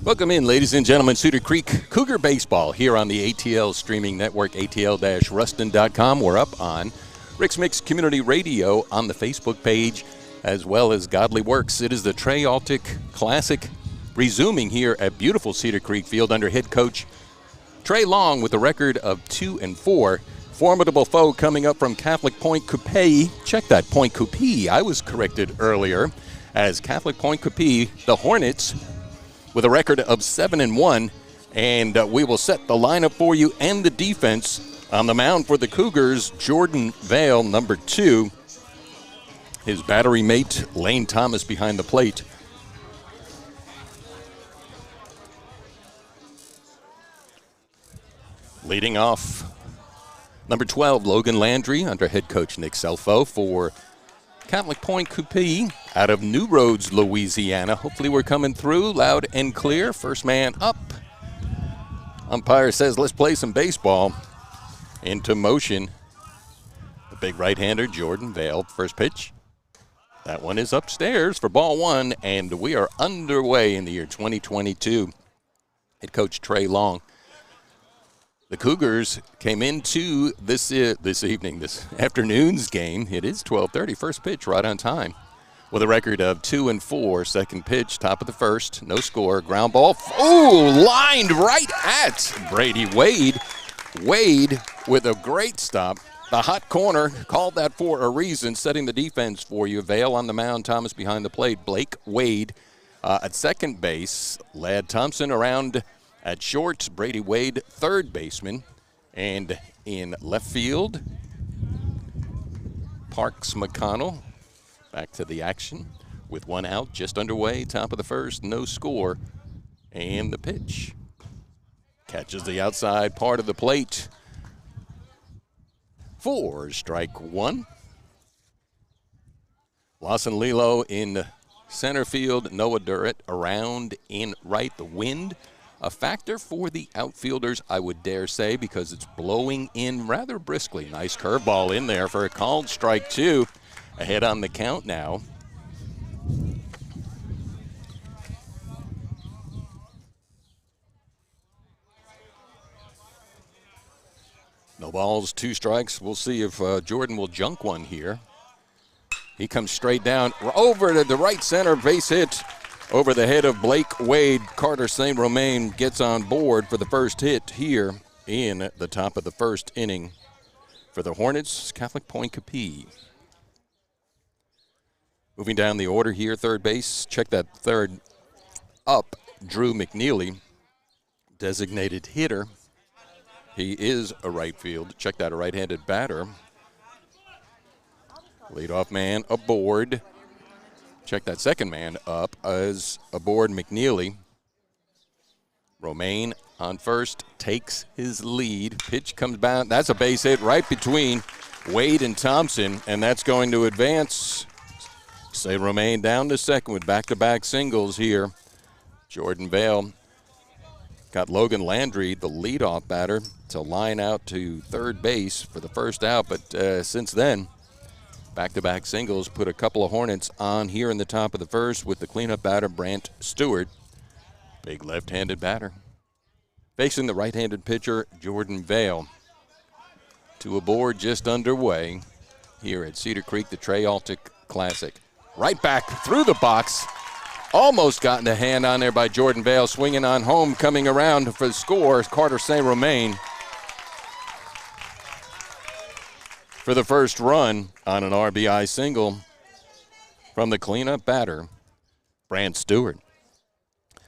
Welcome in, ladies and gentlemen. Cedar Creek Cougar Baseball here on the ATL streaming network, atl-ruston.com. We're up on Rix-Mix Community Radio on the Facebook page, as well as Godly Works. It is the Trialtic Classic resuming here at beautiful Cedar Creek Field under head coach Trey Long with a record of 2-4. Formidable foe coming up from Catholic Point Coupee. Check that, Point Coupee. I was corrected earlier as Catholic Point Coupee, the Hornets, with a record of 7-1, and we will set the lineup for you and the defense. On the mound for the Cougars, Jordan Vale, number 2. His battery mate, Lane Thomas, behind the plate. Leading off, number 12, Logan Landry, under head coach Nick Selfo for Catholic Point Coupee out of New Roads, Louisiana. Hopefully we're coming through loud and clear. First man up. Umpire says let's play some baseball. Into motion, the big right-hander, Jordan Vale. First pitch. That one is upstairs for ball 1, and we are underway in the year 2022. Head coach Trey Long. The Cougars came into this afternoon's game. It is 12:30. First pitch right on time. With a record of 2-4. Second pitch, top of the first. No score. Ground ball. Oh, lined right at Brady Wade. Wade with a great stop. The hot corner, called that for a reason, setting the defense for you. Vale on the mound, Thomas behind the plate. Blake Wade at second base. Ladd Thompson around at short, Brady Wade, third baseman. And in left field, Parks McConnell back to the action with one out, just underway, top of the first, no score. And the pitch catches the outside part of the plate for strike 1. Lawson Lilo in center field, Noah Durrett around in right. The wind a factor for the outfielders, I would dare say, because it's blowing in rather briskly. Nice curveball in there for a called strike 2. Ahead on the count now. No balls, 2 strikes. We'll see if Jordan will junk one here. He comes straight down over to the right center, base hit. Over the head of Blake Wade, Carter St. Romain gets on board for the first hit here in the top of the first inning for the Hornets, Catholic Point Coupee. Moving down the order here, third base, check that third up, Drew McNeely, designated hitter. He is a right field. Check that, a right-handed batter. Leadoff man aboard. Check that second man up as aboard McNeely. Romain on first, takes his lead. Pitch comes down. That's a base hit right between Wade and Thompson, and that's going to advance. Say Romain down to second with back-to-back singles here. Jordan Vale got Logan Landry, the leadoff batter, to line out to third base for the first out, but since then, back-to-back singles put a couple of Hornets on here in the top of the first with the cleanup batter, Brant Stewart. Big left-handed batter. Facing the right-handed pitcher, Jordan Vale. 2 aboard, just underway here at Cedar Creek, the Trialtic Classic. Right back through the box. Almost gotten a hand on there by Jordan Vale, swinging on home, coming around for the score, Carter St. Romain. For the first run on an RBI single from the cleanup batter, Brant Stewart.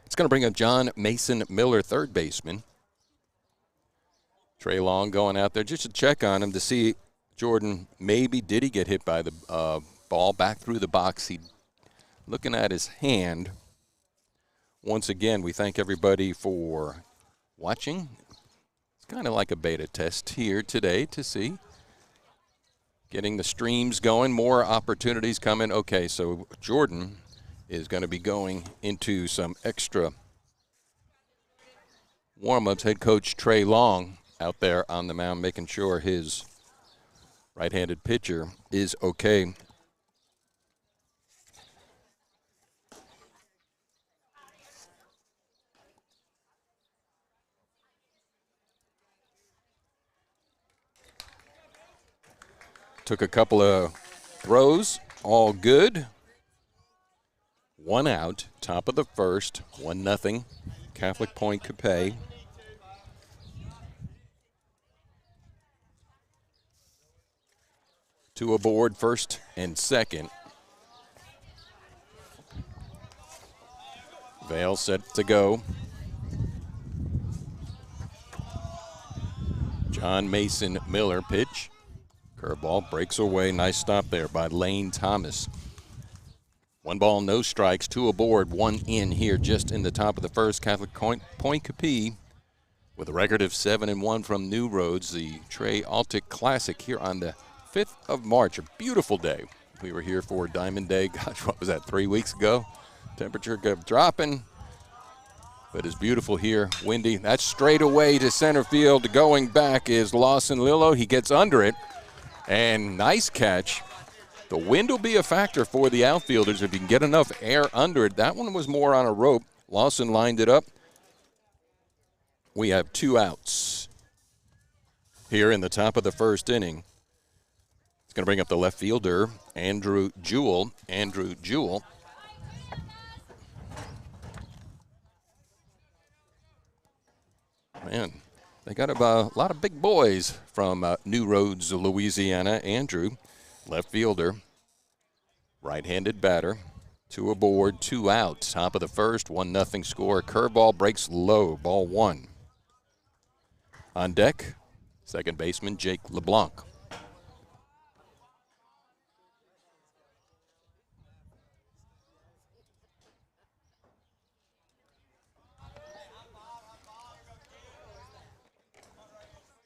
It's going to bring up John Mason Miller, third baseman. Trey Long going out there just to check on him to see Jordan, maybe did he get hit by the ball back through the box. He looking at his hand. Once again, we thank everybody for watching. It's kind of like a beta test here today to see. Getting the streams going, more opportunities coming. Okay, so Jordan is going to be going into some extra warm-ups. Head coach Trey Long out there on the mound making sure his right-handed pitcher is okay. took a couple of throws, all good. 1 out, top of the first, 1-0, Catholic Point Coupee. Two aboard, first and second. Vale set to go. John Mason Miller pitch. Curveball breaks away. Nice stop there by Lane Thomas. 1 ball, no strikes, 2 aboard, 1 in here just in the top of the first. Catholic Point Coupee with a record of 7-1 from New Roads, the Trey Altic Classic here on the 5th of March. A beautiful day. We were here for Diamond Day, gosh, what was that, 3 weeks ago? Temperature kept dropping, but it's beautiful here, windy. That's straight away to center field. Going back is Lawson Lillo. He gets under it, and nice catch. The wind will be a factor for the outfielders if you can get enough air under it. That one was more on a rope. Lawson lined it up. We have 2 outs here in the top of the first inning. It's going to bring up the left fielder, Andrew Jewell. Andrew Jewell. Man, they got a lot of big boys from New Roads, Louisiana. Andrew, left fielder, right-handed batter, 2 aboard, 2 out. Top of the first, 1-0 score. Curveball breaks low, ball 1. On deck, second baseman Jake LeBlanc.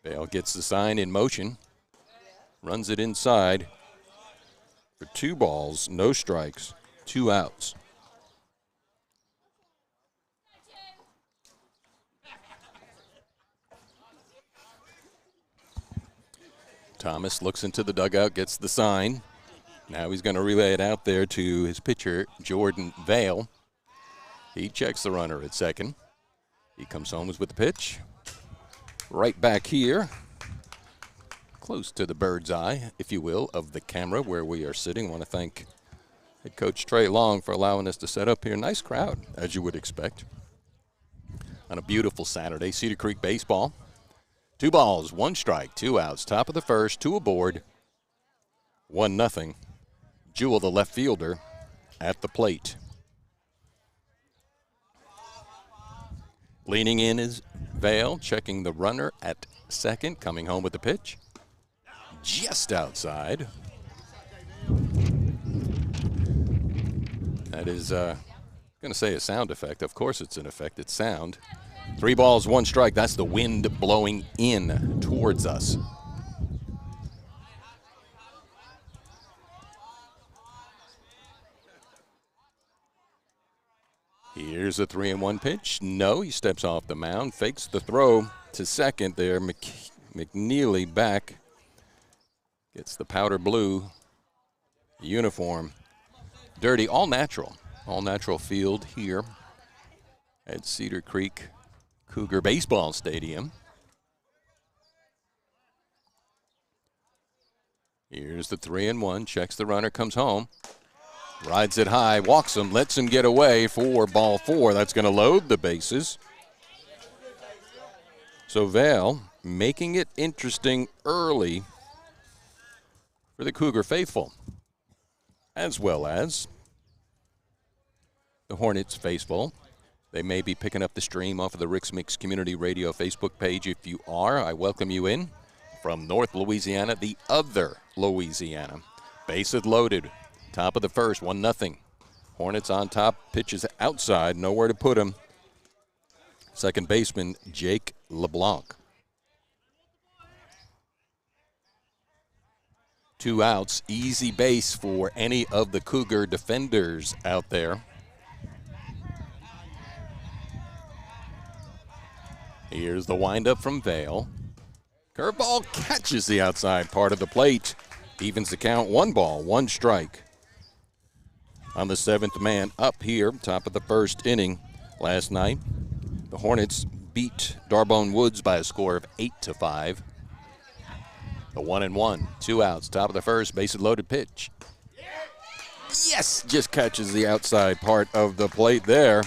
Bale gets the sign in motion, runs it inside for 2 balls, no strikes, 2 outs. Thomas looks into the dugout, gets the sign. Now he's going to relay it out there to his pitcher, Jordan Vale. He checks the runner at second. He comes home with the pitch. Right back here, close to the bird's eye, if you will, of the camera where we are sitting. I want to thank head coach Trey Long for allowing us to set up here. Nice crowd, as you would expect, on a beautiful Saturday. Cedar Creek baseball. 2 balls, 1 strike, 2 outs. Top of the first, 2 aboard, 1-0. Jewell, the left fielder, at the plate. Leaning in is Vale, checking the runner at second, coming home with the pitch. Just outside. That is, going to say a sound effect. Of course it's an effect, it's sound. 3 balls, 1 strike. That's the wind blowing in towards us. Here's a 3-1 pitch. No, he steps off the mound, fakes the throw to second there. McNeely back. Gets the powder blue uniform. Dirty, all natural field here at Cedar Creek Cougar Baseball Stadium. Here's the 3-1, checks the runner, comes home. Rides it high, walks him, lets him get away for ball 4. That's going to load the bases. So Vale making it interesting early for the Cougar faithful, as well as the Hornets faithful. They may be picking up the stream off of the Rix-Mix Community Radio Facebook page. If you are, I welcome you in from North Louisiana, the other Louisiana. Bases loaded. Top of the first, 1-0. Hornets on top, pitches outside, nowhere to put him. Second baseman, Jake LeBlanc. 2 outs, easy base for any of the Cougar defenders out there. Here's the windup from Vale. Curveball catches the outside part of the plate. Evens the count, 1 ball, 1 strike. On the 7th man up here, top of the first inning last night. The Hornets beat Darbone Woods by a score of 8-5. The 1-1, 2 outs, top of the first, bases loaded pitch. Yes, just catches the outside part of the plate there.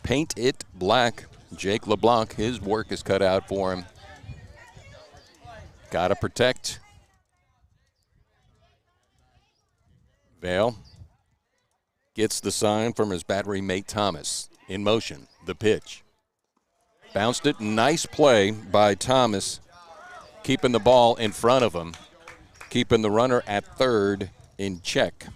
Paint it black. Jake LeBlanc, his work is cut out for him. Got to protect. Vale gets the sign from his battery mate Thomas. In motion, the pitch. Bounced it, nice play by Thomas, keeping the ball in front of him, keeping the runner at third in check.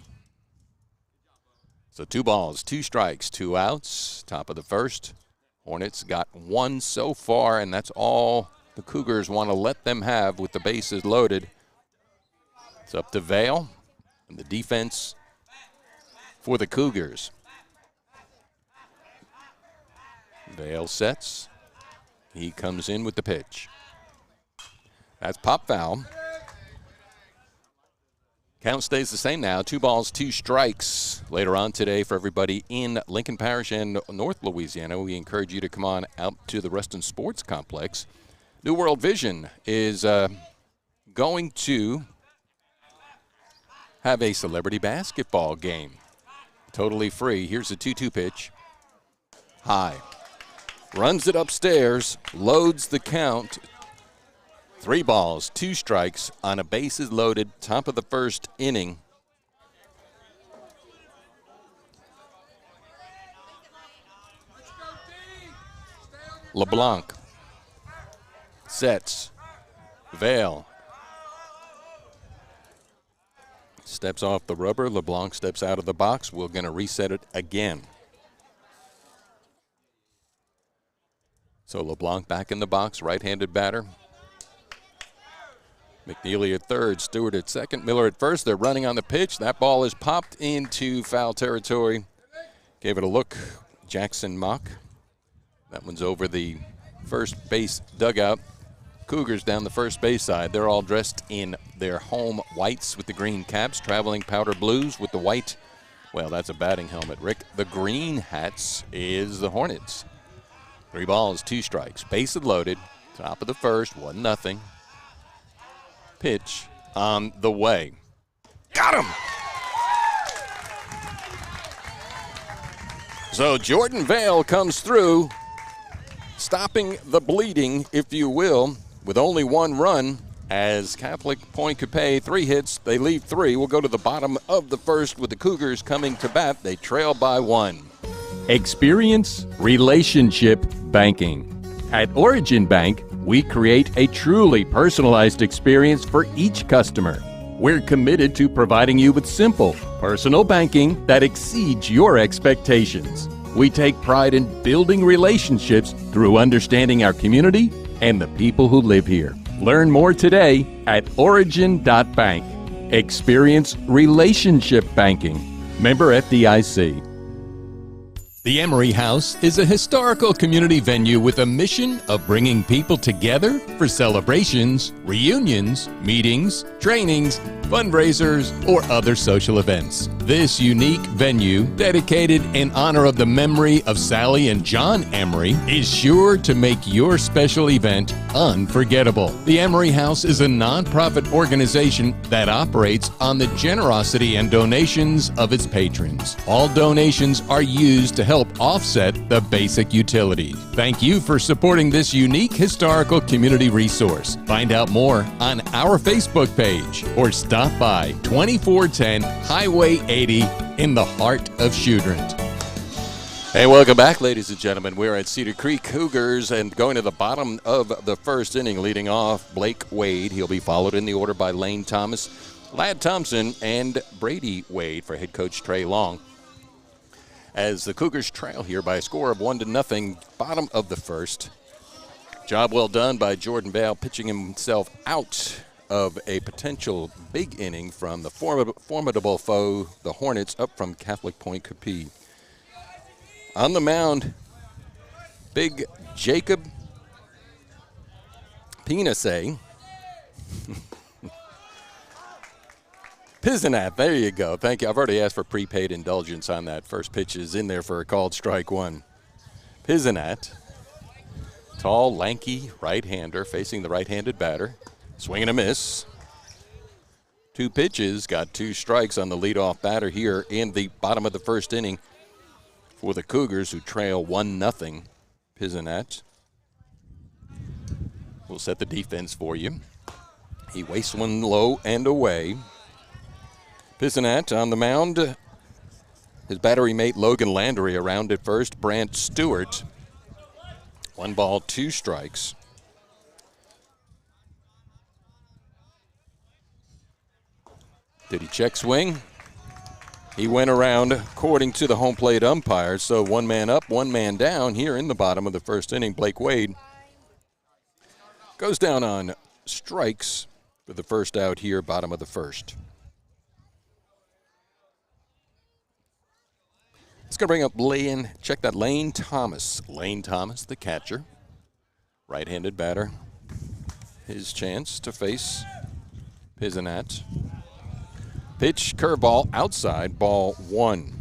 So 2 balls, 2 strikes, 2 outs, top of the first. Hornets got 1 so far, and that's all the Cougars want to let them have with the bases loaded. It's up to Vale and the defense for the Cougars. Vale sets. He comes in with the pitch. That's pop foul. Count stays the same now. 2 balls, 2 strikes. Later on today for everybody in Lincoln Parish and North Louisiana, we encourage you to come on out to the Ruston Sports Complex. New World Vision is going to have a celebrity basketball game. Totally free. Here's a 2-2 pitch. High. Runs it upstairs, loads the count. 3 balls, 2 strikes on a bases loaded, top of the first inning. LeBlanc sets. Vale steps off the rubber. LeBlanc steps out of the box. We're going to reset it again. So LeBlanc back in the box, right-handed batter. McNeely at third, Stewart at second, Miller at first. They're running on the pitch. That ball is popped into foul territory. Gave it a look, Jackson Mock. That one's over the first base dugout. Cougars down the first base side. They're all dressed in their home whites with the green caps, traveling powder blues with the white. Well, that's a batting helmet, Rick. The green hats is the Hornets. 3 balls, 2 strikes. Bases loaded. Top of the first, 1-0. Pitch on the way. Got him! So Jordan Vale comes through, stopping the bleeding, if you will, with only 1 run. As Catholic Point Coupee, 3 hits, they leave 3. We'll go to the bottom of the first with the Cougars coming to bat. They trail by 1. Experience relationship banking. At Origin Bank, we create a truly personalized experience for each customer. We're committed to providing you with simple, personal banking that exceeds your expectations. We take pride in building relationships through understanding our community and the people who live here. Learn more today at origin.bank. Experience relationship banking. Member FDIC. The Emery House is a historical community venue with a mission of bringing people together for celebrations, reunions, meetings, trainings, fundraisers, or other social events. This unique venue, dedicated in honor of the memory of Sally and John Emery, is sure to make your special event unforgettable. The Emery House is a nonprofit organization that operates on the generosity and donations of its patrons. All donations are used to help offset the basic utilities. Thank you for supporting this unique historical community resource. Find out more on our Facebook page or stop by 2410 Highway 80 in the heart of Shudrint. Hey, welcome back, ladies and gentlemen. We're at Cedar Creek Cougars and going to the bottom of the first inning, leading off Blake Wade. He'll be followed in the order by Lane Thomas, Ladd Thompson, and Brady Wade for head coach Trey Long. As the Cougars trail here by a score of 1-0, bottom of the first. Job well done by Jordan Vale, pitching himself out of a potential big inning from the formidable foe, the Hornets, up from Catholic Point Coupee. On the mound, big Jacob Pinase. Piznat, there you go. Thank you. I've already asked for prepaid indulgence on that. First pitch is in there for a called strike 1. Piznat, tall, lanky right-hander facing the right-handed batter. Swing and a miss. 2 pitches, got 2 strikes on the leadoff batter here in the bottom of the first inning for the Cougars, who trail 1-0. Pisanat will set the defense for you. He wastes one low and away. Pisanat on the mound. His battery mate Logan Landry around at first. Brant Stewart. 1 ball, 2 strikes. Did he check swing? He went around according to the home plate umpire. So 1 man up, 1 man down here in the bottom of the first inning. Blake Wade goes down on strikes for the first out here, bottom of the first. It's going to bring up Lane Thomas. Lane Thomas, the catcher. Right-handed batter. His chance to face Pisanat. Pitch, curveball, outside, ball 1.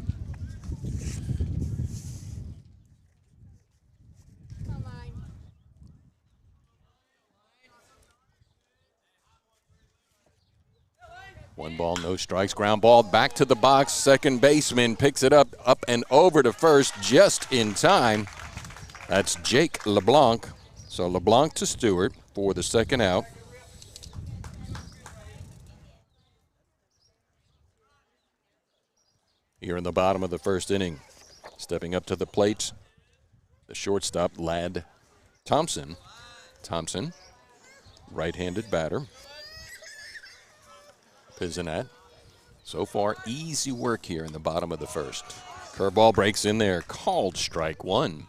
One ball, no strikes. Ground ball back to the box. Second baseman picks it up and over to first just in time. That's Jake LeBlanc. So LeBlanc to Stewart for the second out. Here in the bottom of the first inning, stepping up to the plate, the shortstop, Ladd Thompson. Thompson, right-handed batter. Pisanat. So far, easy work here in the bottom of the first. Curveball breaks in there, called strike 1.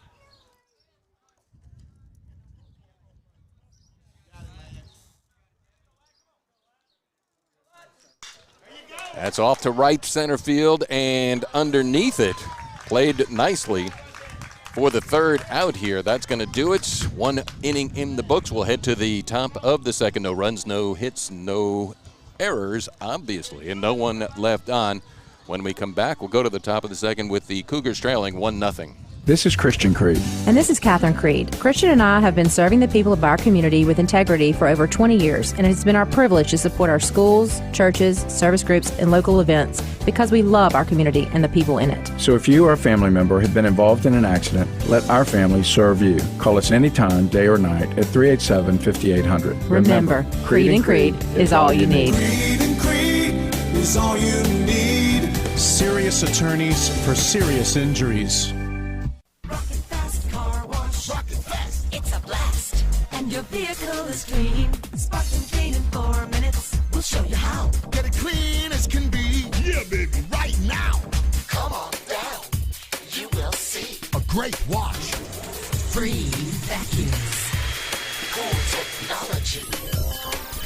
That's off to right center field and underneath it. Played nicely for the third out here. That's going to do it. 1 inning in the books. We'll head to the top of the second. No runs, no hits, no errors, obviously, and no one left on. When we come back, we'll go to the top of the second with the Cougars trailing 1-0. This is Christian Creed. And this is Catherine Creed. Christian and I have been serving the people of our community with integrity for over 20 years, and it's been our privilege to support our schools, churches, service groups, and local events because we love our community and the people in it. So if you or a family member have been involved in an accident, let our family serve you. Call us anytime, day or night, at 387-5800. Remember, Creed and Creed is all you need. Creed and Creed is all you need. Serious attorneys for serious injuries. Your vehicle is clean, sparkling clean in 4 minutes. We'll show you how. Get it clean as can be. Yeah, baby, right now. Come on down. You will see a great wash. Free vacuums. Cool technology.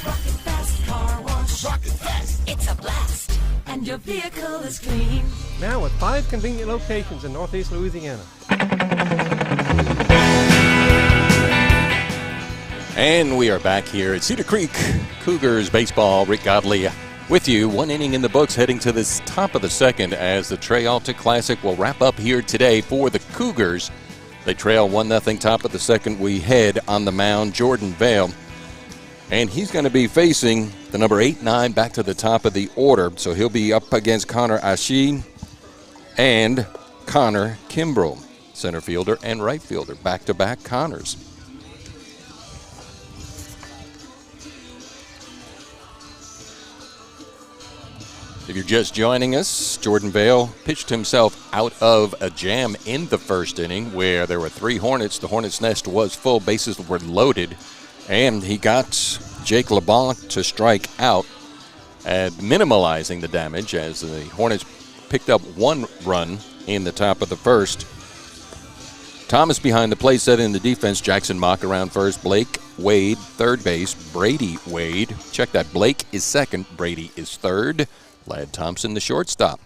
Rocket Fast Car Wash. Rocket Fast. It's a blast. And your vehicle is clean. Now with 5 convenient locations in Northeast Louisiana. And we are back here at Cedar Creek Cougars baseball. Rick Godley with you. 1 inning in the books, heading to this top of the second as the Trayalta Classic will wrap up here today for the Cougars. They trail 1-0 top of the second. We head on the mound, Jordan Vale. And he's going to be facing the number 8-9 back to the top of the order. So he'll be up against Connor Ashe and Connor Kimbrell, center fielder and right fielder. Back-to-back Connors. If you're just joining us, Jordan Vale pitched himself out of a jam in the first inning where there were 3 Hornets. The Hornets' nest was full, bases were loaded, and he got Jake LeBlanc to strike out, minimalizing the damage as the Hornets picked up 1 run in the top of the first. Thomas behind the plate, set in the defense. Jackson Mock around first. Blake Wade, third base. Brady Wade. Check that. Blake is second. Brady is third. Ladd Thompson, the shortstop.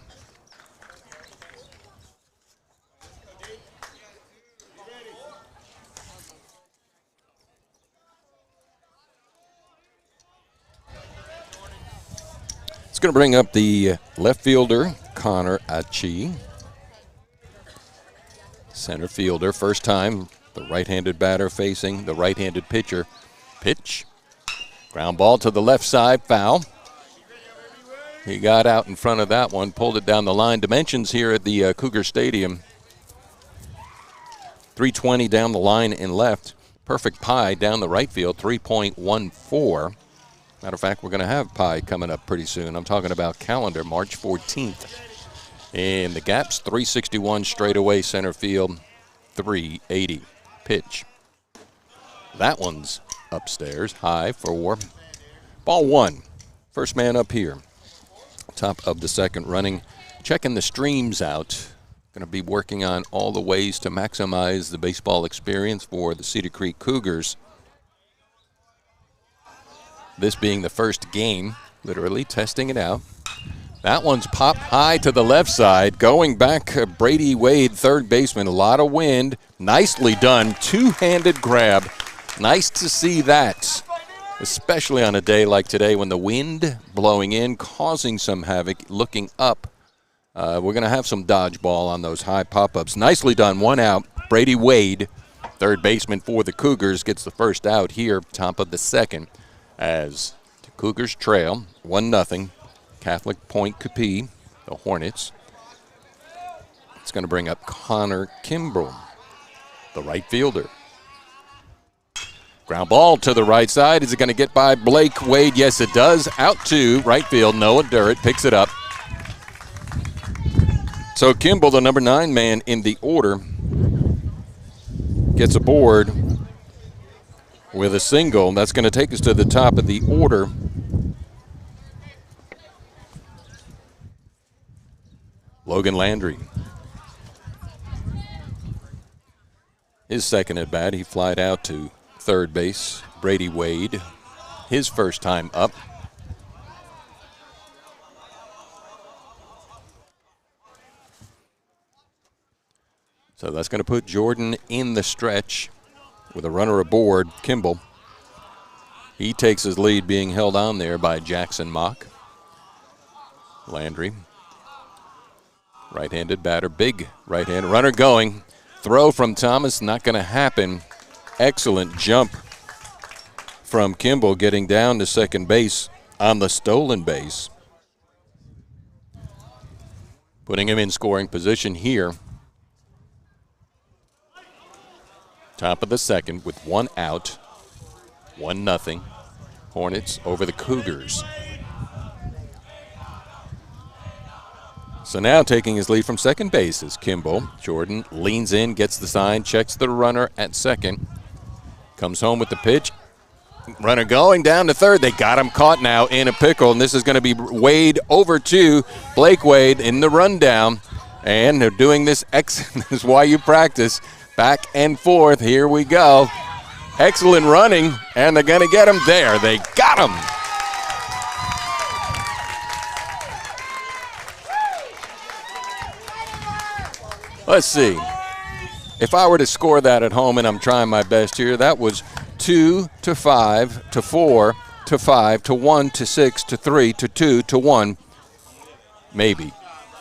It's going to bring up the left fielder, Connor Ashe. Center fielder, first time the right-handed batter facing the right-handed pitcher. Pitch. Ground ball to the left side, foul. He got out in front of that one, pulled it down the line. Dimensions here at the Cougar Stadium. 320 down the line and left. Perfect pie down the right field, 3.14. Matter of fact, we're going to have pie coming up pretty soon. I'm talking about calendar, March 14th. And the gap's 361 straight away center field, 380 pitch. That one's upstairs, high for ball one. First man up here. Top of the second running. Checking the streams out. Going to be working on all the ways to maximize the baseball experience for the Cedar Creek Cougars. This being the first game, literally testing it out. That one's popped high to the left side. Going back, Brady Wade, third baseman. A lot of wind. Nicely done. Two-handed grab. Nice to see that, especially on a day like today when the wind blowing in, causing some havoc, looking up. We're going to have some dodgeball on those high pop-ups. Nicely done. One out. Brady Wade, third baseman for the Cougars, gets the first out here, top of the second, as the Cougars trail 1-0. Catholic Point Coupee, the Hornets. It's going to bring up Connor Kimbrell, the right fielder. Ground ball to the right side. Is it going to get by Blake Wade? Yes, it does. Out to right field. Noah Durrett picks it up. So Kimbrell, the number 9 man in the order, gets aboard with a single. That's going to take us to the top of the order. Logan Landry. His second at bat, he flied out to third base. Brady Wade, his first time up. So that's going to put Jordan in the stretch with a runner aboard. Kimbrell. He takes his lead, being held on there by Jackson Mock. Landry. Right-handed batter, big right-hand runner going. Throw from Thomas, not going to happen. Excellent jump from Kimbrell, getting down to second base on the stolen base. Putting him in scoring position here. Top of the second with one out. 1-0. Hornets over the Cougars. So now taking his lead from second base is Kimbrell. Jordan leans in, gets the sign, checks the runner at second. Comes home with the pitch. Runner going down to third. They got him caught now in a pickle, and this is going to be Wade over to Blake Wade in the rundown. And they're doing this. This is why you practice. Back and forth. Here we go. Excellent running, and they're going to get him there. They got him. Let's see. If I were to score that at home, and I'm trying my best here, that was 2 to 5 to 4 to 5 to 1 to 6 to 3 to 2 to 1. Maybe.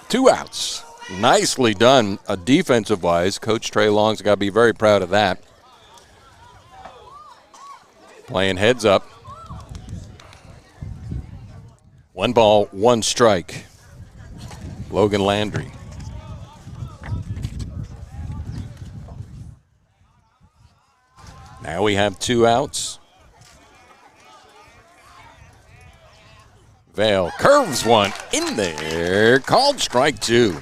2 outs. Nicely done defensive-wise. Coach Trey Long's got to be very proud of that. Playing heads up. 1 ball, 1 strike. Logan Landry. Now we have 2 outs. Vale curves one in there. Called strike 2.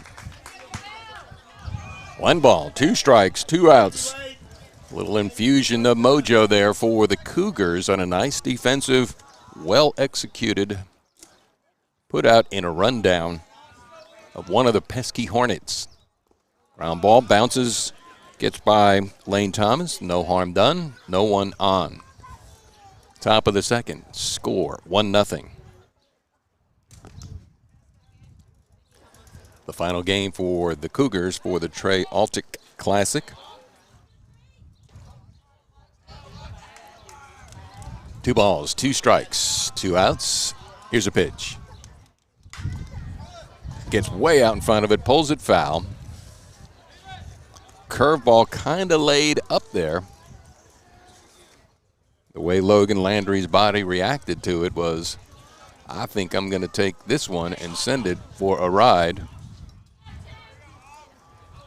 1 ball, 2 strikes, 2 outs. A little infusion of mojo there for the Cougars on a nice defensive, well-executed put out in a rundown of one of the pesky Hornets. Ground ball bounces, gets by Lane Thomas. No harm done, no one on. Top of the second, score 1-0. The final game for the Cougars for the Trey Altick Classic. 2 balls, 2 strikes, 2 outs. Here's a pitch. Gets way out in front of it, pulls it foul. Curveball kind of laid up there. The way Logan Landry's body reacted to it was I think I'm going to take this one and send it for a ride.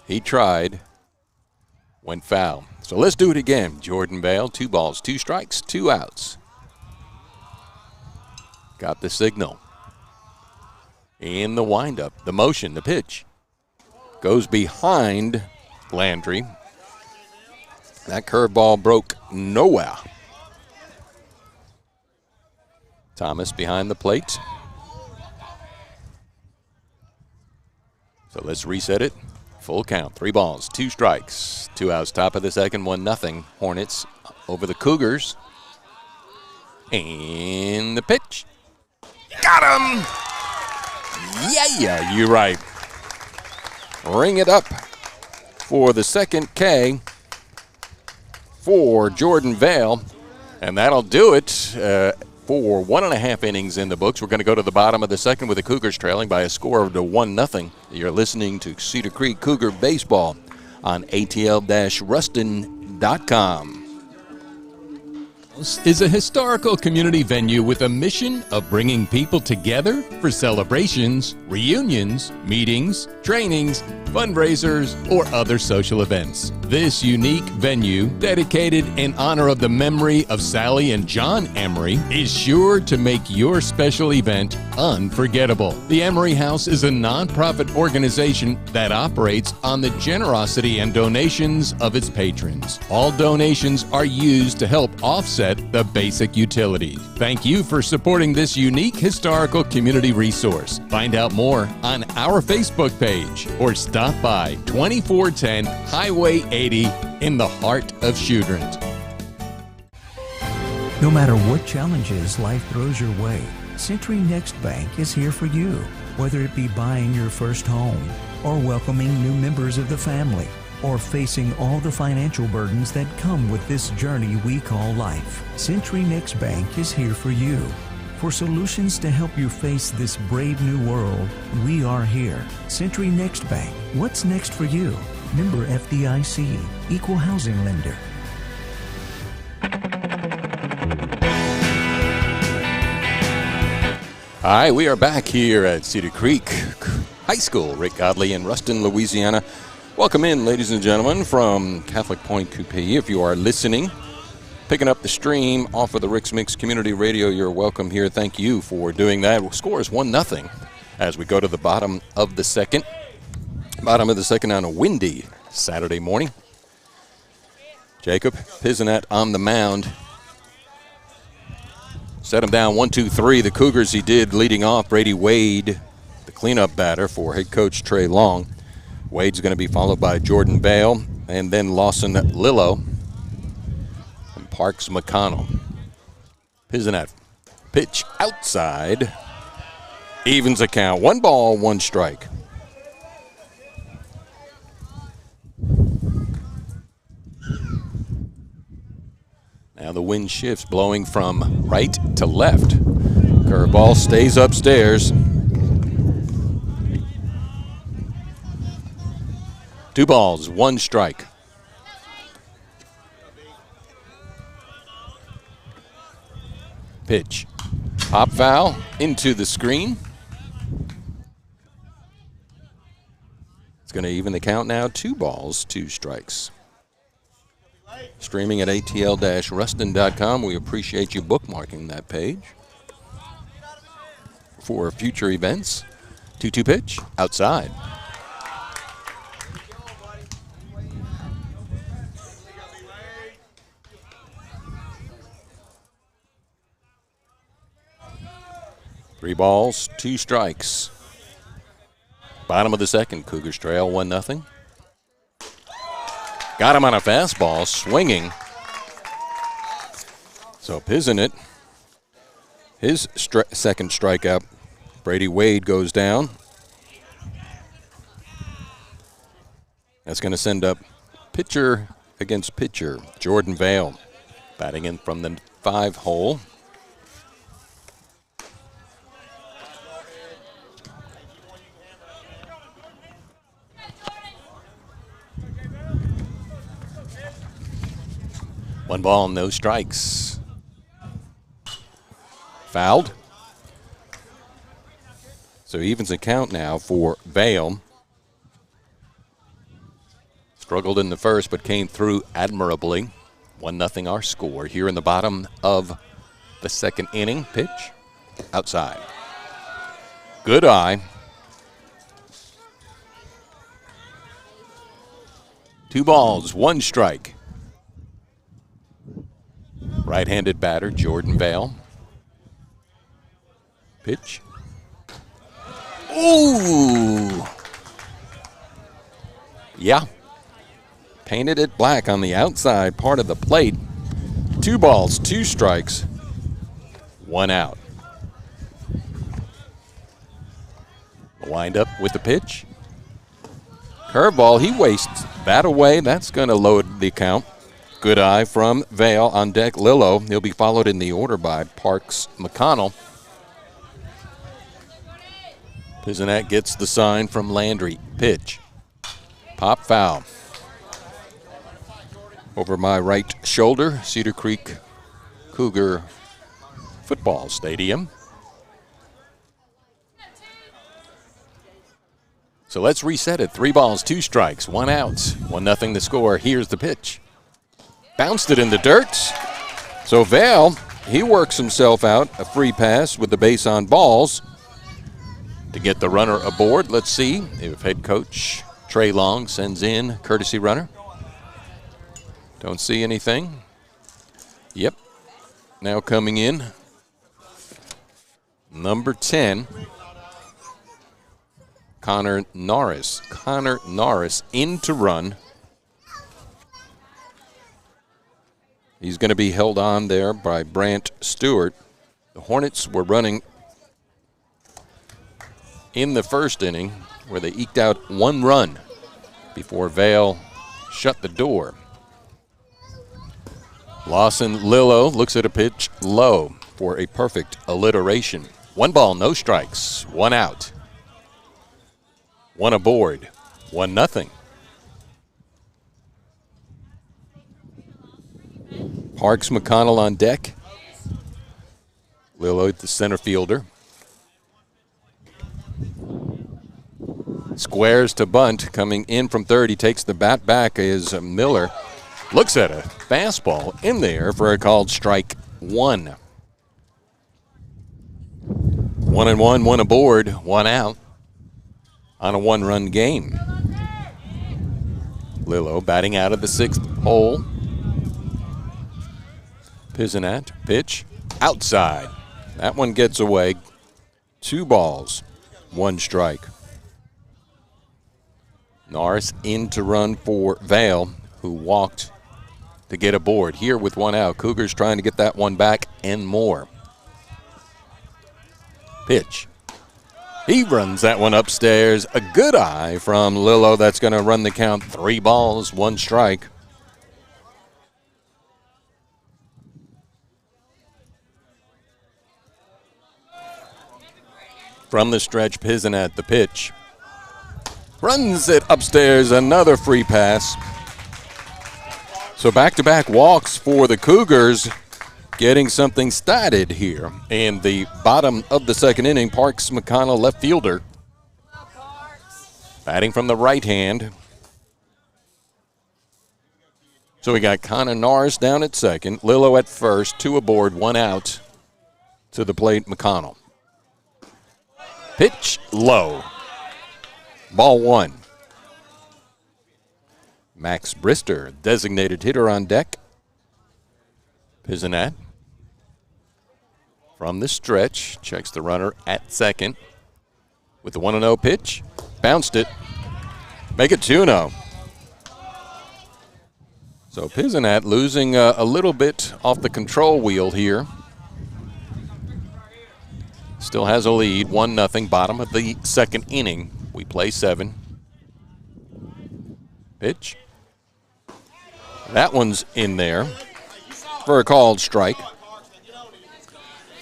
He tried, went foul. So let's do it again. Jordan Vale, 2 balls, 2 strikes, 2 outs. Got the signal. In the windup, the motion, the pitch. Goes behind Landry. That curveball broke nowhere. Thomas behind the plate. So let's reset it. Full count, 3 balls, 2 strikes, 2 outs. Top of the second, 1-0. Hornets over the Cougars. And the pitch. Got him! Yeah, you're right. Ring it up for the second K for Jordan Vale. And that'll do it for 1.5 innings in the books. We're going to go to the bottom of the second with the Cougars trailing by a score of 1-0. You're listening to Cedar Creek Cougar Baseball on ATL-Ruston.com. Is a historical community venue with a mission of bringing people together for celebrations, reunions, meetings, trainings, fundraisers, or other social events. This unique venue, dedicated in honor of the memory of Sally and John Emery, is sure to make your special event unforgettable. The Emery House is a nonprofit organization that operates on the generosity and donations of its patrons. All donations are used to help offset the basic utilities. Thank you for supporting this unique historical community resource. Find out more on our Facebook page or stop by 2410 Highway 80 in the heart of Shudrint. No matter what challenges life throws your way, Century Next Bank is here for you. Whether it be buying your first home, or welcoming new members of the family, or facing all the financial burdens that come with this journey we call life, Century Next Bank is here for you. For solutions to help you face this brave new world, we are here. Century Next Bank. What's next for you? Member FDIC, Equal Housing Lender. Hi, we are back here at Cedar Creek High School. Rick Godley in Ruston, Louisiana. Welcome in, ladies and gentlemen, from Catholic Point Coupee. If you are listening, picking up the stream off of the Rix-Mix Community Radio, you're welcome here. Thank you for doing that. Score is 1-0 as we go to the bottom of the second. Bottom of the second on a windy Saturday morning. Jacob Pisanat on the mound. Set him down 1-2-3. The Cougars he did leading off. Brady Wade, the cleanup batter for head coach Trey Long. Wade's going to be followed by Jordan Vale, and then Lawson Lillo and Parks McConnell. Pisanat pitch outside. Evens the count. 1 ball, 1 strike. Now the wind shifts, blowing from right to left. Curveball stays upstairs. 2 balls, 1 strike. Pitch. Pop foul into the screen. It's going to even the count now. 2 balls, 2 strikes. Streaming at ATL-Ruston.com. We appreciate you bookmarking that page for future events. 2-2 pitch, outside. Three balls, 2 strikes. Bottom of the second, Cougars trail 1-0. Got him on a fastball, swinging. So Pisanat, his second strikeout. Brady Wade goes down. That's going to send up pitcher against pitcher. Jordan Vale batting in from the 5 hole. One ball, no strikes. Fouled. So evens the count now for Vail. Struggled in the first, but came through admirably. 1-0 our score here in the bottom of the second inning. Pitch outside. Good eye. 2 balls, 1 strike. Right-handed batter, Jordan Vail. Pitch. Ooh! Yeah. Painted it black on the outside part of the plate. 2 balls, 2 strikes, 1 out. Wind up with the pitch. Curveball, he wastes that away. That's going to load the count. Good eye from Vail. On deck, Lillo. He'll be followed in the order by Parks McConnell. Pisanat gets the sign from Landry. Pitch. Pop foul. Over my right shoulder, Cedar Creek Cougar Football Stadium. So let's reset it. 3 balls, 2 strikes, 1 out. 1-0 the score. Here's the pitch. Bounced it in the dirt. So Vail, he works himself out. A free pass with the base on balls to get the runner aboard. Let's see if head coach Trey Long sends in courtesy runner. Don't see anything. Yep. Now coming in, number 10. Connor Norris. Connor Norris in to run. He's going to be held on there by Brant Stewart. The Hornets were running in the first inning where they eked out 1 run before Vail shut the door. Lawson Lillo looks at a pitch low for a perfect alliteration. 1 ball, no strikes, 1 out. 1 aboard, 1-0. Parks McConnell on deck. Lillo, the center fielder. Squares to bunt. Coming in from third, he takes the bat back is Miller. Looks at a fastball in there for a called strike 1. 1-1, 1 aboard, 1 out on a 1-run game. Lillo batting out of the 6th hole. Pisanat, pitch, outside. That one gets away. 2 balls, 1 strike. Norris in to run for Vail, who walked to get aboard. Here with 1 out, Cougars trying to get that one back and more. Pitch. He runs that one upstairs. A good eye from Lillo. That's going to run the count. 3 balls, 1 strike. From the stretch, Pisanat the pitch. Runs it upstairs. Another free pass. So back-to-back walks for the Cougars. Getting something started here in the bottom of the second inning. Parks McConnell, left fielder. Batting from the right hand. So we got Connor Norris down at second. Lillo at first. 2 aboard, 1 out. To the plate, McConnell. Pitch low. Ball 1. Max Brister, designated hitter on deck. Pisanat from the stretch, checks the runner at second with the 1-0 pitch. Bounced it. Make it 2-0. So Pisanat losing a little bit off the control wheel here. Still has a lead, 1-0, bottom of the second inning. We play 7. Pitch. That one's in there for a called strike.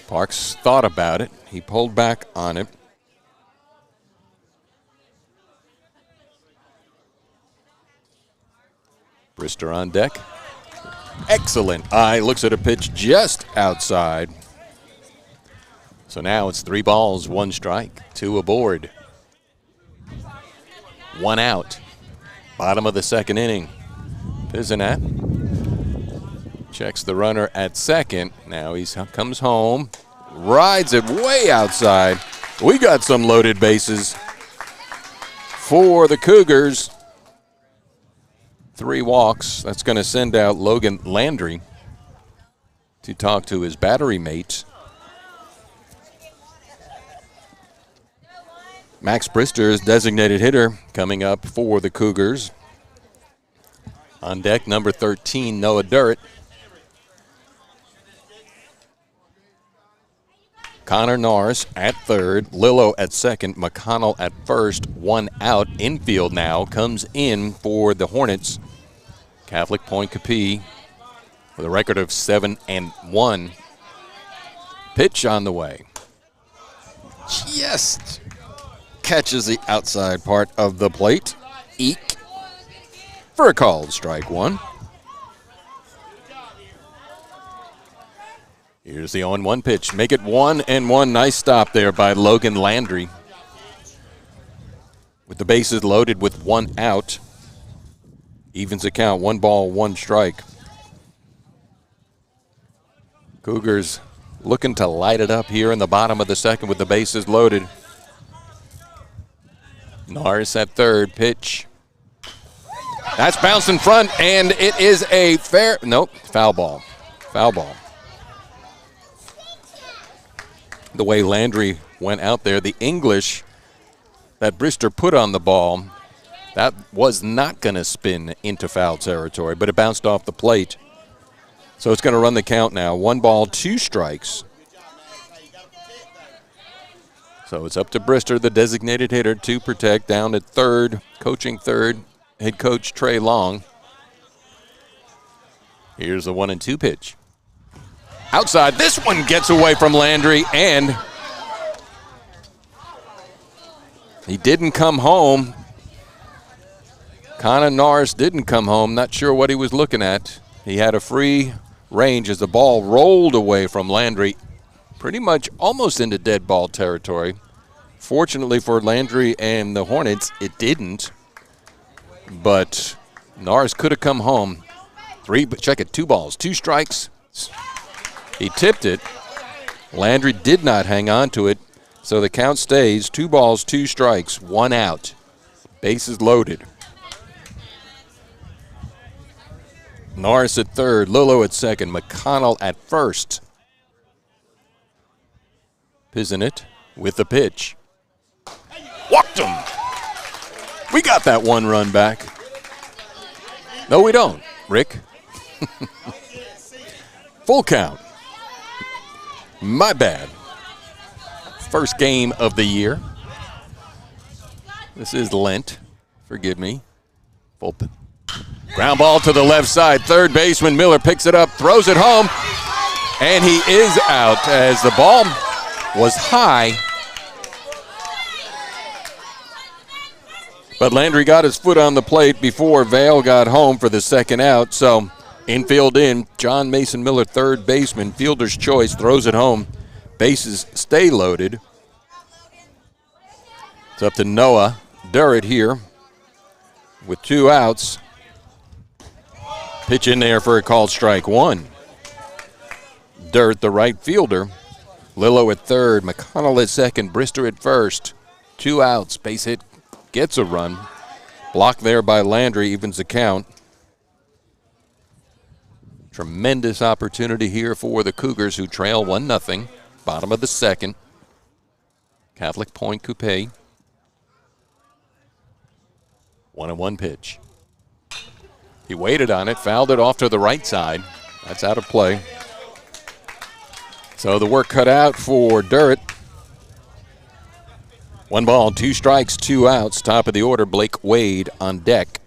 Parks thought about it. He pulled back on it. Brister on deck. Excellent eye. Looks at a pitch just outside. So now it's 3 balls, 1 strike, 2 aboard. 1 out. Bottom of the second inning. Pisanat checks the runner at second. Now he comes home, rides it way outside. We got some loaded bases for the Cougars. 3 walks. That's going to send out Logan Landry to talk to his battery mates. Max Brister is designated hitter coming up for the Cougars. On deck, number 13, Noah Durrett. Connor Norris at third, Lillo at second, McConnell at first, 1 out. Infield now comes in for the Hornets. Catholic Point Coupee with a record of 7-1. Pitch on the way. Just catches the outside part of the plate. Eek. For a called strike 1. Here's the 0-1 pitch. Make it 1-1. Nice stop there by Logan Landry. With the bases loaded with 1 out. Evens the count, 1 ball, 1 strike. Cougars looking to light it up here in the bottom of the second with the bases loaded. Norris at third, pitch. That's bounced in front, and it is a foul ball. Foul ball. The way Landry went out there, the English that Brister put on the ball, that was not going to spin into foul territory, but it bounced off the plate. So it's going to run the count now. 1 ball, 2 strikes. So it's up to Brister, the designated hitter, to protect. Down at third, coaching third, head coach Trey Long. Here's the 1-2 pitch. Outside, this one gets away from Landry, and he didn't come home. Connor Norris didn't come home. Not sure what he was looking at. He had a free range as the ball rolled away from Landry, pretty much almost into dead ball territory. Fortunately for Landry and the Hornets, it didn't. But Norris could have come home. 2 balls, 2 strikes. He tipped it. Landry did not hang on to it, so the count stays 2 balls, 2 strikes, 1 out. Bases loaded. Norris at third, Lillo at second, McConnell at first. Pisanat with the pitch. Walked him. We got that 1 run back. No, we don't, Rick. Full count. My bad. First game of the year. This is Lent. Forgive me. Full ground ball to the left side. Third baseman Miller picks it up, throws it home, and he is out as the ball was high. But Landry got his foot on the plate before Vale got home for the second out. So infield in, John Mason Miller, third baseman, fielder's choice, throws it home. Bases stay loaded. It's up to Noah Durrett here with 2 outs. Pitch in there for a called strike 1. Durrett, the right fielder. Lillo at third, McConnell at second, Brister at first. 2 outs, base hit, gets a run. Blocked there by Landry, evens the count. Tremendous opportunity here for the Cougars, who trail 1-0. Bottom of the second. Catholic Point Coupee. 1-1 pitch. He waited on it, fouled it off to the right side. That's out of play. So the work cut out for Durrett. 1 ball, 2 strikes, 2 outs. Top of the order, Blake Wade on deck.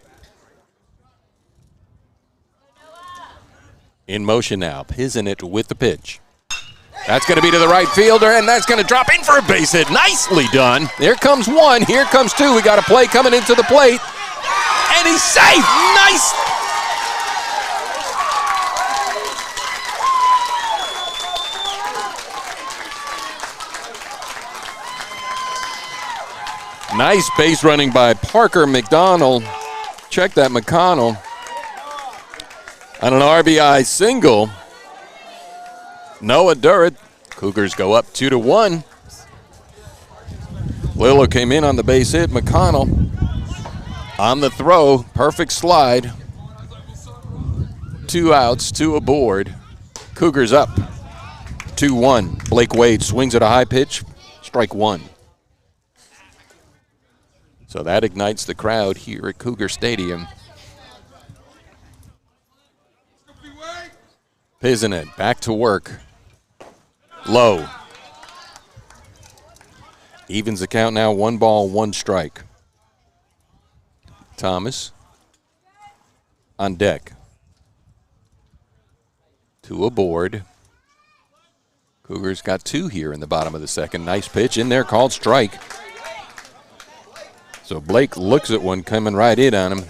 In motion now, Pisanat with the pitch. That's going to be to the right fielder, and that's going to drop in for a base hit. Nicely done. There comes 1, here comes 2. We got a play coming into the plate, and he's safe. Nice. Nice base running by Parker McDonald. Check that, McConnell. On an RBI single. Noah Durrett. Cougars go up 2-1. Lillo came in on the base hit. McConnell on the throw. Perfect slide. 2 outs, 2 aboard. Cougars up 2-1. Blake Wade swings at a high pitch. Strike 1. So that ignites the crowd here at Cougar Stadium. Pisanet back to work. Low. Evens the count now, 1 ball, 1 strike. Thomas on deck. 2 aboard. Cougars got 2 here in the bottom of the second. Nice pitch in there, called strike. So Blake looks at one coming right in on him.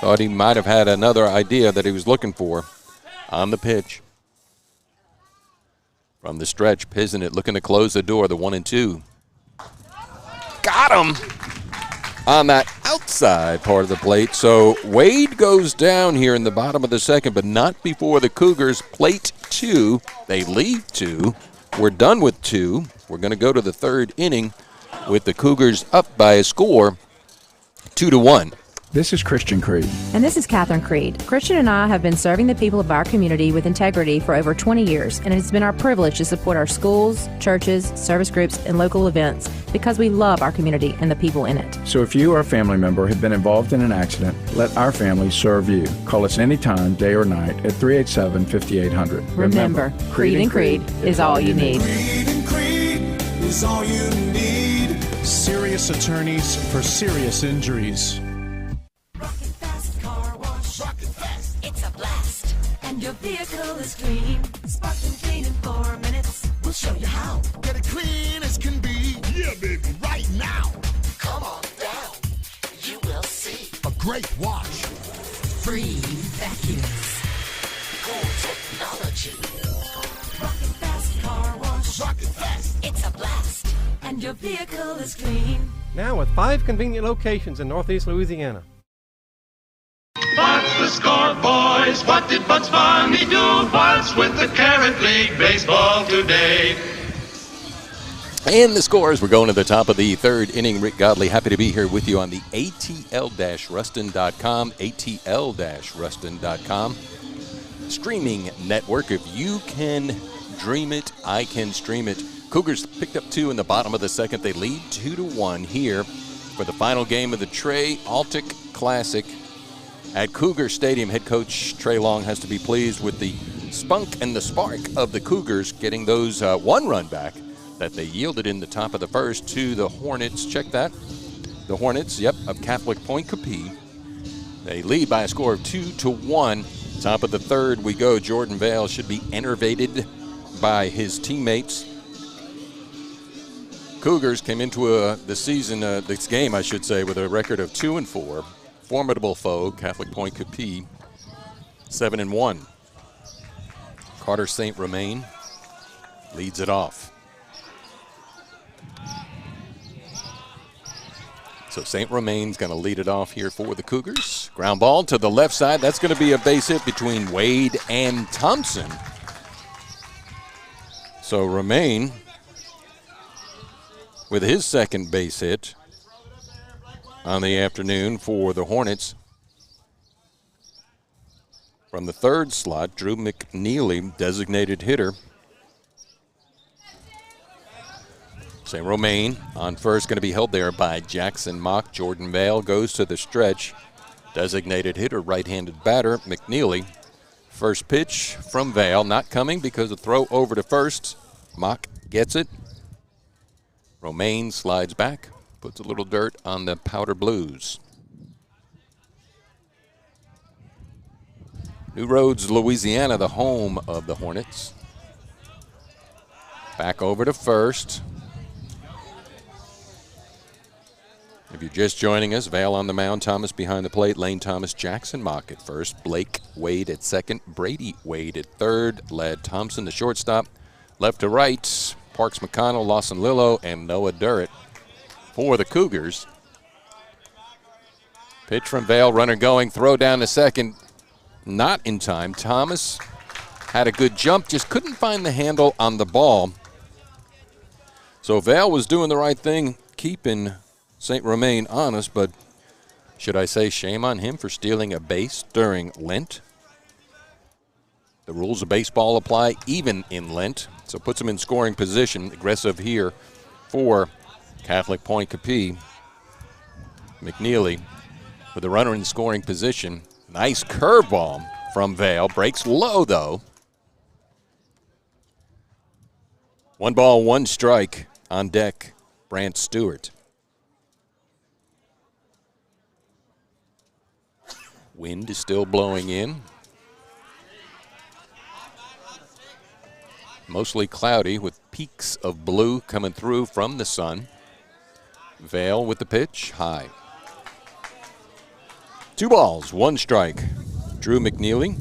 Thought he might have had another idea that he was looking for on the pitch. From the stretch, Pisanet looking to close the door, the 1-2. Got him on that outside part of the plate. So Wade goes down here in the bottom of the second, but not before the Cougars plate 2. They leave 2. We're done with 2. We're going to go to the 3rd inning with the Cougars up by a score 2-1. This is Christian Creed. And this is Catherine Creed. Christian and I have been serving the people of our community with integrity for over 20 years, and it has been our privilege to support our schools, churches, service groups, and local events because we love our community and the people in it. So if you or a family member have been involved in an accident, let our family serve you. Call us anytime, day or night, at 387-5800. Remember, Creed and Creed is all you need. Creed and Creed is all you need. Serious attorneys for serious injuries. Rocket Fast Car Wash. Rocket Fast. It's a blast. And your vehicle is clean. Sparkling clean in 4 minutes. We'll show you how. Get it clean as can be. Yeah, baby. Right now. Come on down. You will see a great wash. Free vacuums. Cool technology. Rocket Fast Car Wash. Rocket Fast. It's a blast. And your vehicle is clean. Now with 5 convenient locations in Northeast Louisiana. What's the score, boys? What did Bugs Bunny do? What's with the Carrot League baseball today? And the scores, we're going to the top of the 3rd inning. Rick Godley, happy to be here with you on the ATL-Ruston.com, ATL-Ruston.com streaming network. If you can dream it, I can stream it. Cougars picked up 2 in the bottom of the second. They lead 2-1 here for the final game of the Trey Altic Classic at Cougar Stadium. Head coach Trey Long has to be pleased with the spunk and the spark of the Cougars getting those 1 run back that they yielded in the top of the first to the Hornets. Check that. The Hornets, of Catholic Point Coupee. They lead by a score of 2-1. Top of the 3rd we go. Jordan Vale should be enervated by his teammates. Cougars came into this game, I should say, with a record of 2-4. Formidable foe, Catholic Point Coupee, 7-1. Carter St. Romain leads it off. So St. Romain's going to lead it off here for the Cougars. Ground ball to the left side. That's going to be a base hit between Wade and Thompson. So Romain with his second base hit on the afternoon for the Hornets. From the 3rd slot, Drew McNeely, designated hitter. St. Romain on first, going to be held there by Jackson Mock. Jordan Vale goes to the stretch. Designated hitter, right-handed batter, McNeely. First pitch from Vale, not coming because of throw over to first. Mock gets it. Romain slides back, puts a little dirt on the Powder Blues. New Roads, Louisiana, the home of the Hornets. Back over to first. If you're just joining us, Vale on the mound, Thomas behind the plate, Lane Thomas, Jackson Mock at first, Blake Wade at second, Brady Wade at third, Ladd Thompson, the shortstop, left to right, Parks McConnell, Lawson Lillo, and Noah Durrett for the Cougars. Pitch from Vale, runner going, throw down to second. Not in time. Thomas had a good jump, just couldn't find the handle on the ball. So Vale was doing the right thing, keeping St. Romain honest, but should I say shame on him for stealing a base during Lent? The rules of baseball apply even in Lent, so puts him in scoring position. Aggressive here for Catholic Point Coupee. McNeely with the runner in scoring position. Nice curveball from Vale. Breaks low, though. 1 ball, 1 strike on deck, Brant Stewart. Wind is still blowing in. Mostly cloudy with peaks of blue coming through from the sun. Vale with the pitch, high. 2 balls, 1 strike. Drew McNeely,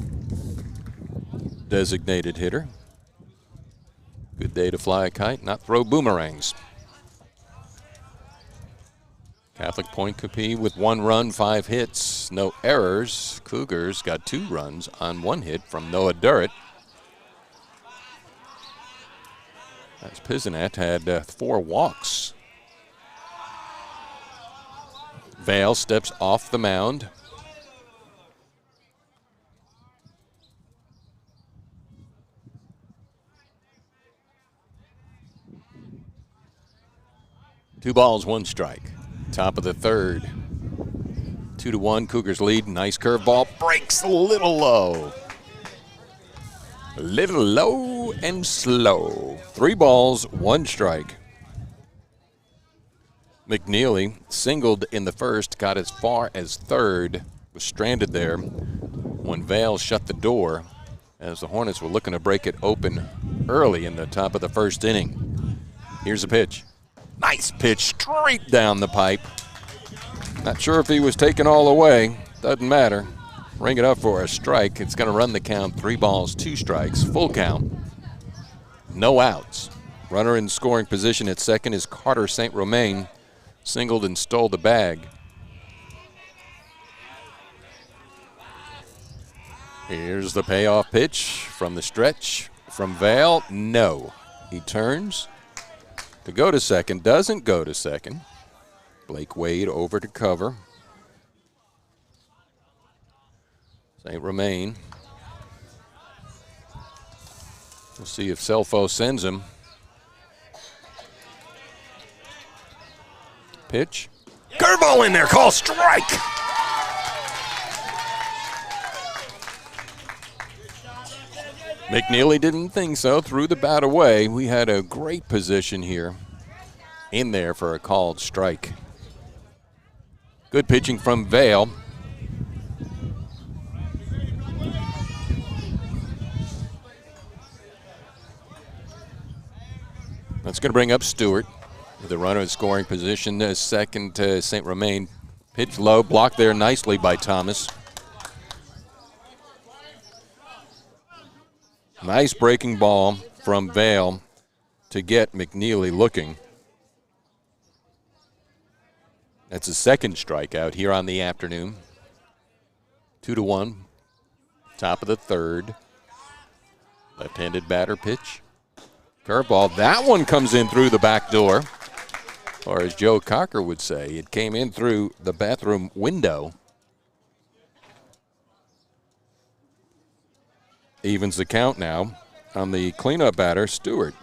designated hitter. Good day to fly a kite, not throw boomerangs. Catholic Point Coupee with 1 run, 5 hits, no errors. Cougars got 2 runs on 1 hit from Noah Durrett. As Pisanat had 4 walks. Vale steps off the mound. Two balls, 1 strike. Top of the third. 2-1, Cougars lead. Nice curveball. Breaks a little low. A little low and slow. 3 balls, 1 strike. McNeely singled in the first, got as far as third, was stranded there when Vale shut the door as the Hornets were looking to break it open early in the top of the first inning. Here's a pitch. Nice pitch straight down the pipe. Not sure if he was taken all the way. Doesn't matter. Ring it up for a strike. It's going to run the count. 3 balls, 2 strikes. Full count. No outs. Runner in scoring position at second is Carter St. Romain. Singled and stole the bag. Here's the payoff pitch from the stretch from Vale. No. He turns to go to second. Doesn't go to second. Blake Wade over to cover. St. Romain. We'll see if Selfo sends him. Pitch. Curveball in there. Call strike. McNeely didn't think so. Threw the bat away. We had a great position here in there for a called strike. Good pitching from Vale. That's going to bring up Stewart with the runner in scoring position. Second to St. Romain. Pitch low, blocked there nicely by Thomas. Nice breaking ball from Vale to get McNeely looking. That's his second strikeout here on the afternoon. 2-1. Top of the third. Left-handed batter pitch. Curveball. That one comes in through the back door. Or as Joe Cocker would say, it came in through the bathroom window. Evens the count now on the cleanup batter, Stewart.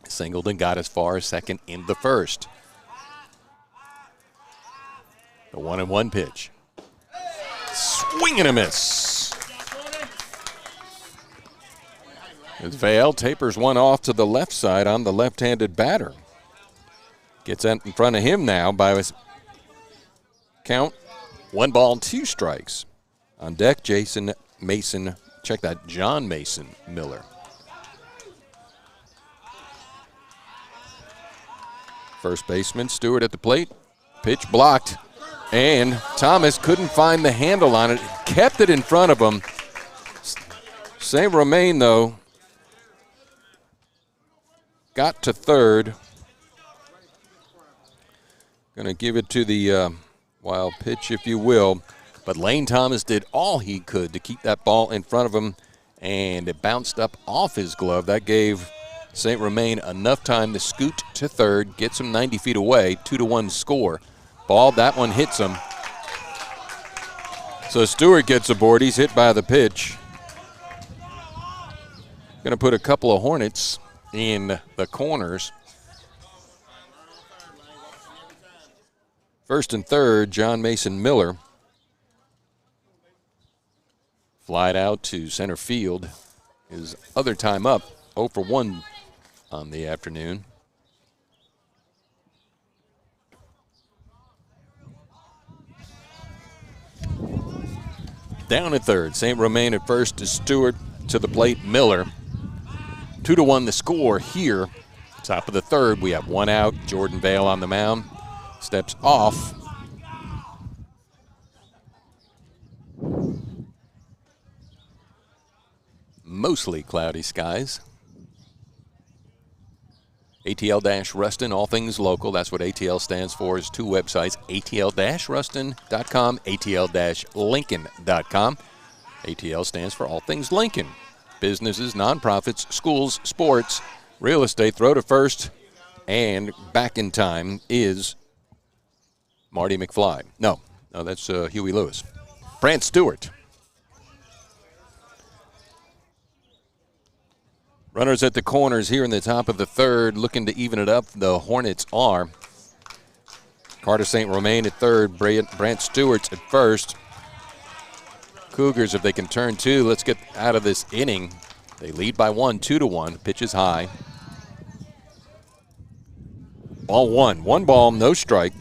Singleton got as far as second in the first. The 1-1 pitch. Swing and a miss. As Vale tapers one off to the left side on the left-handed batter. Gets in front of him now by his count. 1 ball, 2 strikes. On deck, Jason Mason. Check that, John Mason Miller. First baseman, Stewart at the plate. Pitch blocked. And Thomas couldn't find the handle on it. Kept it in front of him. St. Romain, though, got to third. Going to give it to the wild pitch, if you will. But Lane Thomas did all he could to keep that ball in front of him, and it bounced up off his glove. That gave St. Romain enough time to scoot to third, gets him 90 feet away, 2-1 score. Ball, that one hits him. So Stewart gets aboard. He's hit by the pitch. Going to put a couple of Hornets in the corners. First and third, John Mason Miller. Flied out to center field. His other time up, 0 for 1 on the afternoon. Down at third, St. Romain at first is Stewart, to the plate, Miller. 2-1 the score here. Top of the third, we have one out. Jordan Vale on the mound. Steps off. Mostly cloudy skies. ATL-Ruston, all things local. That's what ATL stands for. Is two websites, ATL-Ruston.com, ATL-Lincoln.com. ATL stands for all things Lincoln. Businesses, nonprofits, schools, sports, real estate. Throw to first, and back in time is Marty McFly. No, that's Huey Lewis. Brant Stewart. Runners at the corners here in the top of the third, looking to even it up. The Hornets are. Carter St. Romain at third, Brant Stewart at first. Cougars, if they can turn two, let's get out of this inning. They lead by 1, 2-1. Pitch is high. Ball one. One ball, no strike.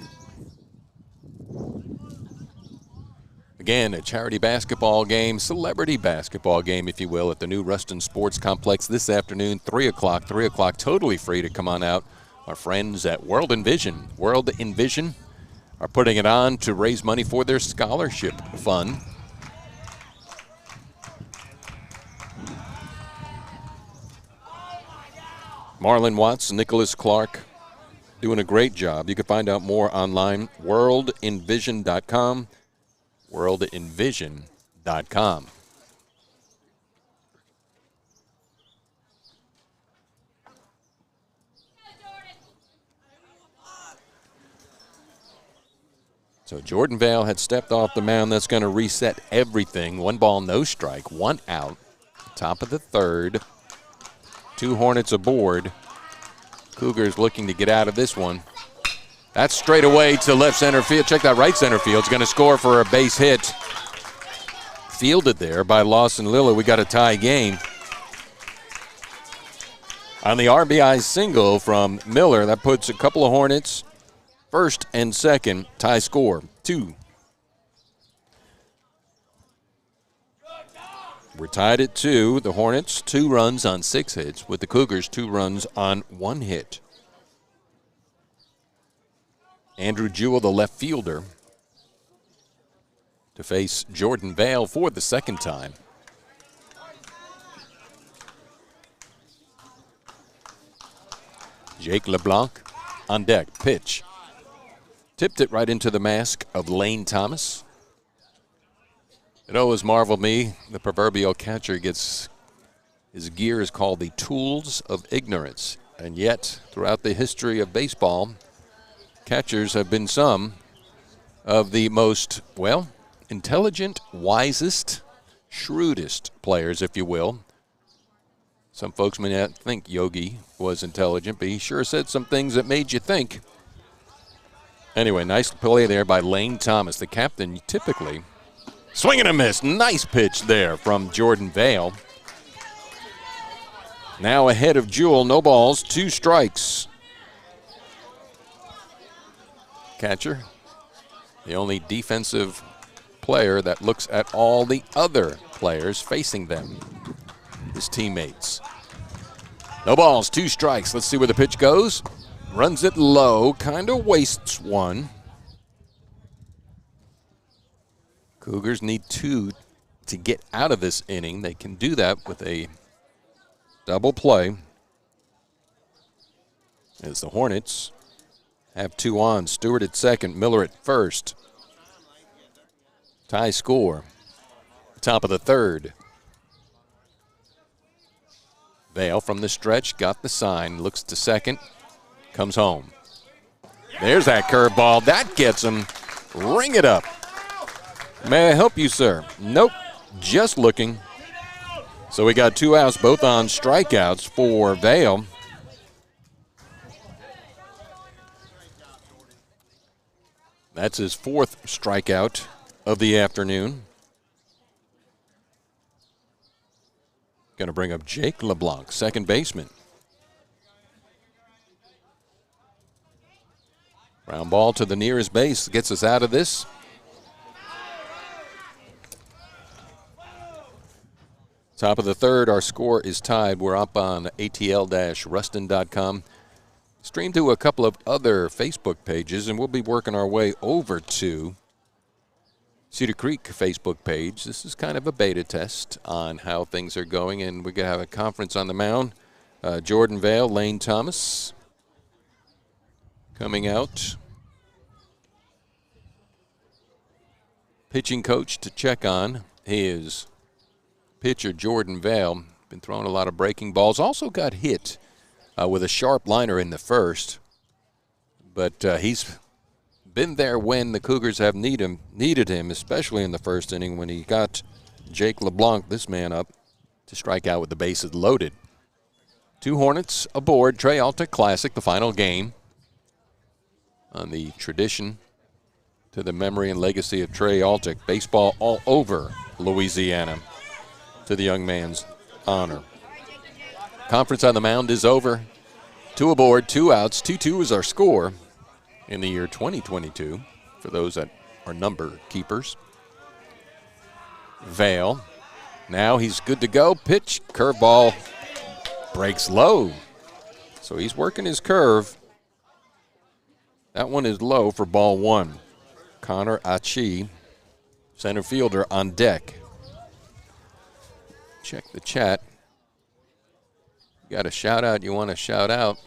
Again, a charity basketball game, celebrity basketball game, if you will, at the new Ruston Sports Complex this afternoon, 3 o'clock. 3 o'clock, totally free to come on out. Our friends at World Envision are putting it on to raise money for their scholarship fund. Marlon Watts, Nicholas Clark, doing a great job. You can find out more online, worldenvision.com. worldenvision.com. So Jordan Vale had stepped off the mound. That's going to reset everything. 1 ball, no strike, 1 out. Top of the third. 2 Hornets aboard. Cougars looking to get out of this one. That's straight away to left center field. Check that right center field. It's going to score for a base hit. Fielded there by Lawson Liller. We got a tie game. On the RBI single from Miller, that puts a couple of Hornets first and second. Tie score, 2. We're tied at 2. The Hornets, 2 runs on 6 hits, with the Cougars 2 runs on 1 hit. Andrew Jewell, the left fielder, to face Jordan Vale for the second time. Jake LeBlanc on deck. Pitch. Tipped it right into the mask of Lane Thomas. It always marveled me, the proverbial catcher gets his gears called the tools of ignorance. And yet, throughout the history of baseball, catchers have been some of the most, well, intelligent, wisest, shrewdest players, if you will. Some folks may not think Yogi was intelligent, but he sure said some things that made you think. Anyway, nice play there by Lane Thomas, the captain, typically. Swing and a miss. Nice pitch there from Jordan Vale. Now ahead of Jewell, no balls, 2 strikes. Catcher, the only defensive player that looks at all the other players facing them, his teammates. No balls, 2 strikes. Let's see where the pitch goes. Runs it low, kind of wastes one. Cougars need 2 to get out of this inning. They can do that with a double play, as the Hornets have 2 on. Stewart at second, Miller at first. Tie score. Top of the third. Vale from the stretch, got the sign, looks to second, comes home. There's that curveball. That gets him. Ring it up. May I help you, sir? Nope, just looking. So we got 2 outs, both on strikeouts for Vale. That's his 4th strikeout of the afternoon. Going to bring up Jake LeBlanc, second baseman. Ground ball to the nearest base gets us out of this. Top of the third, our score is tied. We're up on atl-ruston.com. Stream to a couple of other Facebook pages, and we'll be working our way over to Cedar Creek Facebook page. This is kind of a beta test on how things are going, and we're going to have a conference on the mound. Jordan Vale, Lane Thomas coming out. Pitching coach to check on his pitcher, Jordan Vale. Been throwing a lot of breaking balls. Also got hit with a sharp liner in the first. But he's been there when the Cougars have needed him, especially in the first inning when he got Jake LeBlanc, this man, up to strike out with the bases loaded. 2 Hornets aboard Trey Alta Classic, the final game on the tradition to the memory and legacy of Trey Alta. Baseball all over Louisiana to the young man's honor. Conference on the mound is over. 2 aboard, 2 outs. 2-2 is our score in the year 2022 for those that are number keepers. Vale. Now he's good to go. Pitch, curveball, breaks low. So he's working his curve. That one is low for ball 1. Connor Achi, center fielder, on deck. Check the chat. You got a shout out you want to shout out?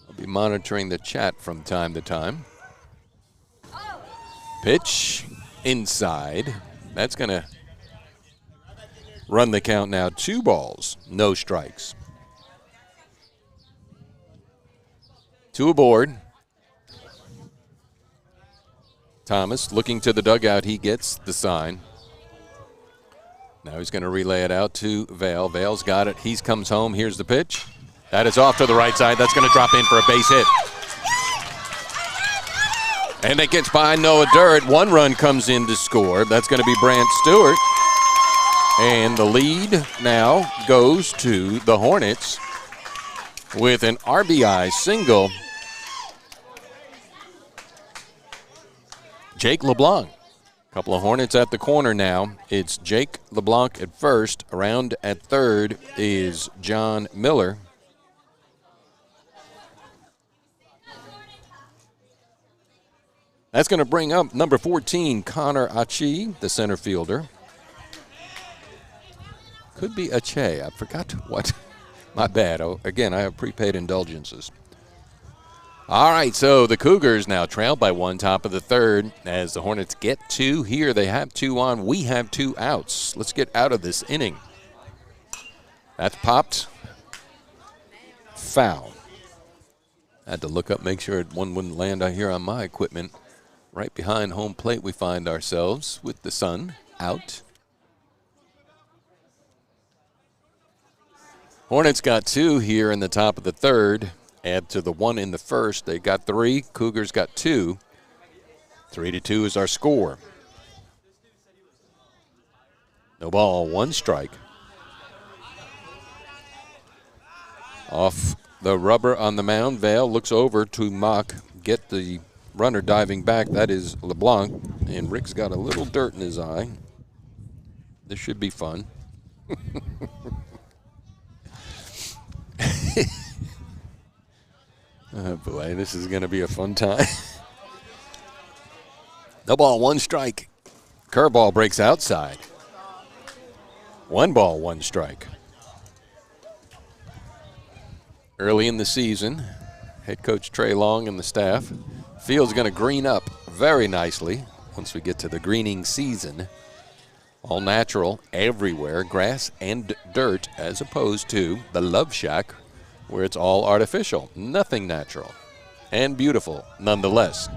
I'll be monitoring the chat from time to time. Pitch inside. That's going to run the count now. 2 balls, no strikes. 2 aboard. Thomas looking to the dugout. He gets the sign. Now he's going to relay it out to Vale. Vale's got it. He comes home. Here's the pitch. That is off to the right side. That's going to drop in for a base hit. And it gets by Noah Durrett. 1 run comes in to score. That's going to be Brant Stewart. And the lead now goes to the Hornets with an RBI single. Jake LeBlanc. Couple of Hornets at the corner now. It's Jake LeBlanc at first. Around at third is John Miller. That's going to bring up number 14, Connor Achi, the center fielder. Could be Ache. I forgot what. My bad. Oh, again, I have prepaid indulgences. All right, so the Cougars now trail by 1, top of the third. As the Hornets get 2 here, they have 2 on. We have 2 outs. Let's get out of this inning. That's popped. Foul. Had to look up, make sure one wouldn't land out here on my equipment. Right behind home plate we find ourselves with the sun out. Hornets got 2 here in the top of the third. Add to the 1 in the first. They got 3. Cougars got 2. 3-2 is our score. No ball, 1 strike. Off the rubber on the mound, Vale looks over to mock, get the runner diving back. That is LeBlanc. And Rick's got a little dirt in his eye. This should be fun. Oh boy, this is going to be a fun time. No ball, 1 strike. Curveball breaks outside. 1 ball, 1 strike. Early in the season, head coach Trey Long and the staff. Field's going to green up very nicely once we get to the greening season. All natural everywhere, grass and dirt, as opposed to the Love Shack, where it's all artificial, nothing natural, and beautiful nonetheless.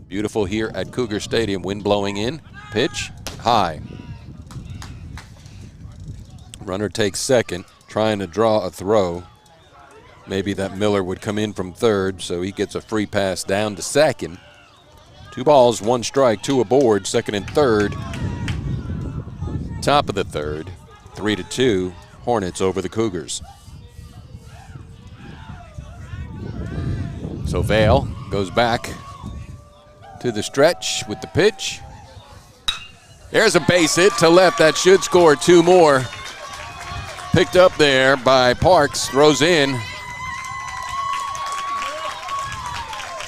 Beautiful here at Cougar Stadium, wind blowing in, pitch, high. Runner takes second, trying to draw a throw. Maybe that Miller would come in from third, so he gets a free pass down to second. 2 balls, 1 strike, 2 aboard, second and third. Top of the third, 3-2, Hornets over the Cougars. So Vale goes back to the stretch with the pitch. There's a base hit to left. That should score 2 more. Picked up there by Parks, throws in.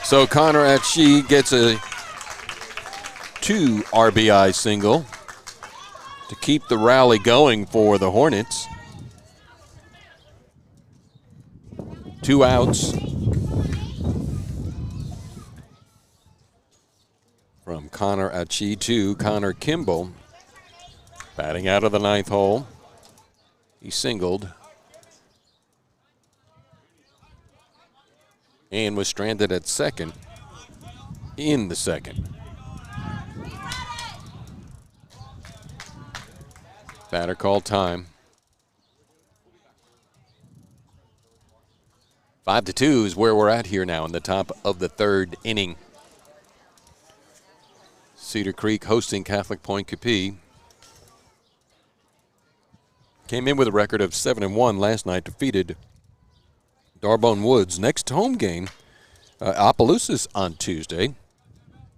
So Connor Atchee gets a 2 RBI single to keep the rally going for the Hornets. 2 outs from Connor Atchee to Connor Kimball. Batting out of the 9th hole. He singled and was stranded at second in the second. Batter called time. 5-2 is where we're at here now in the top of the 3rd inning. Cedar Creek hosting Catholic Point Coupee. Came in with a record of 7-1 last night, defeated Darbone Woods. Next home game, Opelousas on Tuesday.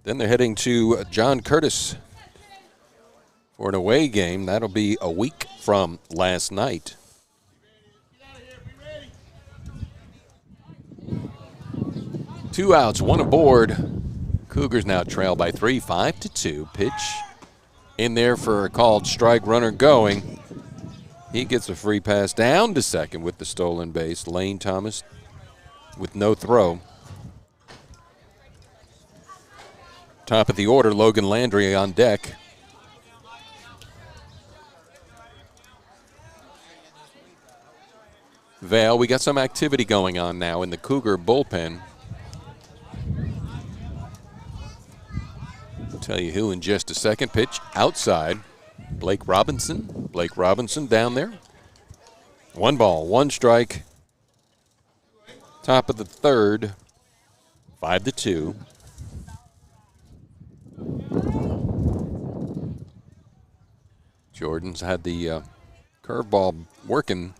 Then they're heading to John Curtis for an away game. That'll be a week from last night. Two outs, 1 aboard. Cougars now trail by 3, 5-2. Pitch in there for a called strike, runner going. He gets a free pass down to second with the stolen base. Lane Thomas with no throw. Top of the order, Logan Landry on deck. Vale, we got some activity going on now in the Cougar bullpen. I'll tell you who in just a second. Pitch outside. Blake Robinson down there. 1 ball, 1 strike. Top of the 3rd, 5-2. Jordan's had the curveball working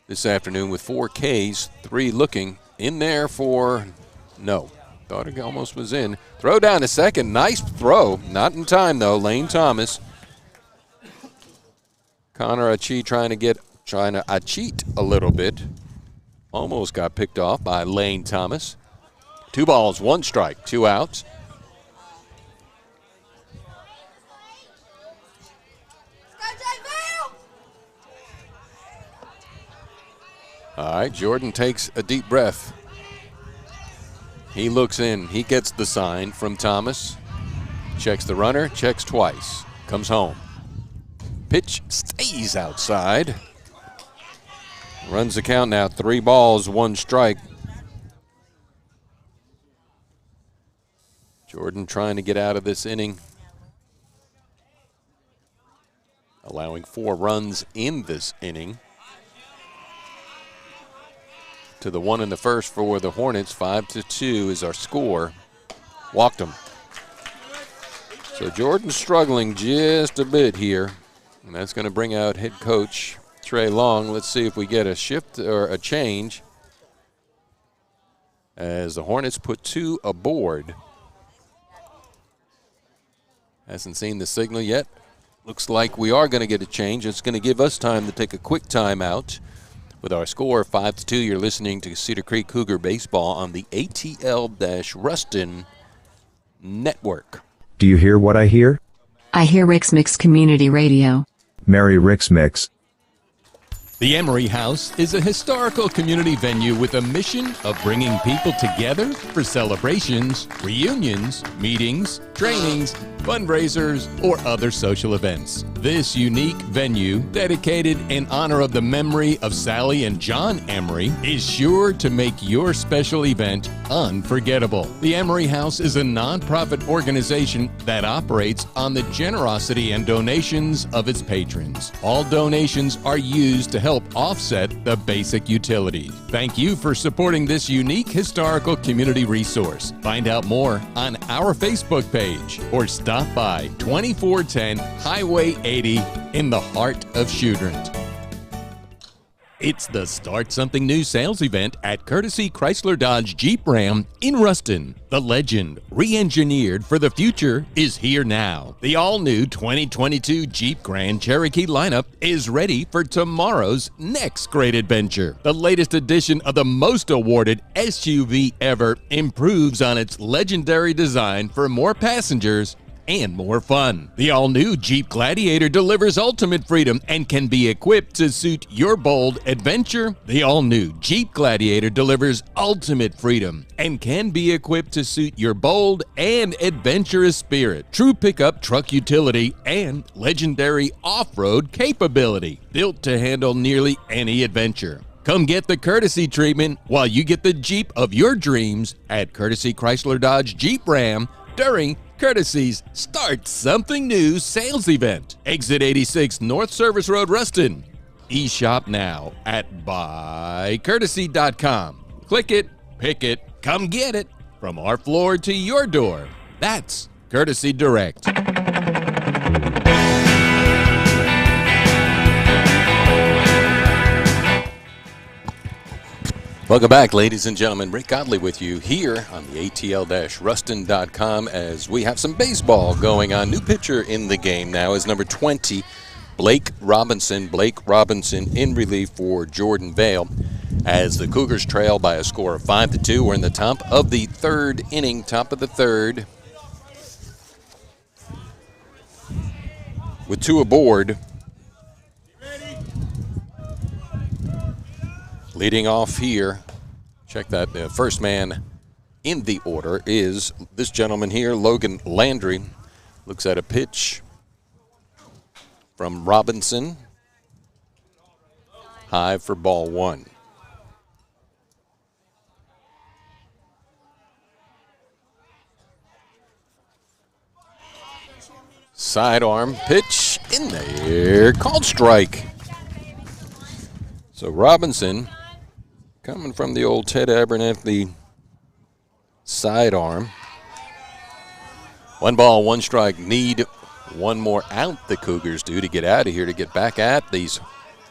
this afternoon with 4 Ks, 3 looking in there for no. Thought it almost was in. Throw down to second. Nice throw. Not in time, though. Lane Thomas. Connor Atchee trying to cheat a little bit. Almost got picked off by Lane Thomas. 2 balls, 1 strike, 2 outs. All right, Jordan takes a deep breath. He looks in. He gets the sign from Thomas. Checks the runner, checks twice. Comes home. Pitch stays outside. Runs the count now, 3 balls, 1 strike. Jordan trying to get out of this inning. Allowing 4 runs in this inning. To the 1 in the first for the Hornets. 5-2 is our score. Walked him. So Jordan's struggling just a bit here. And that's going to bring out head coach Trey Long. Let's see if we get a shift or a change. As the Hornets put 2 aboard. Hasn't seen the signal yet. Looks like we are going to get a change. It's going to give us time to take a quick timeout. With our score 5-2, you're listening to Cedar Creek Cougar Baseball on the ATL-Ruston Network. Do you hear what I hear? I hear Rix-Mix Community Radio. Merry Rix-Mix. The Emery House is a historical community venue with a mission of bringing people together for celebrations, reunions, meetings, trainings, fundraisers, or other social events. This unique venue, dedicated in honor of the memory of Sally and John Emery, is sure to make your special event unforgettable. The Emery House is a nonprofit organization that operates on the generosity and donations of its patrons. All donations are used to help offset the basic utilities. Thank you for supporting this unique historical community resource. Find out more on our Facebook page or stop by 2410 Highway 80 in the heart of Shudrint. It's the Start Something New sales event at Courtesy Chrysler Dodge Jeep Ram in Ruston. The legend, re-engineered for the future, is here now. The all-new 2022 Jeep Grand Cherokee lineup is ready for tomorrow's next great adventure. The latest edition of the most awarded SUV ever improves on its legendary design for more passengers and more fun. The all-new Jeep Gladiator delivers ultimate freedom and can be equipped to suit your bold adventure. The all-new Jeep Gladiator delivers ultimate freedom and can be equipped to suit your bold and adventurous spirit. True pickup truck utility and legendary off-road capability, built to handle nearly any adventure. Come get the courtesy treatment while you get the Jeep of your dreams at Courtesy Chrysler Dodge Jeep Ram during Courtesy's Start Something New sales event. Exit 86 North Service Road, Ruston. E-shop now at buycourtesy.com. Click it, pick it, come get it. From our floor to your door. That's Courtesy Direct. Welcome back, ladies and gentlemen. Rick Godley with you here on the ATL-Ruston.com as we have some baseball going on. New pitcher in the game now is number 20, Blake Robinson. Blake Robinson in relief for Jordan Vale as the Cougars trail by a score of 5-2. We're in the top of the third inning, top of the third, with two aboard. Leading off here, check that, the first man in the order is this gentleman here, Logan Landry. Looks at a pitch from Robinson. High for ball one. Sidearm pitch in there, called strike. So Robinson, coming from the old Ted Abernathy sidearm. 1 ball, 1 strike. Need one more out, the Cougars do, to get out of here, to get back at these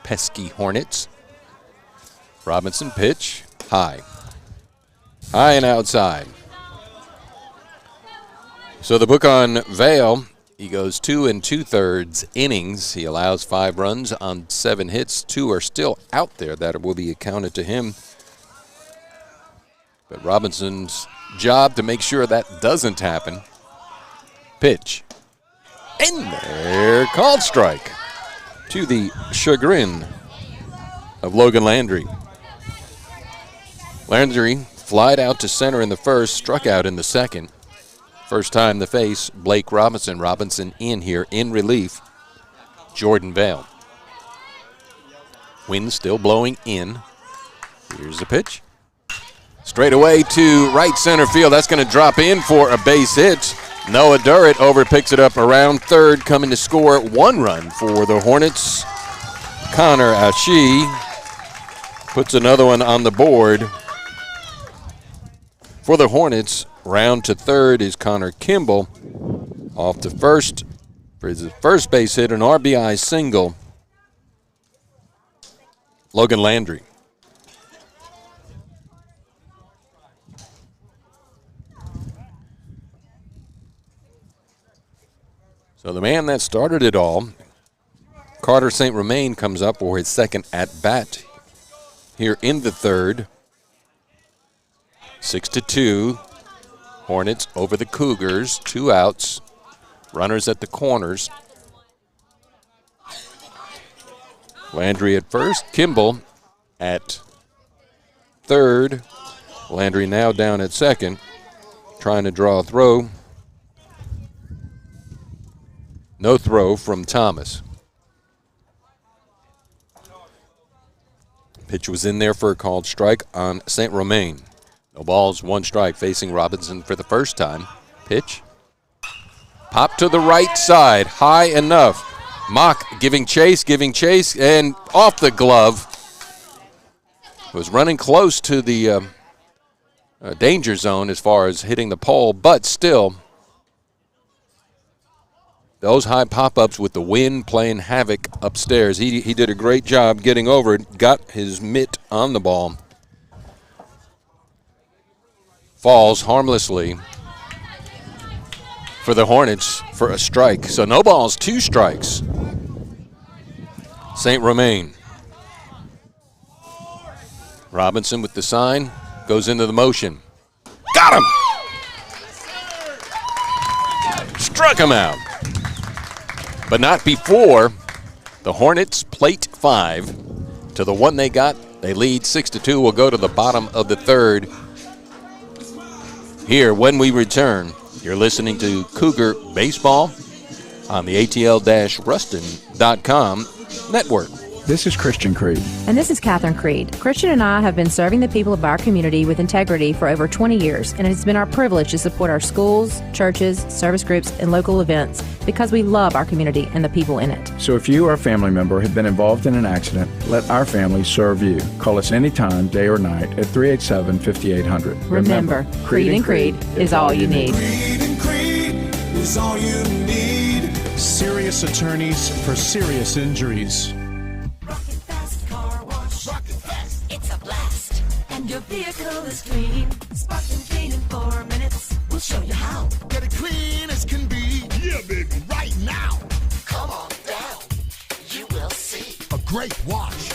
pesky Hornets. Robinson pitch, high. High and outside. So the book on Vale, he goes 2 2/3 innings. He allows 5 runs on 7 hits. 2 are still out there that will be accounted to him. But Robinson's job to make sure that doesn't happen. Pitch. In there, called strike. To the chagrin of Logan Landry. Landry flied out to center in the first, struck out in the second. First time to face Blake Robinson. Robinson in here in relief. Jordan Vale. Wind still blowing in. Here's the pitch. Straight away to right center field. That's going to drop in for a base hit. Noah Durrett over picks it up around third, coming to score 1 run for the Hornets. Connor Ashee puts another one on the board. For the Hornets, round to third is Connor Kimball. Off to first for his first base hit, an RBI single. Logan Landry. So the man that started it all, Carter St. Romain, comes up for his second at-bat here in the third. 6-2. Hornets over the Cougars. 2 outs. Runners at the corners. Landry at first, Kimball at third. Landry now down at second, trying to draw a throw. No throw from Thomas. Pitch was in there for a called strike on St. Romain. No balls, one strike, facing Robinson for the first time. Pitch. Pop to the right side, high enough. Mock giving chase, and off the glove. Was running close to the danger zone as far as hitting the pole, but still, those high pop-ups with the wind playing havoc upstairs. He did a great job getting over it, got his mitt on the ball. Falls harmlessly for the Hornets for a strike. So no balls, 2 strikes. St. Romain. Robinson with the sign, goes into the motion. Got him! Struck him out. But not before the Hornets plate 5 to the one they got. They lead 6-2. We'll go to the bottom of the third. Here, when we return, you're listening to Cougar Baseball on the ATL-Ruston.com network. This is Christian Creed. And this is Catherine Creed. Christian and I have been serving the people of our community with integrity for over 20 years, and it's been our privilege to support our schools, churches, service groups, and local events because we love our community and the people in it. So if you or a family member have been involved in an accident, let our family serve you. Call us anytime, day or night, at 387-5800. Remember, Creed and Creed is all you need. Creed and Creed is all you need. Serious attorneys for serious injuries. Rocket Fast Car Wash. Rocket Fast. It's a blast. And your vehicle is clean. Sparkling clean in 4 minutes. We'll show you how. Get it clean as can be. Yeah, baby. Right now. Come on down. You will see. A great wash.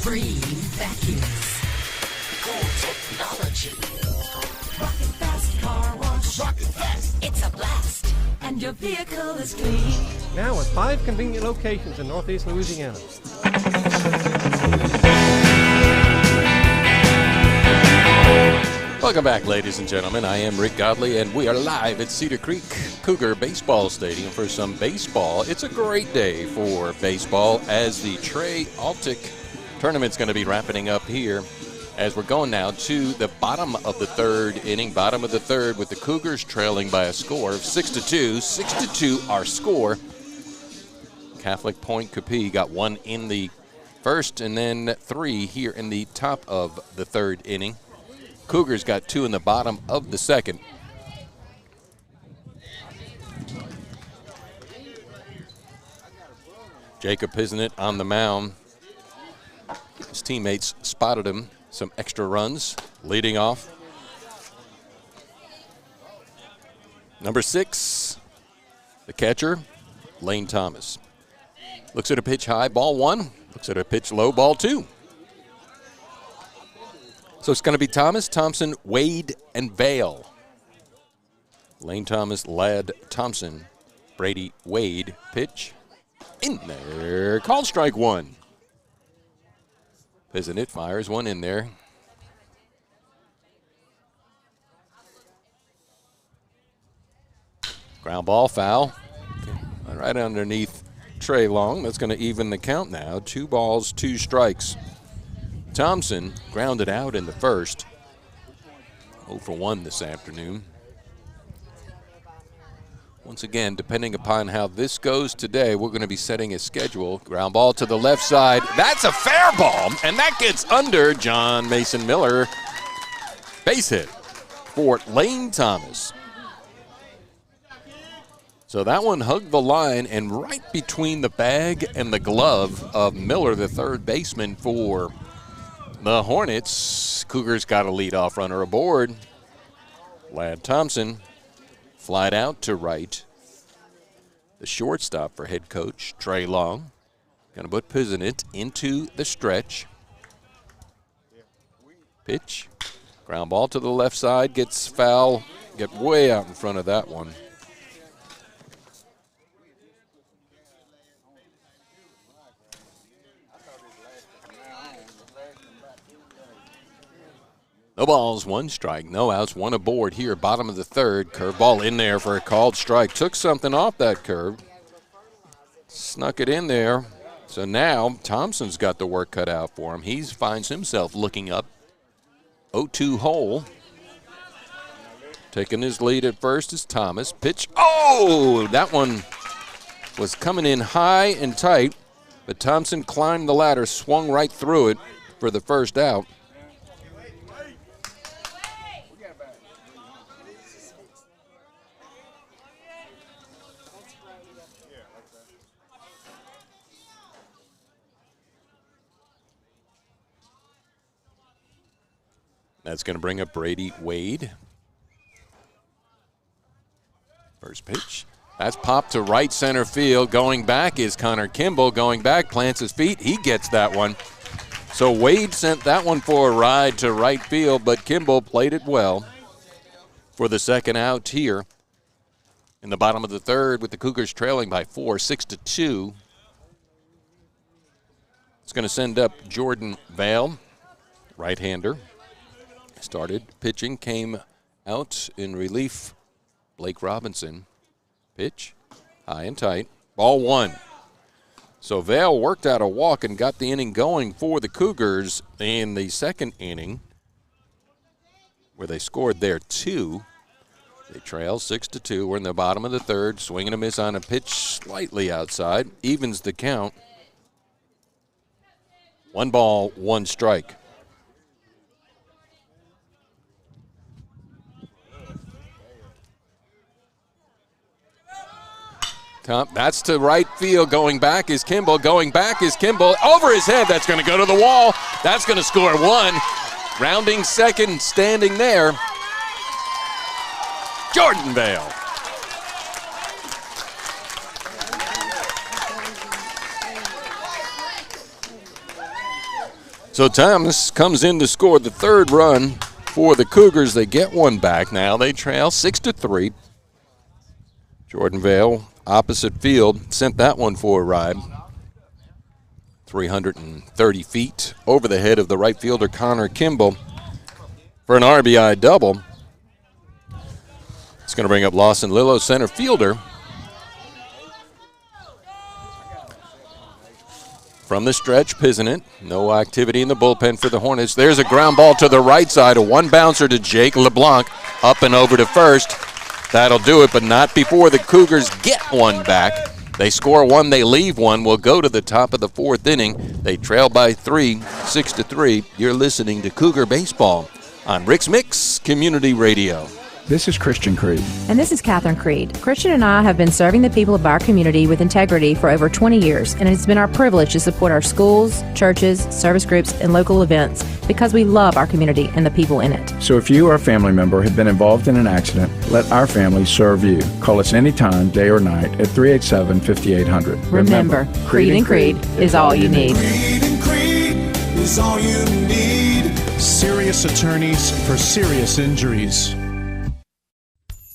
Free vacuums. Cool technology. Rocket Fast Car Wash. Rocket Fast. It's a blast. And your vehicle is clean. Now with 5 convenient locations in Northeast Louisiana. Welcome back, ladies and gentlemen. I am Rick Godley, and we are live at Cedar Creek Cougar Baseball Stadium for some baseball. It's a great day for baseball as the Trey Altic tournament's going to be wrapping up here as we're going now to the bottom of the third inning, bottom of the third, with the Cougars trailing by a score of 6-2. 6-2 our score. Catholic Point Coupee got 1 in the first and then 3 here in the top of the third inning. Cougars got 2 in the bottom of the second. Jacob Piznett on the mound. His teammates spotted him. Some extra runs leading off. Number 6, the catcher, Lane Thomas. Looks at a pitch high, ball 1. Looks at a pitch low, ball 2. So it's going to be Thomas, Thompson, Wade, and Vale. Lane Thomas, Ladd Thompson, Brady Wade. Pitch in there. Called strike 1. Piznett fires 1 in there. Ground ball, foul. Right underneath Trey Long. That's going to even the count now. 2 balls, 2 strikes. Thompson grounded out in the first. 0 for 1 this afternoon. Once again, depending upon how this goes today, we're going to be setting a schedule. Ground ball to the left side. That's a fair ball, and that gets under John Mason Miller. Base hit for Lane Thomas. So that one hugged the line and right between the bag and the glove of Miller, the third baseman for the Hornets. Cougars got a leadoff runner aboard. Ladd Thompson flied out to right. The shortstop for head coach Trey Long. Going to put Piznett into the stretch. Pitch. Ground ball to the left side. Gets foul. Get way out in front of that one. No balls, 1 strike, no outs, 1 aboard here, bottom of the 3rd. Curveball in there for a called strike. Took something off that curve. Snuck it in there. So now Thompson's got the work cut out for him. He finds himself looking up 0-2 hole. Taking his lead at first is Thomas. Pitch. Oh, that one was coming in high and tight, but Thompson climbed the ladder, swung right through it for the first out. That's going to bring up Brady Wade. First pitch. That's popped to right center field. Going back is Connor Kimball. Going back, plants his feet. He gets that one. So Wade sent that one for a ride to right field, but Kimball played it well for the second out here in the bottom of the 3rd with the Cougars trailing by 4, 6-2. It's going to send up Jordan Vale, right-hander. Started pitching, came out in relief. Blake Robinson. Pitch, high and tight. Ball 1. So Vale worked out a walk and got the inning going for the Cougars in the second inning, where they scored there 2. They trail 6-2. We're in the bottom of the 3rd. Swing and a miss on a pitch slightly outside. Evens the count. 1 ball, 1 strike. That's to right field. Going back is Kimball. Going back is Kimball. Over his head. That's going to go to the wall. That's going to score 1. Rounding second, standing there, Jordan Vale. So Thomas comes in to score the 3rd run for the Cougars. They get 1 back now. They trail 6-3. Jordan Vale, opposite field, sent that one for a ride. 330 feet over the head of the right fielder, Connor Kimball, for an RBI double. It's going to bring up Lawson Lillo, center fielder. From the stretch, Pisanent. No activity in the bullpen for the Hornets. There's a ground ball to the right side, a 1 bouncer to Jake LeBlanc, up and over to first. That'll do it, but not before the Cougars get 1 back. They score 1, they leave 1. We'll go to the top of the 4th inning. They trail by 3, 6-3. You're listening to Cougar Baseball on Rix-Mix Community Radio. This is Christian Creed. And this is Catherine Creed. Christian and I have been serving the people of our community with integrity for over 20 years, and it's been our privilege to support our schools, churches, service groups, and local events because we love our community and the people in it. So if you or a family member have been involved in an accident, let our family serve you. Call us anytime, day or night, at 387-5800. Remember, Creed and Creed is all you need. Creed and Creed is all you need. Serious attorneys for serious injuries.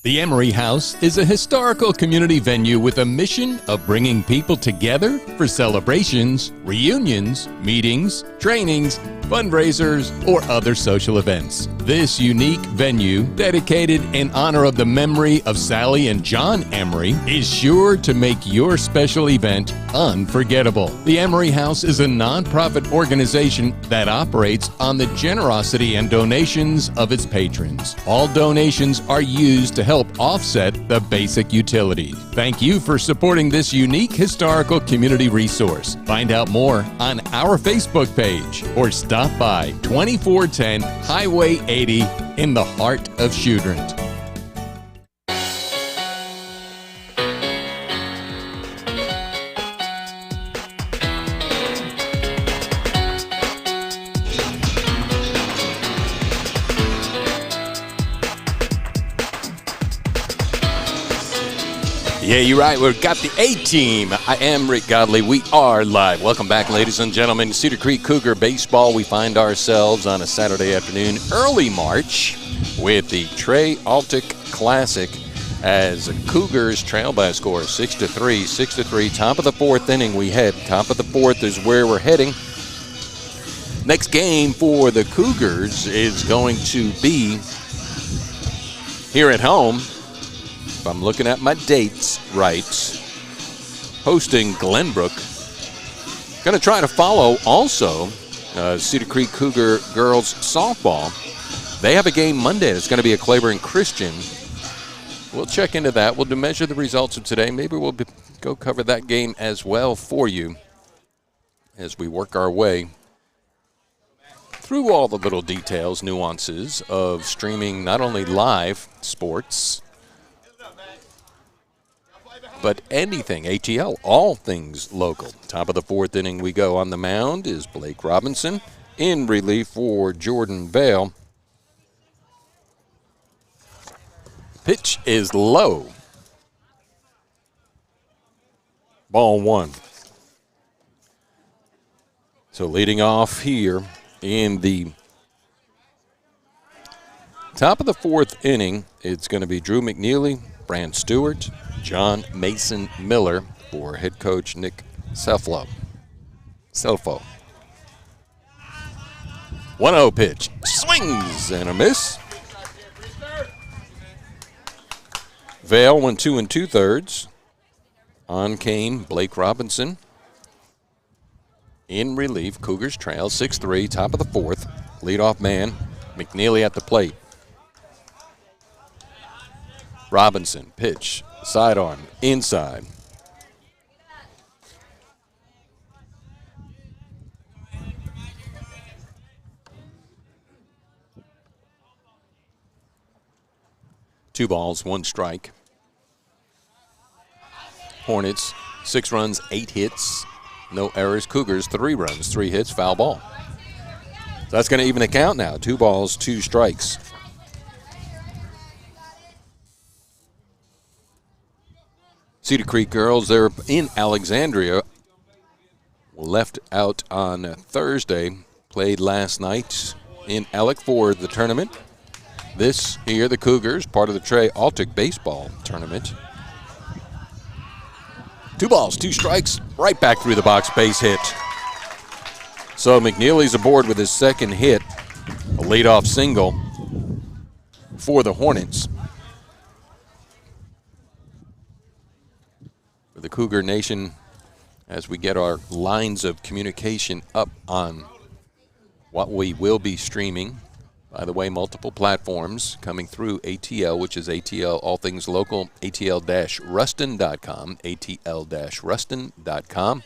The Emery House is a historical community venue with a mission of bringing people together for celebrations, reunions, meetings, trainings, fundraisers, or other social events. This unique venue, dedicated in honor of the memory of Sally and John Emery, is sure to make your special event unforgettable. The Emery House is a nonprofit organization that operates on the generosity and donations of its patrons. All donations are used to help offset the basic utilities. Thank you for supporting this unique historical community resource. Find out more on our Facebook page or stop by 2410 Highway 80 in the heart of Shudrant. Yeah, you're right. We've got the A-Team. I am Rick Godley. We are live. Welcome back, ladies and gentlemen. Cedar Creek Cougar Baseball. We find ourselves on a Saturday afternoon, early March, with the Trey Altic Classic as the Cougars trail by a score of 6-3. 6-3. Top of the 4th inning we head. Top of the 4th is where we're heading. Next game for the Cougars is going to be here at home, if I'm looking at my dates right, hosting Glenbrook. Going to try to follow also Cedar Creek Cougar girls softball. They have a game Monday. It's going to be at Claiborne Christian. We'll check into that. We'll measure the results of today. Maybe we'll go cover that game as well for you as we work our way through all the little details, nuances of streaming not only live sports, but anything, ATL, all things local. Top of the fourth inning we go. On the mound is Blake Robinson in relief for Jordan Vale. Pitch is low. Ball one. So leading off here in the top of the fourth inning, it's going to be Drew McNeely, Brand Stewart, John Mason Miller for head coach Nick Selfo. 1-0 pitch. Swings and a miss. Vale went 2 2/3. On came Blake Robinson. In relief, Cougars trail 6-3, top of the fourth. Leadoff man, McNeely at the plate. Robinson, pitch, sidearm, inside. Two balls, one strike. Hornets, 6 runs, 8 hits, no errors. Cougars, 3 runs, 3 hits, foul ball. So that's going to even the count now. 2 balls, 2 strikes. Cedar Creek girls, they're in Alexandria. Left out on Thursday. Played last night in Alec for the tournament. This here, the Cougars, part of the Trey Altic baseball tournament. 2 balls, 2 strikes, right back through the box, base hit. So McNeely's aboard with his second hit, a leadoff single for the Hornets. For the Cougar Nation, as we get our lines of communication up on what we will be streaming. By the way, multiple platforms coming through ATL, which is ATL All Things Local, ATL-Ruston.com, ATL-Ruston.com.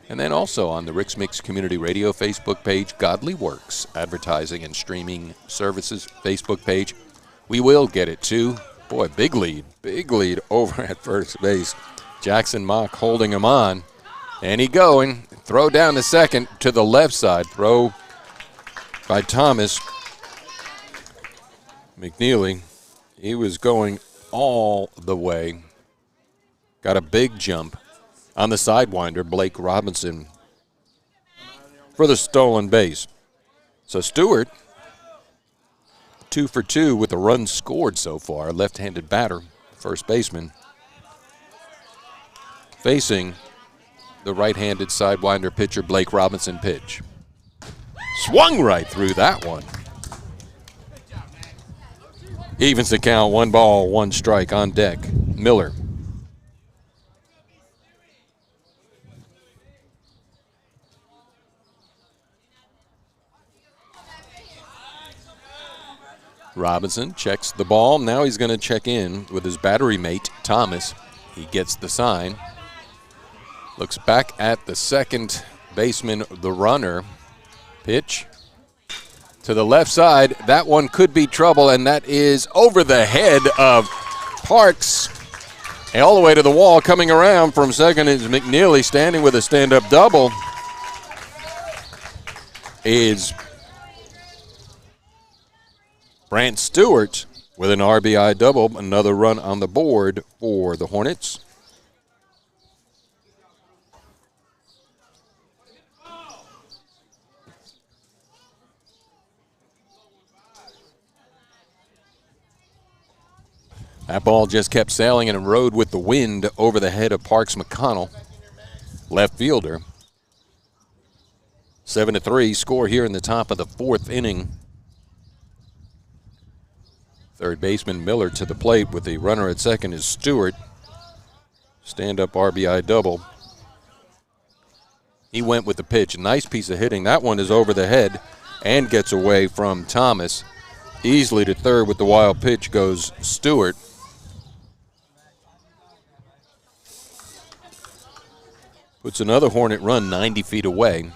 And then also on the Rix-Mix Community Radio Facebook page, Godly Works Advertising and Streaming Services Facebook page. We will get it too. Boy, big lead over at first base. Jackson Mock holding him on. And he going. Throw down to second to the left side. Throw by Thomas. McNeely, he was going all the way. Got a big jump on the sidewinder, Blake Robinson, for the stolen base. So Stewart, 2 for 2 with a run scored so far. Left-handed batter, first baseman, facing the right-handed sidewinder pitcher, Blake Robinson pitch. Swung right through that one. Evens the count, 1 ball, 1 strike on deck. Miller. Robinson checks the ball. Now he's going to check in with his battery mate, Thomas. He gets the sign. Looks back at the second baseman, the runner. Pitch to the left side. That one could be trouble, and that is over the head of Parks. And all the way to the wall. Coming around from second is McNeely, standing with a stand-up double. Is Brant Stewart with an RBI double. Another run on the board for the Hornets. That ball just kept sailing and rode with the wind over the head of Parks McConnell, left fielder. 7-3 score here in the top of the 4th inning. Third baseman Miller to the plate with the runner at second is Stewart. Stand-up RBI double. He went with the pitch. Nice piece of hitting. That one is over the head and gets away from Thomas. Easily to third with the wild pitch goes Stewart. Puts another Hornet run 90 feet away.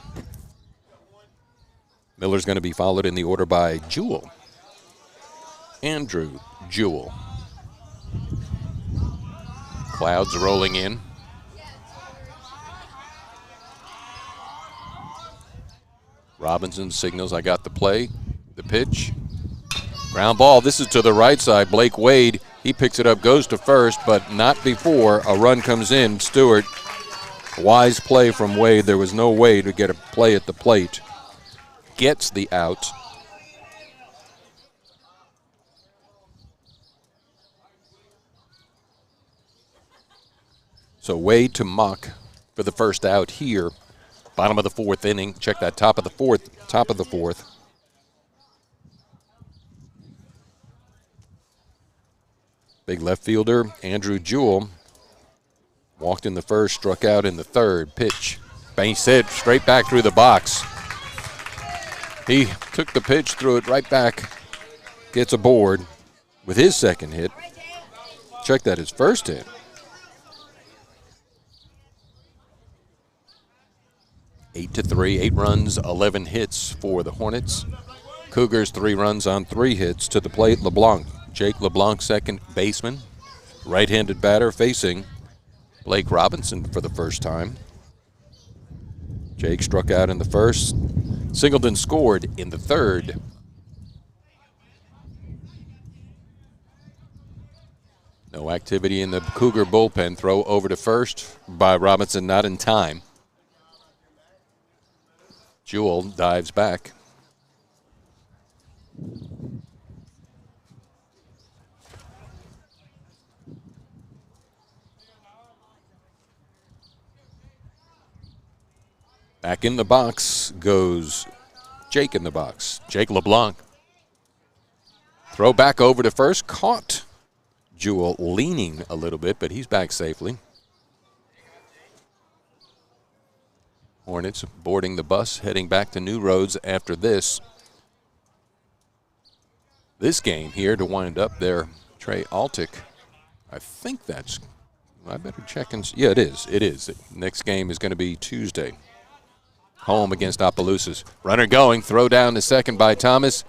Miller's going to be followed in the order by Jewell. Andrew Jewell. Clouds rolling in. Robinson signals, I got the play. The pitch. Ground ball. This is to the right side. Blake Wade, he picks it up, goes to first, but not before a run comes in. Stewart, wise play from Wade. There was no way to get a play at the plate. Gets the out. So Wade to Mock for the first out here. Bottom of the 4th inning. Check that, top of the 4th. Big left fielder, Andrew Jewell. Walked in the first, struck out in the third. Pitch. Base hit straight back through the box. He took the pitch, threw it right back. Gets aboard with his second hit. Check that, his first hit. 8-3, 8 runs, 11 hits for the Hornets. Cougars 3 runs on 3 hits. To the plate, LeBlanc. Jake LeBlanc, second baseman. Right-handed batter facing Blake Robinson for the first time. Jake struck out in the first. Singleton scored in the third. No activity in the Cougar bullpen. Throw over to first by Robinson, not in time. Jewell dives back. Back in the box goes Jake in the box. Jake LeBlanc. Throw back over to first. Caught Jewell leaning a little bit, but he's back safely. Hornets boarding the bus, heading back to New Roads after this. This game here to wind up there, Trey Altick. I think that's, I better check and see. Yeah, it is. It is. Next game is going to be Tuesday. Home against Opelousas. Runner going, throw down to second by Thomas.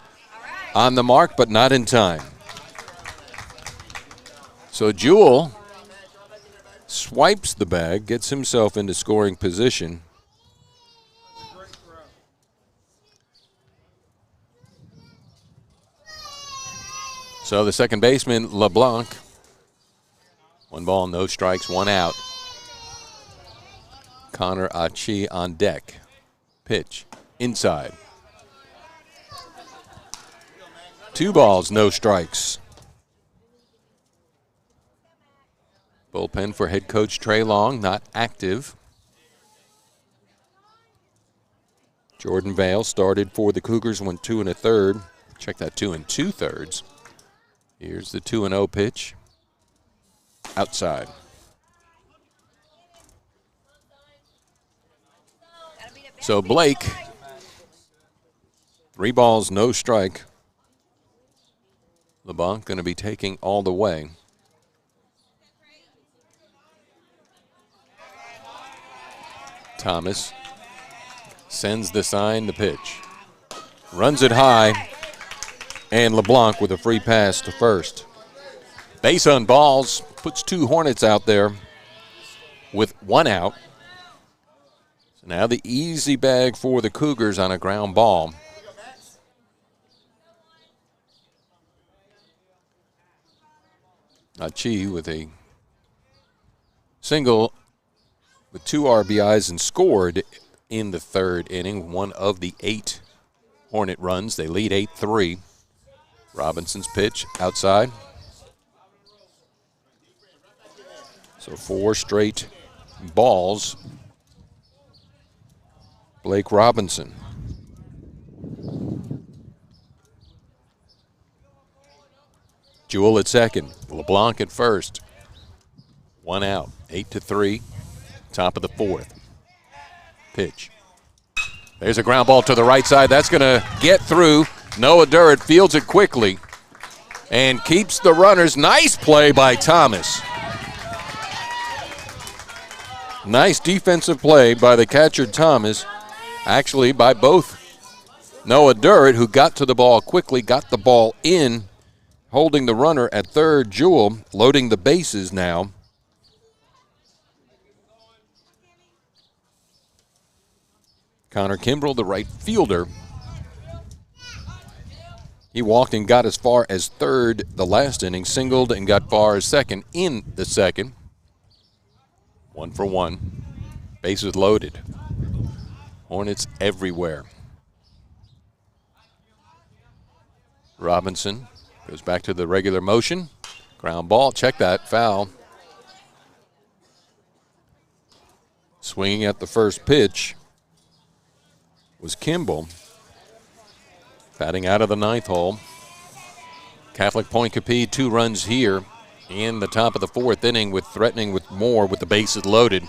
On the mark, but not in time. So Jewell swipes the bag, gets himself into scoring position. So the second baseman, LeBlanc. 1 ball, no strikes, 1 out. Connor Achi on deck. Pitch, inside. 2 balls, no strikes. Bullpen for head coach Trey Long, not active. Jordan Vale started for the Cougars, went 2 1/3. Check that, 2 2/3. Here's the 2-0 pitch. Outside. So Blake, 3 balls, no strike. LeBlanc going to be taking all the way. Thomas sends the sign, the pitch. Runs it high, and LeBlanc with a free pass to first. Base on balls, puts 2 Hornets out there with 1 out. So now the easy bag for the Cougars on a ground ball. Achi with a single with 2 RBIs and scored in the 3rd inning, 1 of the 8 Hornet runs. They lead 8-3. Robinson's pitch outside. So 4 straight balls. Blake Robinson. Jewell at second. LeBlanc at first. 1 out. 8-3. Top of the fourth. Pitch. There's a ground ball to the right side. That's going to get through. Noah Durrett fields it quickly and keeps the runners. Nice play by Thomas. Nice defensive play by the catcher, Thomas. Actually, by both Noah Durrett, who got to the ball quickly, got the ball in, holding the runner at third. Jewell loading the bases now. Connor Kimbrell, the right fielder. He walked and got as far as third the last inning, singled and got far as second in the second. 1 for 1. Bases loaded. Hornets everywhere. Robinson goes back to the regular motion. Ground ball, check that, foul. Swinging at the first pitch was Kimball. Batting out of the ninth hole. Catholic Point Coupee 2 runs here in the top of the fourth inning, with threatening with more with the bases loaded.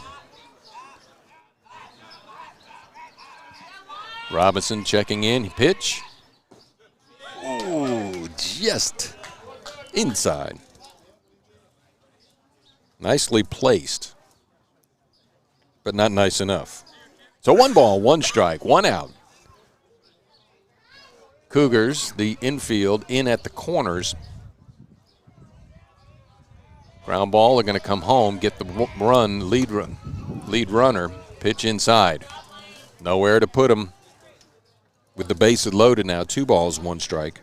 Robinson checking in. Pitch. Ooh, just inside. Nicely placed, but not nice enough. So 1 ball, 1 strike, 1 out. Cougars, the infield, in at the corners. Ground ball, are going to come home, get the lead runner. Pitch inside. Nowhere to put him with the bases loaded now. 2 balls, 1 strike.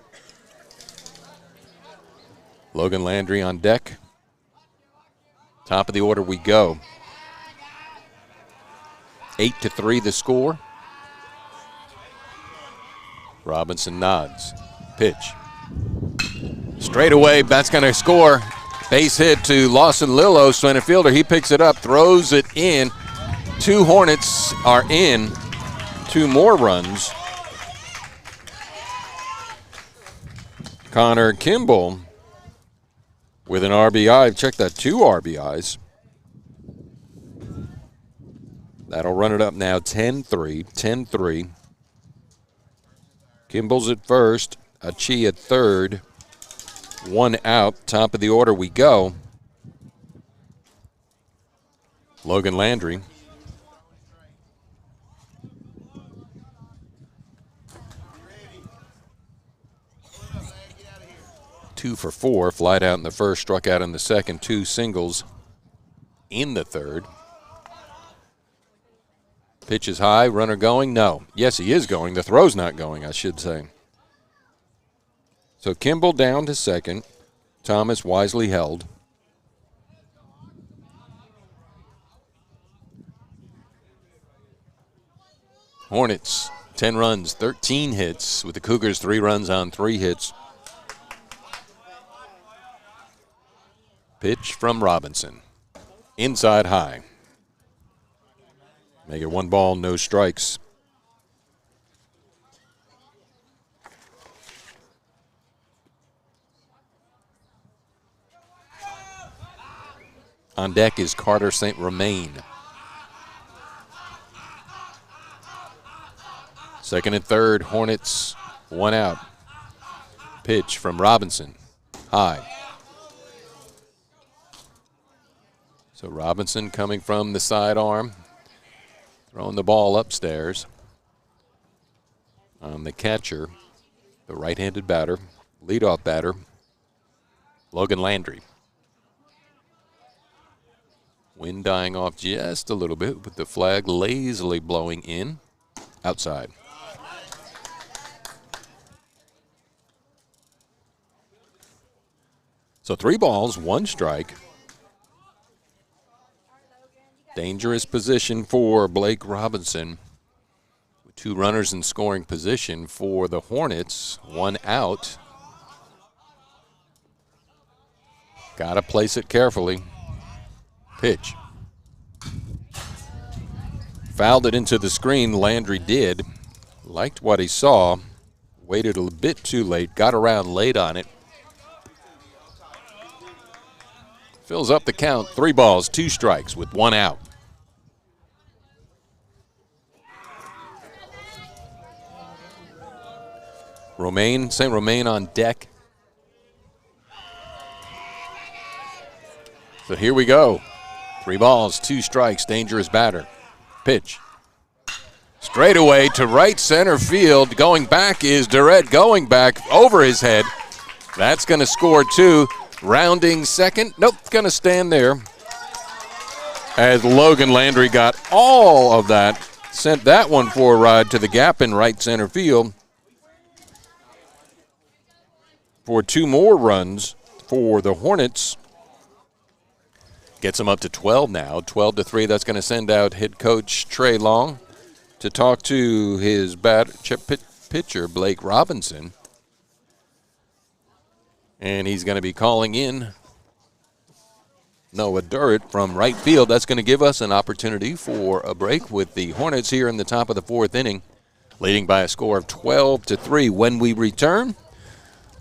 Logan Landry on deck. Top of the order we go. 8-3 the score. Robinson nods. Pitch. Straight away, that's going to score. Base hit to Lawson Lillo, center fielder. He picks it up, throws it in. 2 Hornets are in. 2 more runs. Connor Kimbrell with an RBI. Check that, 2 RBIs. That'll run it up now, 10-3, 10-3. Kimball's at first, Achie at third. 1 out, top of the order we go. Logan Landry. Two for 4, flied out in the first, struck out in the second, 2 singles in the third. Pitch is high, runner going? No. Yes, he is going. The throw's not going, I should say. So Kimbrell down to second. Thomas wisely held. Hornets, 10 runs, 13 hits, with the Cougars 3 runs on 3 hits. Pitch from Robinson. Inside high. Make it 1 ball, no strikes. On deck is Carter St. Romain. Second and third, Hornets, 1 out. Pitch from Robinson. High. So Robinson coming from the sidearm. Throwing the ball upstairs on the catcher, the right-handed batter, leadoff batter, Logan Landry. Wind dying off just a little bit with the flag lazily blowing in outside. So 3 balls, 1 strike. Dangerous position for Blake Robinson. 2 runners in scoring position for the Hornets. 1 out. Got to place it carefully. Pitch. Fouled it into the screen. Landry did. Liked what he saw. Waited a bit too late. Got around late on it. Fills up the count. 3 balls, 2 strikes with 1 out. St. Romain on deck. So here we go. 3 balls, 2 strikes, dangerous batter. Pitch. Straight away to right center field. Going back is Durrett, going back over his head. That's going to score 2. Rounding second. Nope, going to stand there. As Logan Landry got all of that. Sent that one for a ride to the gap in right center field. For 2 more runs for the Hornets. Gets them up to 12 now, 12-3. That's going to send out head coach Trey Long to talk to his pitcher, Blake Robinson. And he's going to be calling in Noah Durrett from right field. That's going to give us an opportunity for a break with the Hornets here in the top of the 4th inning, leading by a score of 12-3. When we return,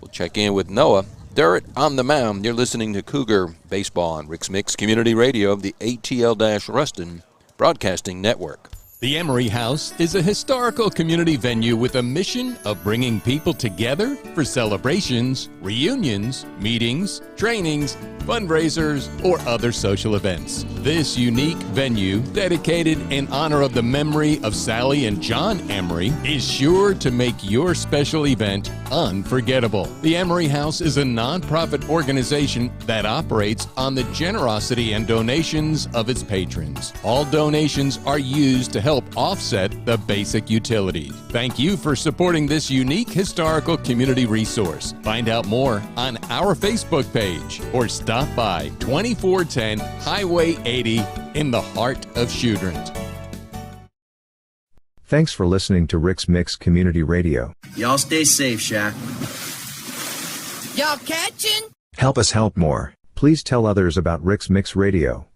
we'll check in with Noah Durrett on the mound. You're listening to Cougar Baseball on Rix-Mix Community Radio of the ATL-Ruston Broadcasting Network. The Emery House is a historical community venue with a mission of bringing people together for celebrations, reunions, meetings, trainings, fundraisers, or other social events. This unique venue, dedicated in honor of the memory of Sally and John Emery, is sure to make your special event unforgettable. The Emery House is a nonprofit organization that operates on the generosity and donations of its patrons. All donations are used to help offset the basic utilities. Thank you for supporting this unique historical community resource. Find out more on our Facebook page or stop by 2410 Highway 80 in the heart of Shudrint. Thanks for listening to Rix-Mix Community Radio. Y'all stay safe, Shaq. Y'all catching? Help us help more. Please tell others about Rix-Mix Radio.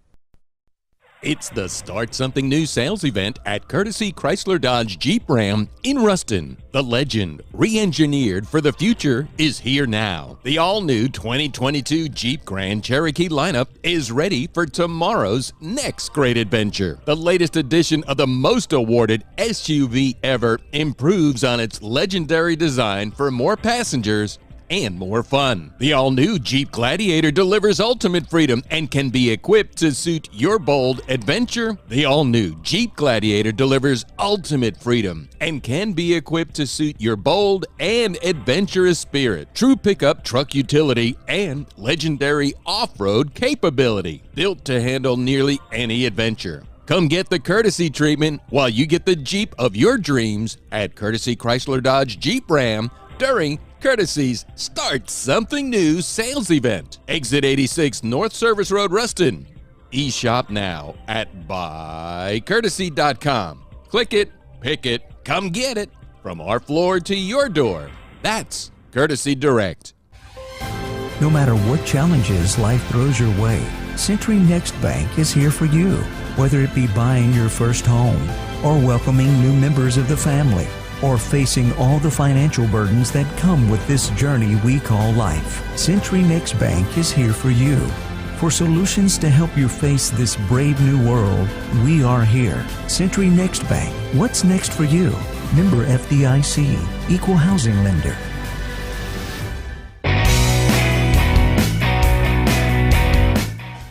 It's the Start Something New sales event at Courtesy Chrysler Dodge Jeep Ram in Ruston. The legend, re-engineered for the future, is here now. The all-new 2022 Jeep Grand Cherokee lineup is ready for tomorrow's next great adventure. The latest edition of the most awarded SUV ever improves on its legendary design for more passengers and more fun. The all-new Jeep Gladiator delivers ultimate freedom and can be equipped to suit your bold adventure. The all-new Jeep Gladiator delivers ultimate freedom and can be equipped to suit your bold and adventurous spirit. True pickup truck utility and legendary off-road capability, built to handle nearly any adventure. Come get the courtesy treatment while you get the Jeep of your dreams at Courtesy Chrysler Dodge Jeep Ram during Courtesy's Start Something New sales event. Exit 86 North Service Road, Ruston. E-shop now at buycourtesy.com. Click it, pick it, come get it. From our floor to your door. That's Courtesy Direct. No matter what challenges life throws your way, Century Next Bank is here for you. Whether it be buying your first home, or welcoming new members of the family, or facing all the financial burdens that come with this journey we call life, Century Next Bank is here for you. For solutions to help you face this brave new world, we are here. Century Next Bank. What's next for you? Member FDIC. Equal housing lender.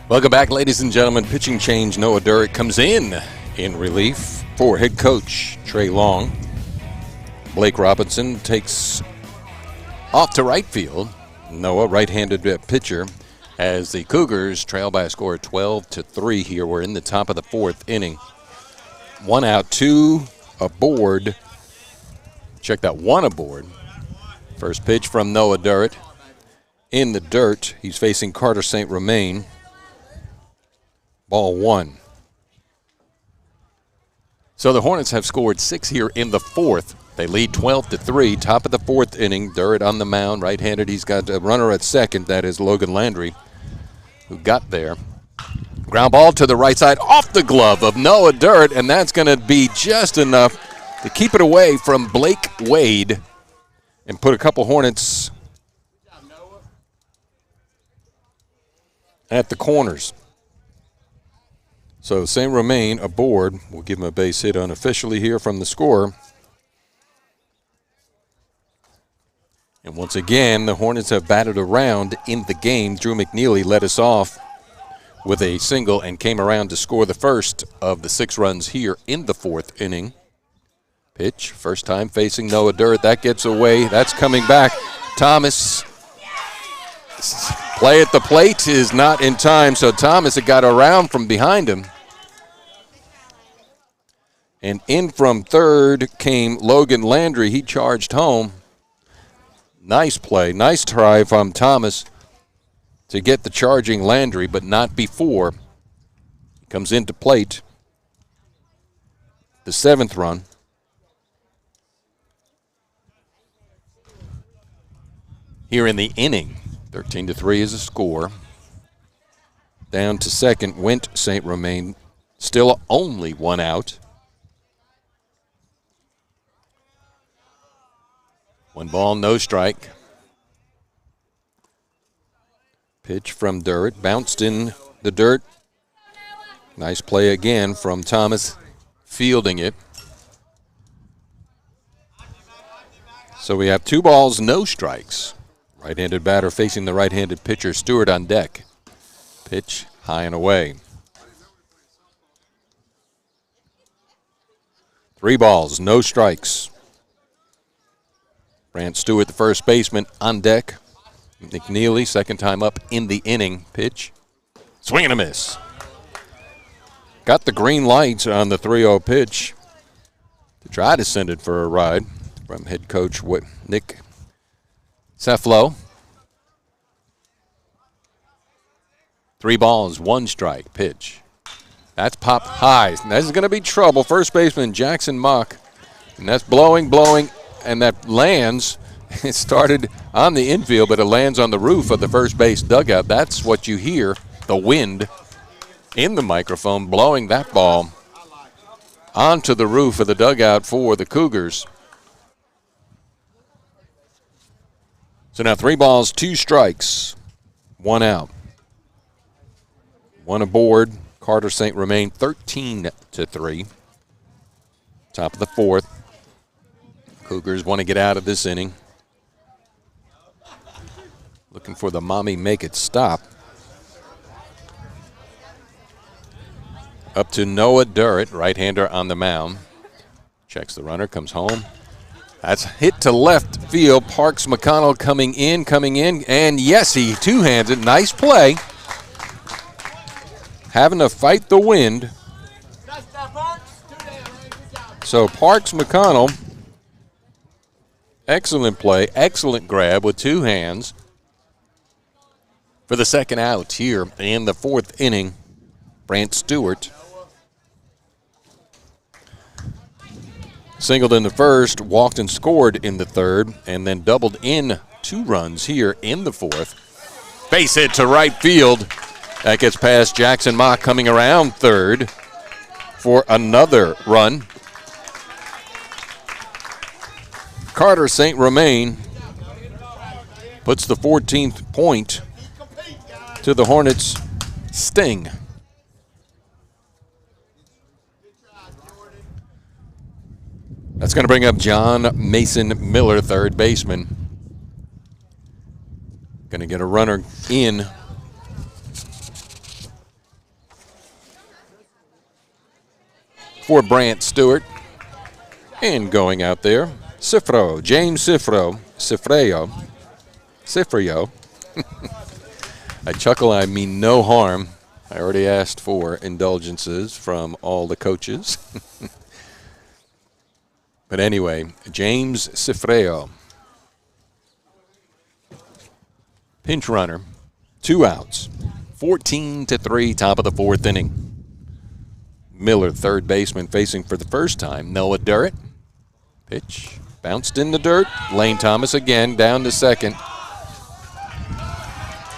Welcome back, ladies and gentlemen. Pitching change. Noah Durrett comes in relief for head coach Trey Long. Blake Robinson takes off to right field. Noah, right-handed pitcher, as the Cougars trail by a score of 12-3 here. We're in the top of the 4th inning. 1 out, 2 aboard. Check that, 1 aboard. First pitch from Noah Durrett. In the dirt, he's facing Carter St. Romain. Ball 1. So the Hornets have scored 6 here in the 4th. They lead 12-3, top of the 4th inning. Durrett on the mound, right-handed. He's got a runner at second. That is Logan Landry, who got there. Ground ball to the right side off the glove of Noah Dirt, and that's going to be just enough to keep it away from Blake Wade and put a couple Hornets at the corners. So St. Romain aboard. We'll give him a base hit unofficially here from the scorer. And once again, the Hornets have batted around in the game. Drew McNeely led us off with a single and came around to score the first of the 6 runs here in the 4th inning. Pitch, first time facing Noah Dirt. That gets away. That's coming back. Thomas. Play at the plate is not in time, so Thomas had got around from behind him. And in from third came Logan Landry. He charged home. Nice play, nice try from Thomas to get the charging Landry, but not before. He comes into plate. The 7th run. Here in the inning, 13-3 is the score. Down to second went St. Romain, still only 1 out. 1 ball, no strike. Pitch from Dirt, bounced in the dirt. Nice play again from Thomas, fielding it. So we have 2 balls, no strikes. Right-handed batter facing the right-handed pitcher, Stewart on deck. Pitch high and away. 3 balls, no strikes. Brant Stewart, the first baseman, on deck. McNeely, second time up in the inning. Pitch. Swing and a miss. Got the green lights on the 3-0 pitch to try to send it for a ride from head coach Nick Cefalo. 3 balls, 1 strike. Pitch. That's popped high. This is going to be trouble. First baseman Jackson Mock. And that's blowing, and that lands. It started on the infield, but it lands on the roof of the first base dugout. That's what you hear, the wind in the microphone blowing that ball onto the roof of the dugout for the Cougars. So now 3 balls, 2 strikes, 1 out. 1 aboard. Carter St. Romain 13-3. Top of the 4th. Cougars want to get out of this inning. Looking for the mommy make it stop. Up to Noah Durrett, right-hander on the mound. Checks the runner, comes home. That's hit to left field. Parks McConnell coming in, and yes, he two-hands it. Nice play. Having to fight the wind. So Parks McConnell, excellent play, excellent grab with 2 hands for the second out here in the 4th inning. Brant Stewart singled in the first, walked and scored in the 3rd, and then doubled in 2 runs here in the 4th. Base hit to right field. That gets past Jackson Mock, coming around 3rd for another run. Carter St. Romain puts the 14th point to the Hornets' sting. That's going to bring up John Mason Miller, 3rd baseman. Going to get a runner in. For Brant Stewart. And going out there, James Cifreo. I chuckle, I mean no harm. I already asked for indulgences from all the coaches. But anyway, James Cifreo. Pinch runner, 2 outs. 14-3, top of the 4th inning. Miller, 3rd baseman, facing for the first time Noah Durrett. Pitch bounced in the dirt. Lane Thomas again down to second.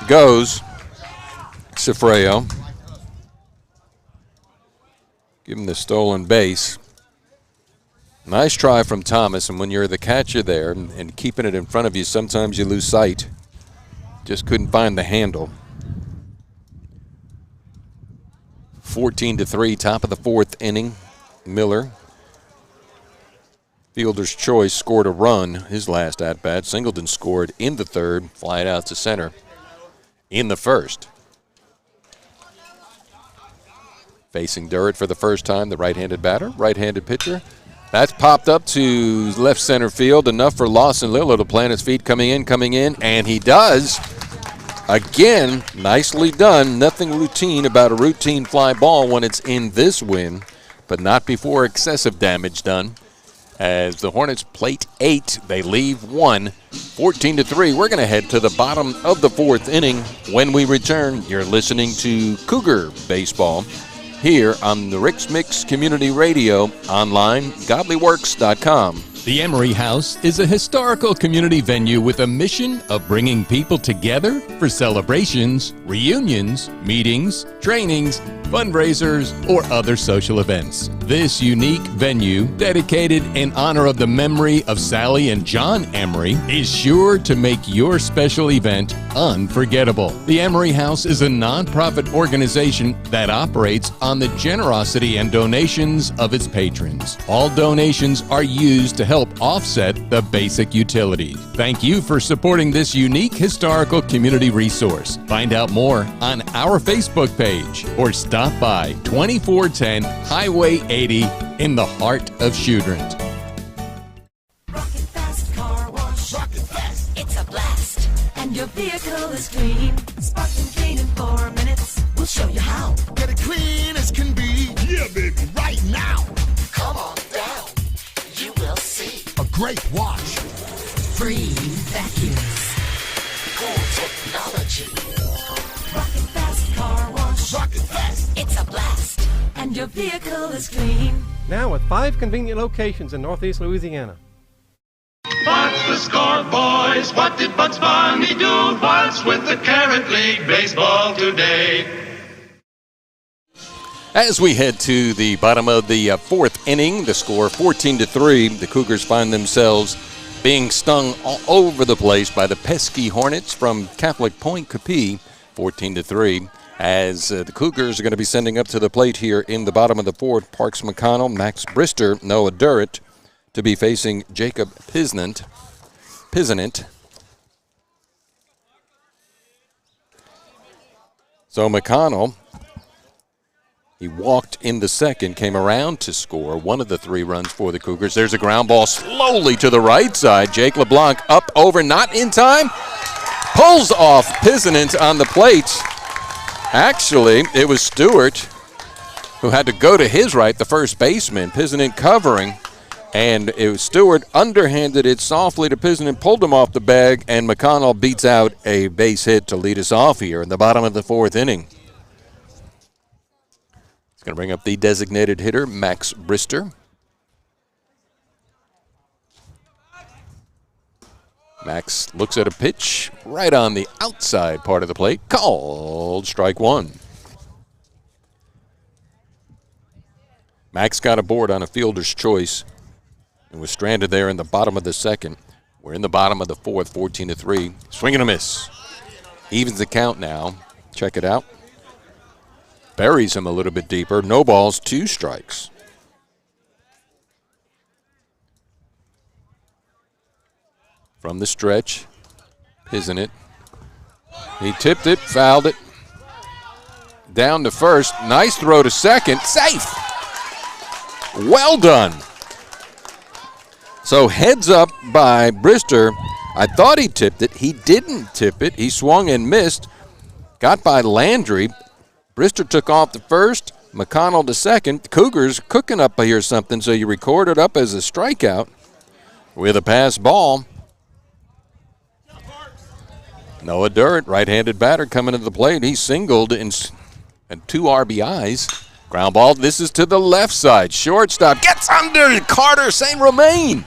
Goes Cifreo. Give him the stolen base. Nice try from Thomas, and when you're the catcher there and keeping it in front of you, sometimes you lose sight. Just couldn't find the handle. 14-3, top of the fourth inning. Miller, fielder's choice, scored a run his last at-bat. Singleton scored in the third, fly it out to center in the first. Facing Durrett for the first time, the right-handed batter, right-handed pitcher. That's popped up to left center field, enough for Lawson Lillard to plant his feet, coming in, and he does. Again, nicely done. Nothing routine about a routine fly ball when it's in this win, but not before excessive damage done. As the Hornets plate 8, they leave 1, 14-3. We're going to head to the bottom of the fourth inning. When we return, you're listening to Cougar Baseball here on the Rix-Mix Community Radio, online, godlyworks.com. The Emery House is a historical community venue with a mission of bringing people together for celebrations, reunions, meetings, trainings, fundraisers, or other social events. This unique venue, dedicated in honor of the memory of Sally and John Emery, is sure to make your special event unforgettable. The Emery House is a nonprofit organization that operates on the generosity and donations of its patrons. All donations are used to help offset the basic utilities. Thank you for supporting this unique historical community resource. Find out more on our Facebook page or stop by 2410 Highway 80 in the heart of Shudrint. Rocket Fast Car Wash. Rocket Fast. It's a blast. And your vehicle is clean. Sparkling clean in 4 minutes. We'll show you how. Get it clean as can be. Yeah, baby. Right now. Come on down. You will see a great wash. Free vacuums. Cool technology. Rocket Fast Car Wash. Rocket Fast. It's a blast. And your vehicle is clean. Now with 5 convenient locations in Northeast Louisiana. What's the score, boys? What did Bugs Bunny do? What's with the Carrot League baseball today? As we head to the bottom of the fourth inning, the score 14-3. The Cougars find themselves being stung all over the place by the pesky Hornets from Catholic Point, Coupee, 14-3. As the Cougars are going to be sending up to the plate here in the bottom of the fourth, Parks McConnell, Max Brister, Noah Durrett, to be facing Jacob Piznant. So McConnell, he walked in the second, came around to score one of the 3 runs for the Cougars. There's a ground ball slowly to the right side. Jake LeBlanc up over, not in time. Pulls off Piznant on the plate. Actually, it was Stewart who had to go to his right, the first baseman. Piznant covering. And it was Stewart underhanded it softly to Piznant, pulled him off the bag, and McConnell beats out a base hit to lead us off here in the bottom of the fourth inning. It's going to bring up the designated hitter, Max Brister. Max looks at a pitch right on the outside part of the plate, called strike 1. Max got aboard on a fielder's choice and was stranded there in the bottom of the second. We're in the bottom of the fourth, 14-3. Swing and a miss. Evens the count now. Check it out. Buries him a little bit deeper. No balls, 2 strikes. From the stretch, isn't it? He tipped it, fouled it. Down to first. Nice throw to second. Safe. Well done. So heads up by Brister. I thought he tipped it. He didn't tip it. He swung and missed. Got by Landry. Brister took off the first. McConnell to second. The Cougars cooking up here something, so you record it up as a strikeout with a pass ball. Noah Durrett, right-handed batter, coming to the plate. He singled and 2 RBIs. Ground ball. This is to the left side. Shortstop gets under. Carter St. Romain.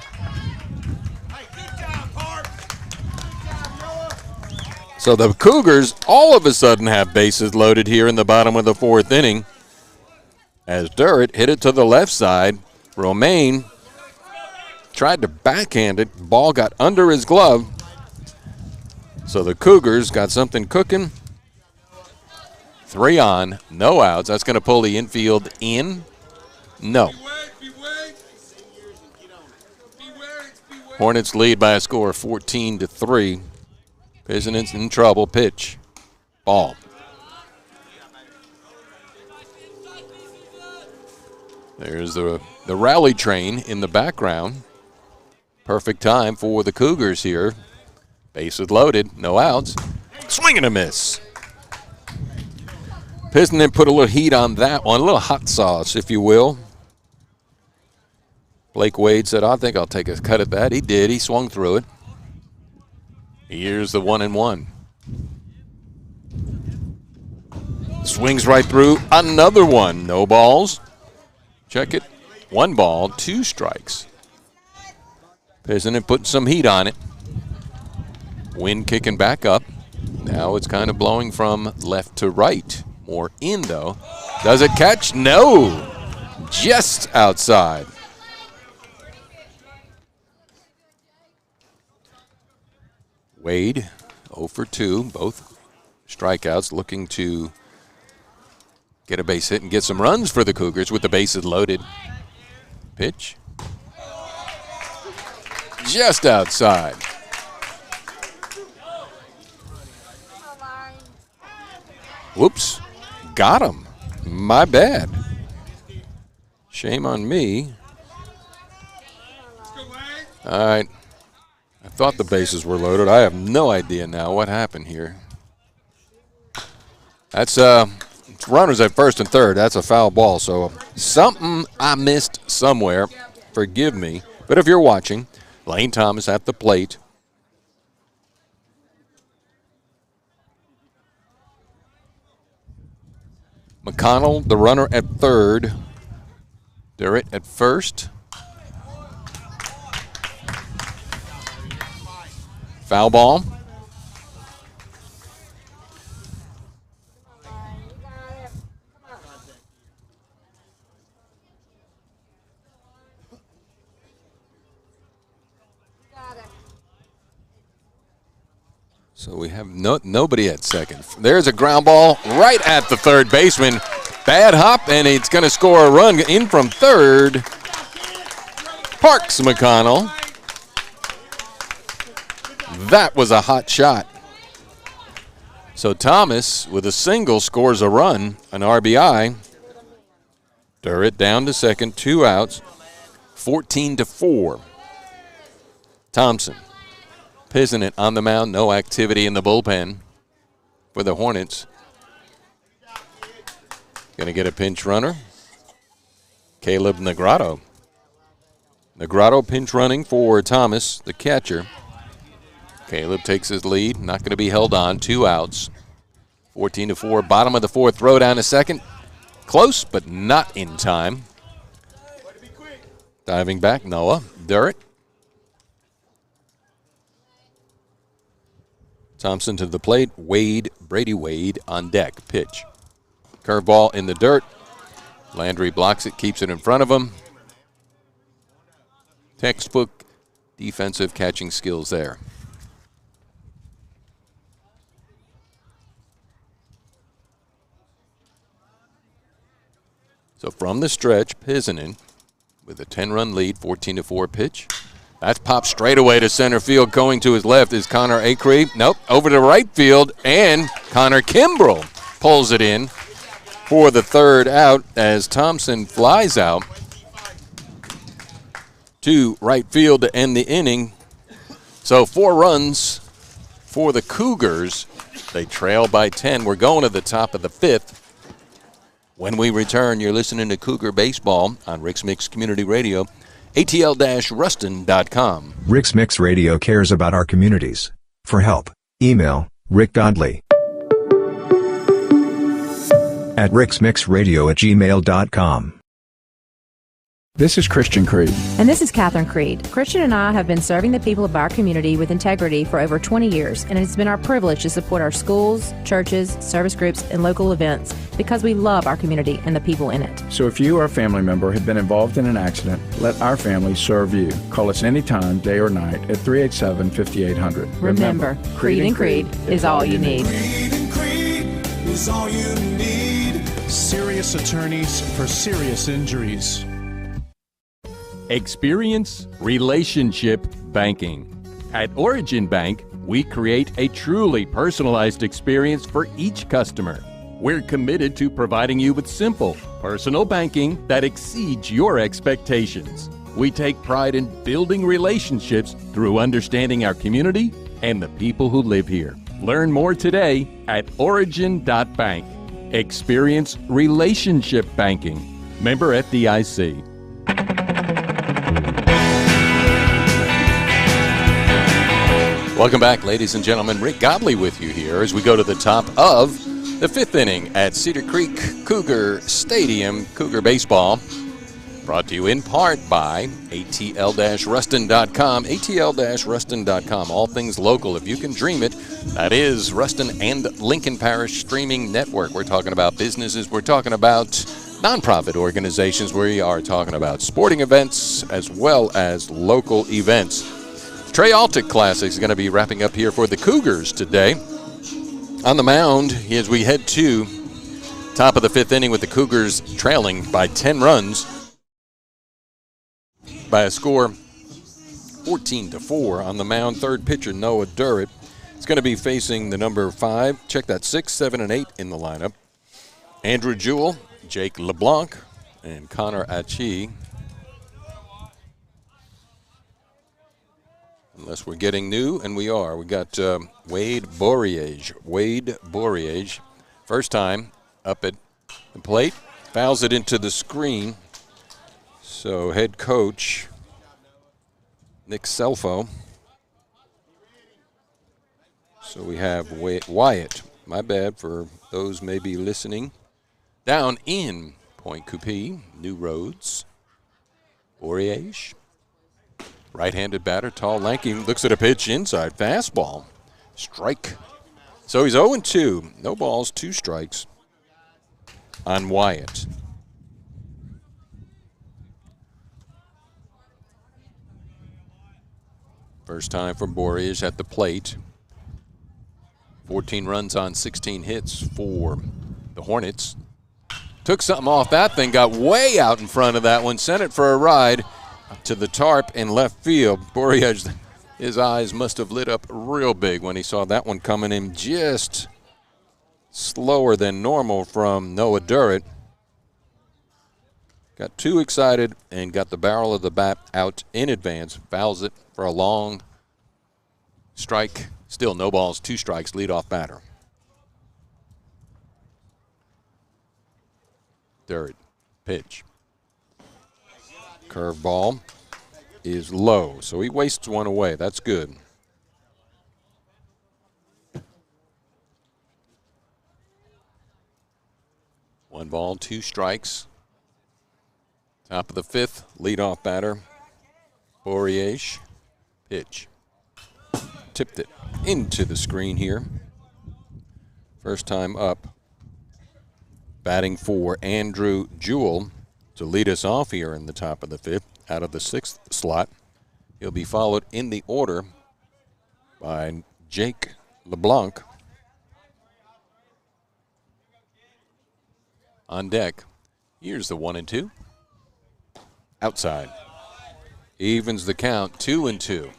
So the Cougars all of a sudden have bases loaded here in the bottom of the fourth inning. as Durrett hit it to the left side. Romaine tried to backhand it. Ball got under his glove. So the Cougars got something cooking. 3 on, no outs. That's going to pull the infield in. No. Hornets lead by a score of 14-3. President's in trouble. Pitch. Ball. There's the rally train in the background. Perfect time for the Cougars here. Bases loaded, no outs. Swing and a miss. President put a little heat on that one, a little hot sauce, if you will. Blake Wade said, I think I'll take a cut at that. He did. He swung through it. Here's the 1-1. Swings right through. Another one. No balls. Check it. 1 ball, 2 strikes. President putting some heat on it. Wind kicking back up. Now it's kind of blowing from left to right. More in, though. Does it catch? No. Just outside. Wade, 0 for 2, both strikeouts, looking to get a base hit and get some runs for the Cougars with the bases loaded. Pitch. Just outside. Whoops. Got him. My bad. Shame on me. All right. I thought the bases were loaded. I have no idea now what happened here. That's runners at first and third. That's a foul ball. So something I missed somewhere. Forgive me. But if you're watching, Lane Thomas at the plate. McConnell, the runner at third. Durrett at first. Foul ball. So we have nobody at second. There's a ground ball right at the third baseman. Bad hop, and it's going to score a run in from third. Parks McConnell. That was a hot shot. So Thomas, with a single, scores a run, an RBI. Durrett down to second, 2 outs, 14-4. Thompson. Piznant on the mound, no activity in the bullpen for the Hornets. Going to get a pinch runner. Caleb Negrado. Negrado pinch running for Thomas, the catcher. Caleb takes his lead, not going to be held on, 2 outs. 14-4, bottom of the 4th, throw down to second. Close, but not in time. Diving back, Noah. Durrett. Thompson to the plate. Brady Wade on deck. Pitch. Curveball in the dirt. Landry blocks it, keeps it in front of him. Textbook defensive catching skills there. So from the stretch, Pizzinin with a 10-run lead, 14-4 pitch. That's popped straight away to center field. Going to his left is Connor Acree. Nope, over to right field, and Connor Kimbrell pulls it in for the 3rd out as Thompson flies out to right field to end the inning. So 4 runs for the Cougars. They trail by 10. We're going to the top of the 5th. When we return, you're listening to Cougar Baseball on Rix-Mix Community Radio, ATL-Ruston.com. Rix-Mix Radio cares about our communities. For help, email rickdodley at rixmixradio@gmail.com. This is Christian Creed. And this is Catherine Creed. Christian and I have been serving the people of our community with integrity for over 20 years, and it's been our privilege to support our schools, churches, service groups, and local events because we love our community and the people in it. So if you or a family member have been involved in an accident, let our family serve you. Call us anytime, day or night, at 387-5800. Remember, Creed and Creed is all you need. Creed and Creed is all you need. Serious attorneys for serious injuries. Experience relationship banking. At Origin Bank, we create a truly personalized experience for each customer. We're committed to providing you with simple, personal banking that exceeds your expectations. We take pride in building relationships through understanding our community and the people who live here. Learn more today at origin.bank. Experience relationship banking. Member FDIC. Welcome back, ladies and gentlemen. Rick Godley with you here as we go to the top of the fifth inning at Cedar Creek Cougar Stadium. Cougar Baseball brought to you in part by ATL-Ruston.com. ATL-Ruston.com, all things local. If you can dream it, that is Ruston and Lincoln Parish Streaming Network. We're talking about businesses. We're talking about nonprofit organizations. We are talking about sporting events as well as local events. Trey Altic Classic is going to be wrapping up here for the Cougars today. On the mound as we head to top of the fifth inning with the Cougars trailing by 10 runs by a score 14-4. On the mound, third pitcher Noah Durrett is going to be facing the number 5. Check that, 6, 7, and 8 in the lineup. Andrew Jewell, Jake LeBlanc, and Connor Achi. Unless we're getting new, and we are. We got Wade Boriage. First time up at the plate. Fouls it into the screen. So head coach Nick Selfo. So we have Wyatt. My bad for those maybe listening. Down in Point Coupee, New Roads. Boriage. Right-handed batter, tall, lanky, looks at a pitch inside, fastball, strike. So he's 0-2, no balls, 2 strikes on Wyatt. First time for Boriage at the plate. 14 runs on 16 hits for the Hornets. Took something off that thing, got way out in front of that one, sent it for a ride to the tarp in left field. Boriage, his eyes must have lit up real big when he saw that one coming in just slower than normal from Noah Durrett. Got too excited and got the barrel of the bat out in advance. Fouls it for a long strike. Still no balls, 2 strikes, leadoff batter. Durrett, pitch. Curveball is low, so he wastes one away. That's good. One ball, 2 strikes. Top of the fifth, leadoff batter, Boriage. Pitch. Tipped it into the screen here. First time up. Batting for Andrew Jewell to lead us off here in the top of the fifth, out of the 6th slot. He'll be followed in the order by Jake LeBlanc. On deck, here's the 1-2. Outside. Evens the count, 2-2.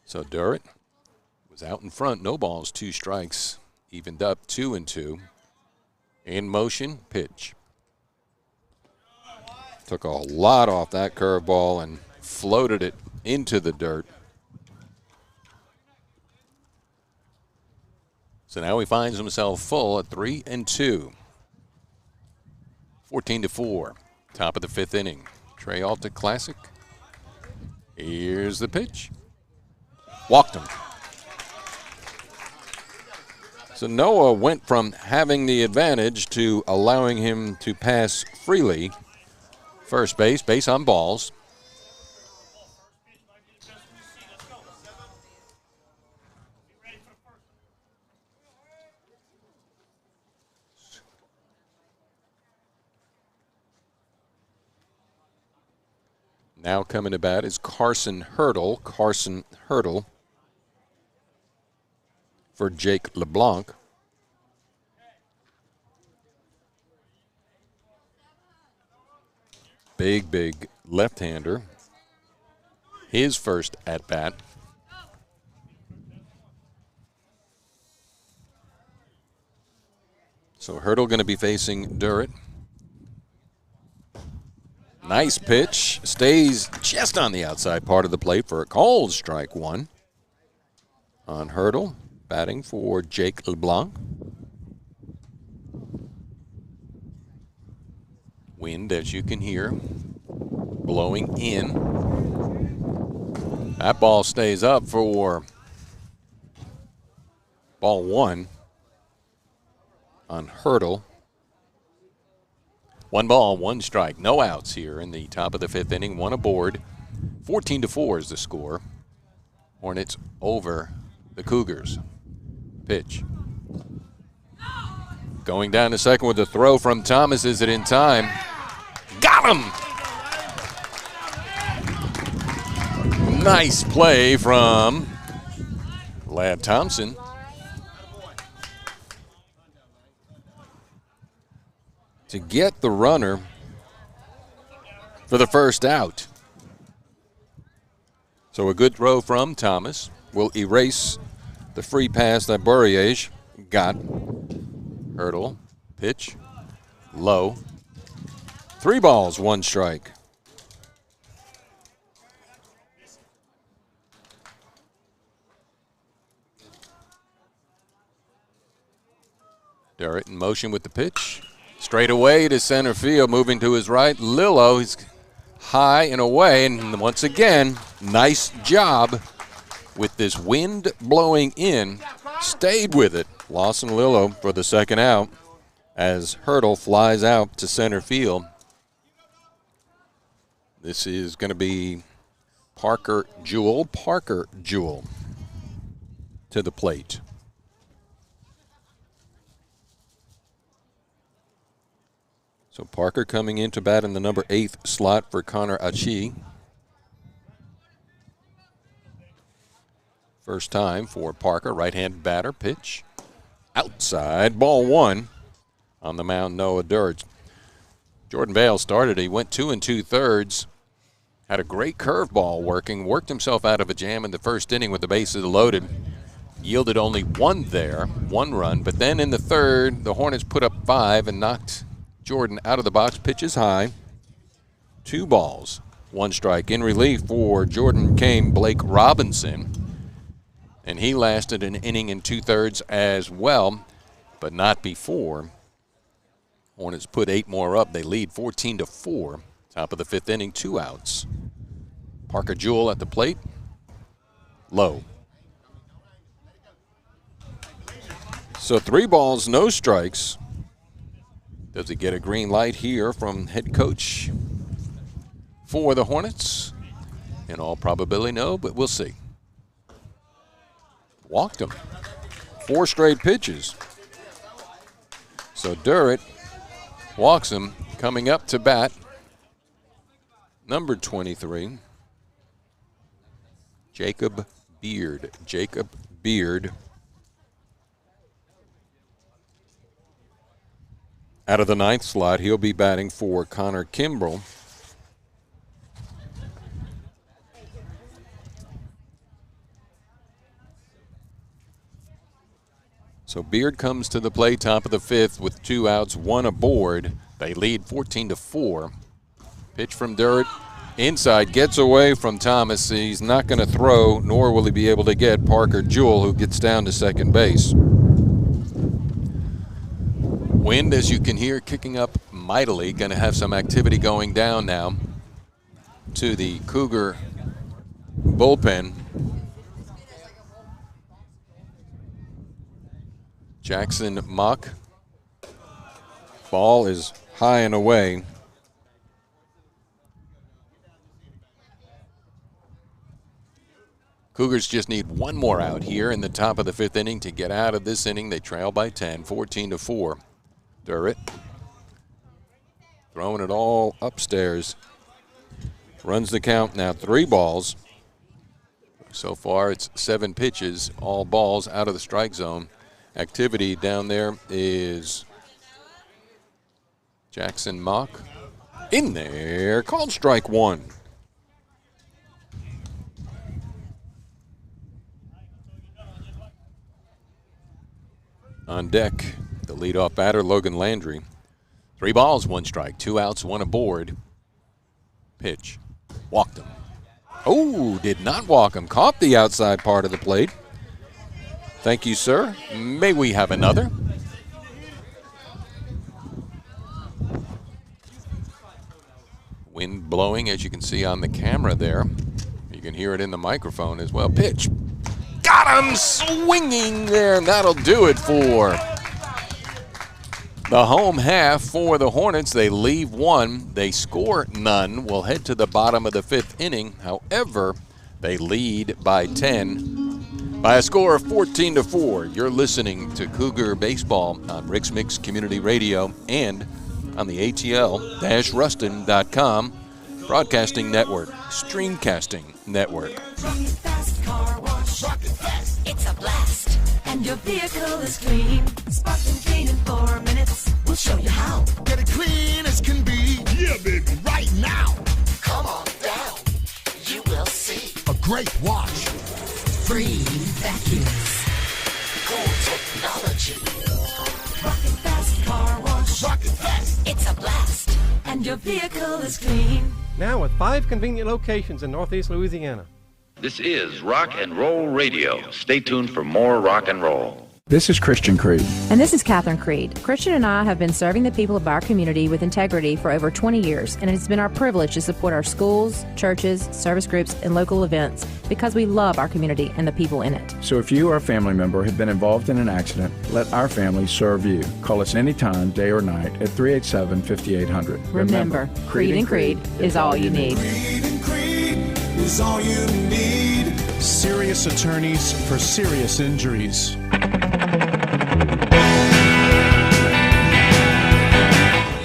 So Durrett was out in front, no balls, 2 strikes, evened up 2-2. In motion, pitch. Took a lot off that curveball and floated it into the dirt. So now he finds himself full at 3-2. 14-4, top of the 5th inning. Trey Altic Classic. Here's the pitch. Walked him. So Noah went from having the advantage to allowing him to pass freely. First base on balls. Now coming to bat is Carson Hurdle. Carson Hurdle for Jake LeBlanc. Big left-hander. His first at-bat. So Hurdle going to be facing Durrett. Nice pitch. Stays just on the outside part of the plate for a called strike one. On Hurdle, batting for Jake LeBlanc. Wind, as you can hear, blowing in. That ball stays up for ball one on Hurdle. 1 ball, 1 strike, no outs here in the top of the 5th inning. 1 aboard. 14-4 is the score. Hornets over the Cougars. Pitch. Going down to second with a throw from Thomas. Is it in time? Got him! Nice play from Ladd Thompson. To get the runner for the first out. So a good throw from Thomas will erase the free pass that Bourriage got. Hurdle, pitch, low. 3 balls, 1 strike. Durrett in motion with the pitch. Straight away to center field, moving to his right. Lillo, he's high and away, and once again, nice job with this wind blowing in. Stayed with it. Lawson Lillo for the second out as Hurdle flies out to center field. This is going to be Parker Jewell. Parker Jewell to the plate. So Parker coming in to bat in the number 8 slot for Connor Achi. First time for Parker, right-handed batter, pitch. Outside, ball 1 on the mound, Noah Durrett. Jordan Bale started, he went 2 2/3. Had a great curveball working, worked himself out of a jam in the first inning with the bases loaded. Yielded only 1 there, 1 run, but then in the third, the Hornets put up 5 and knocked Jordan out of the box. Pitches high. 2 balls, 1 strike. In relief for Jordan came Blake Robinson, and he lasted an inning and 2/3 as well, but not before. Hornets put 8 more up. They lead 14-4. Top of the 5th inning, 2 outs. Parker Jewell at the plate. Low. So 3 balls, no strikes. Does he get a green light here from head coach for the Hornets? In all probability, no, but we'll see. Walked him. 4 straight pitches. So Durrett walks him. Coming up to bat, number 23, Jacob Beard. Jacob Beard. Out of the 9th slot, he'll be batting for Connor Kimbrell. So Beard comes to the plate, top of the 5th with 2 outs, 1 aboard. They lead 14-4. Pitch from Durrett. Inside, gets away from Thomas. He's not going to throw, nor will he be able to get Parker Jewell, who gets down to second base. Wind, as you can hear, kicking up mightily. Going to have some activity going down now to the Cougar bullpen. Jackson Mock. Ball is high and away. Cougars just need one more out here in the top of the 5th inning to get out of this inning. They trail by 10, 14-4. Durrett throwing it all upstairs. Runs the count now, 3 balls. So far it's 7 pitches, all balls out of the strike zone. Activity down there is Jackson Mock. In there, called strike 1. On deck, the leadoff batter, Logan Landry. 3 balls, 1 strike, 2 outs, 1 aboard. Pitch. Walked him. Oh, did not walk him. Caught the outside part of the plate. Thank you, sir. May we have another? Wind blowing, as you can see on the camera there. You can hear it in the microphone as well. Pitch. Got him swinging there, and that'll do it for the home half for the Hornets. They leave 1. They score none. We'll head to the bottom of the 5th inning. However, they lead by 10 by a score of 14-4. You're listening to Cougar Baseball on Rix-Mix Community Radio and on the ATL-Ruston.com Broadcasting Network, Streamcasting Network. It's a blast, and your vehicle is clean. Sparkling clean in 4 minutes. We'll show you how. Get it clean as can be. Yeah, baby. Right now. Come on down. You will see. A great wash. Free vacuums. Cool technology. Rocket fast car wash. Rocket fast. It's a blast, and your vehicle is clean. Now with 5 convenient locations in Northeast Louisiana. This is Rock and Roll Radio. Stay tuned for more rock and roll. This is Christian Creed. And this is Catherine Creed. Christian and I have been serving the people of our community with integrity for over 20 years, and it's been our privilege to support our schools, churches, service groups, and local events because we love our community and the people in it. So if you or a family member have been involved in an accident, let our family serve you. Call us anytime, day or night, at 387-5800. Remember, Creed and Creed is all you need. Creed and Creed is all you need. Serious attorneys for serious injuries.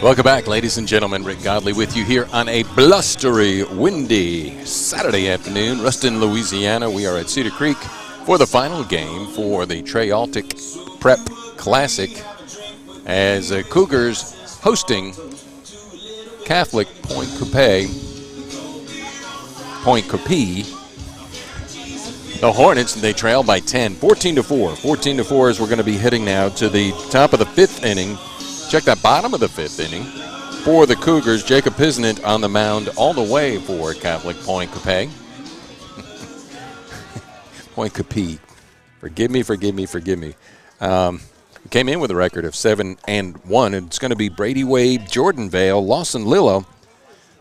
Welcome back, ladies and gentlemen. Rick Godley with you here on a blustery, windy Saturday afternoon. Ruston, Louisiana. We are at Cedar Creek for the final game for the Trey-Altic Prep Classic as Cougars hosting Catholic Coupee. The Hornets, they trail by 10, 14-4. 14-4 as we're going to be heading now to the top of the 5th inning. Check that bottom of the 5th inning for the Cougars. Jacob Pisnant on the mound all the way for Catholic Coupee. Coupee. Forgive me. Came in with a record of 7-1. It's going to be Brady Wade, Jordan Vale, Lawson Lillo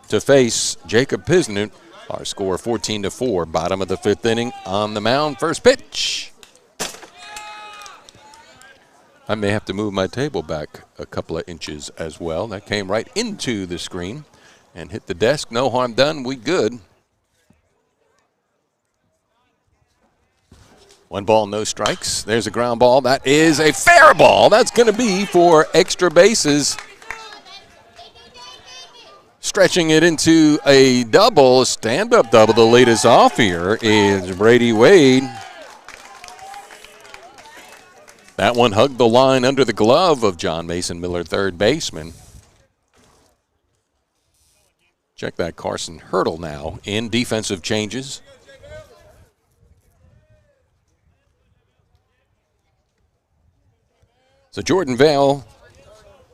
to face Jacob Pisnant. Our score 14-4, bottom of the 5th inning on the mound. First pitch. I may have to move my table back a couple of inches as well. That came right into the screen and hit the desk. No harm done. We good. 1 ball, no strikes. There's a ground ball. That is a fair ball. That's going to be for extra bases. Stretching it into a double, stand-up double to lead us off here is Brady Wade. That one hugged the line under the glove of John Mason Miller, third baseman. Check that, Carson Hurdle now in defensive changes. So Jordan Vale,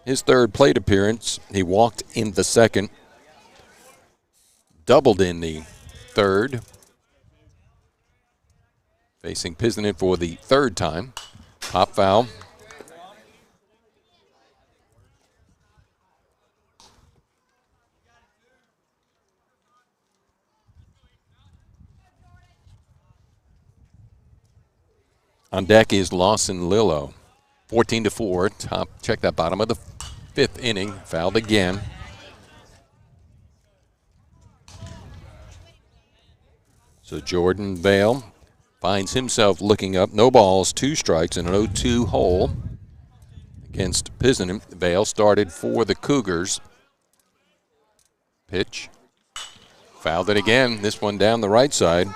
his 3rd plate appearance, he walked in the 2nd, doubled in the 3rd, facing Pisnant for the 3rd time. Pop foul. On deck is Lawson Lillo. 14-4. Check that bottom of the 5th inning. Fouled again. So Jordan Vale finds himself looking up. No balls, 2 strikes, and an 0-2 hole against Pizen. Vale started for the Cougars. Pitch. Fouled it again. This one down the right side.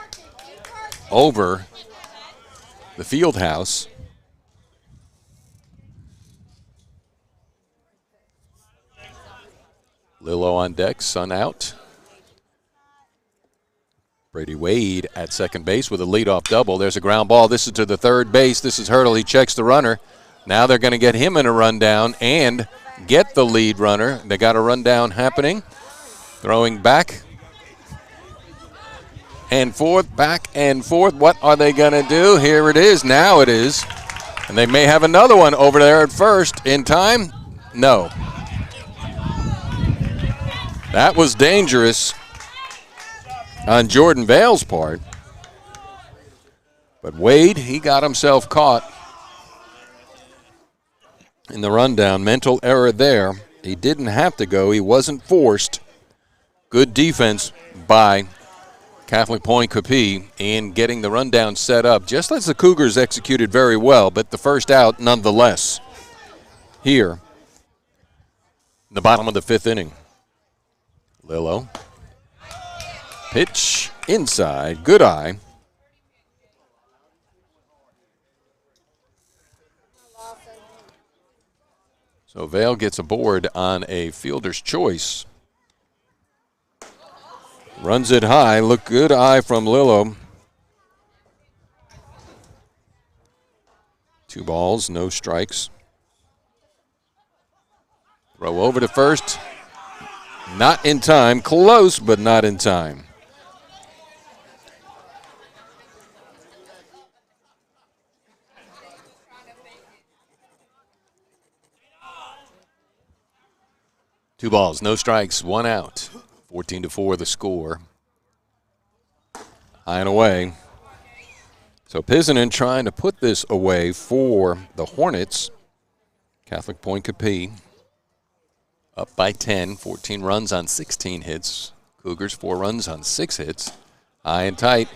Over the field house. Lillo on deck, Sun out. Brady Wade at second base with a leadoff double. There's a ground ball. This is to the third base. This is Hurdle. He checks the runner. Now they're going to get him in a rundown and get the lead runner. They got a rundown happening. Throwing back and forth, back and forth. What are they going to do? Here it is. Now it is. And they may have another one over there at first. In time? No. That was dangerous on Jordan Vale's part. But Wade, he got himself caught in the rundown. Mental error there. He didn't have to go. He wasn't forced. Good defense by Catholic Point Coupee in getting the rundown set up, just as the Cougars executed very well, but the first out nonetheless. Here, in the bottom of the 5th inning. Lillo. Pitch inside. Good eye. So Vale gets a board on a fielder's choice. Runs it high. Look, good eye from Lillo. 2 balls, no strikes. Throw over to first. Not in time. Close, but not in time. Two balls, no strikes, 1 out. 14-4 the score. High and away. So Pisanen trying to put this away for the Hornets. Catholic Point Coupee up by 10, 14 runs on 16 hits. Cougars 4 runs on 6 hits. High and tight.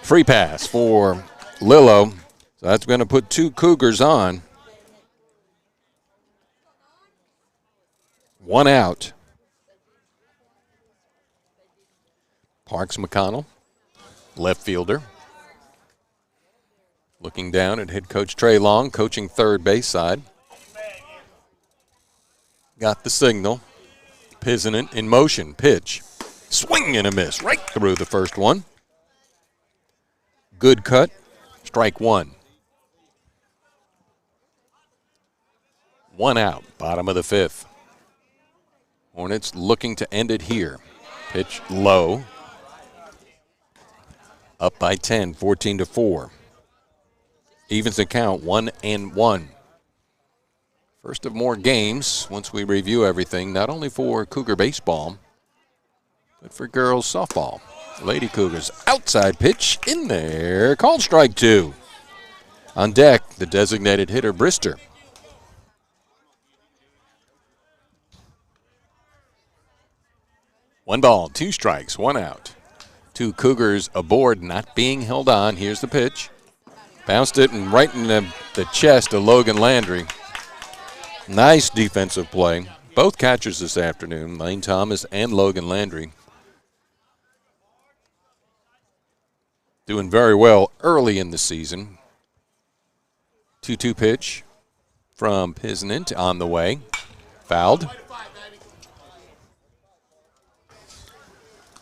Free pass for Lillo. So that's going to put 2 Cougars on. 1 out. Parks McConnell, left fielder. Looking down at head coach Trey Long, coaching third base side. Got the signal. Pisanen in motion. Pitch. Swing and a miss. Right through the first one. Good cut. Strike 1. 1 out. Bottom of the 5th. Hornets looking to end it here. Pitch low. Up by 10, 14-4. Evens the count, 1-1. First of more games once we review everything, not only for Cougar baseball, but for girls softball. Lady Cougars, outside pitch in there, called strike 2. On deck, the designated hitter, Brister. One ball, 2 strikes, 1 out. 2 Cougars aboard, not being held on. Here's the pitch. Bounced it and right in the chest of Logan Landry. Nice defensive play. Both catchers this afternoon, Lane Thomas and Logan Landry, doing very well early in the season. 2-2 pitch from Pisanen on the way. Fouled.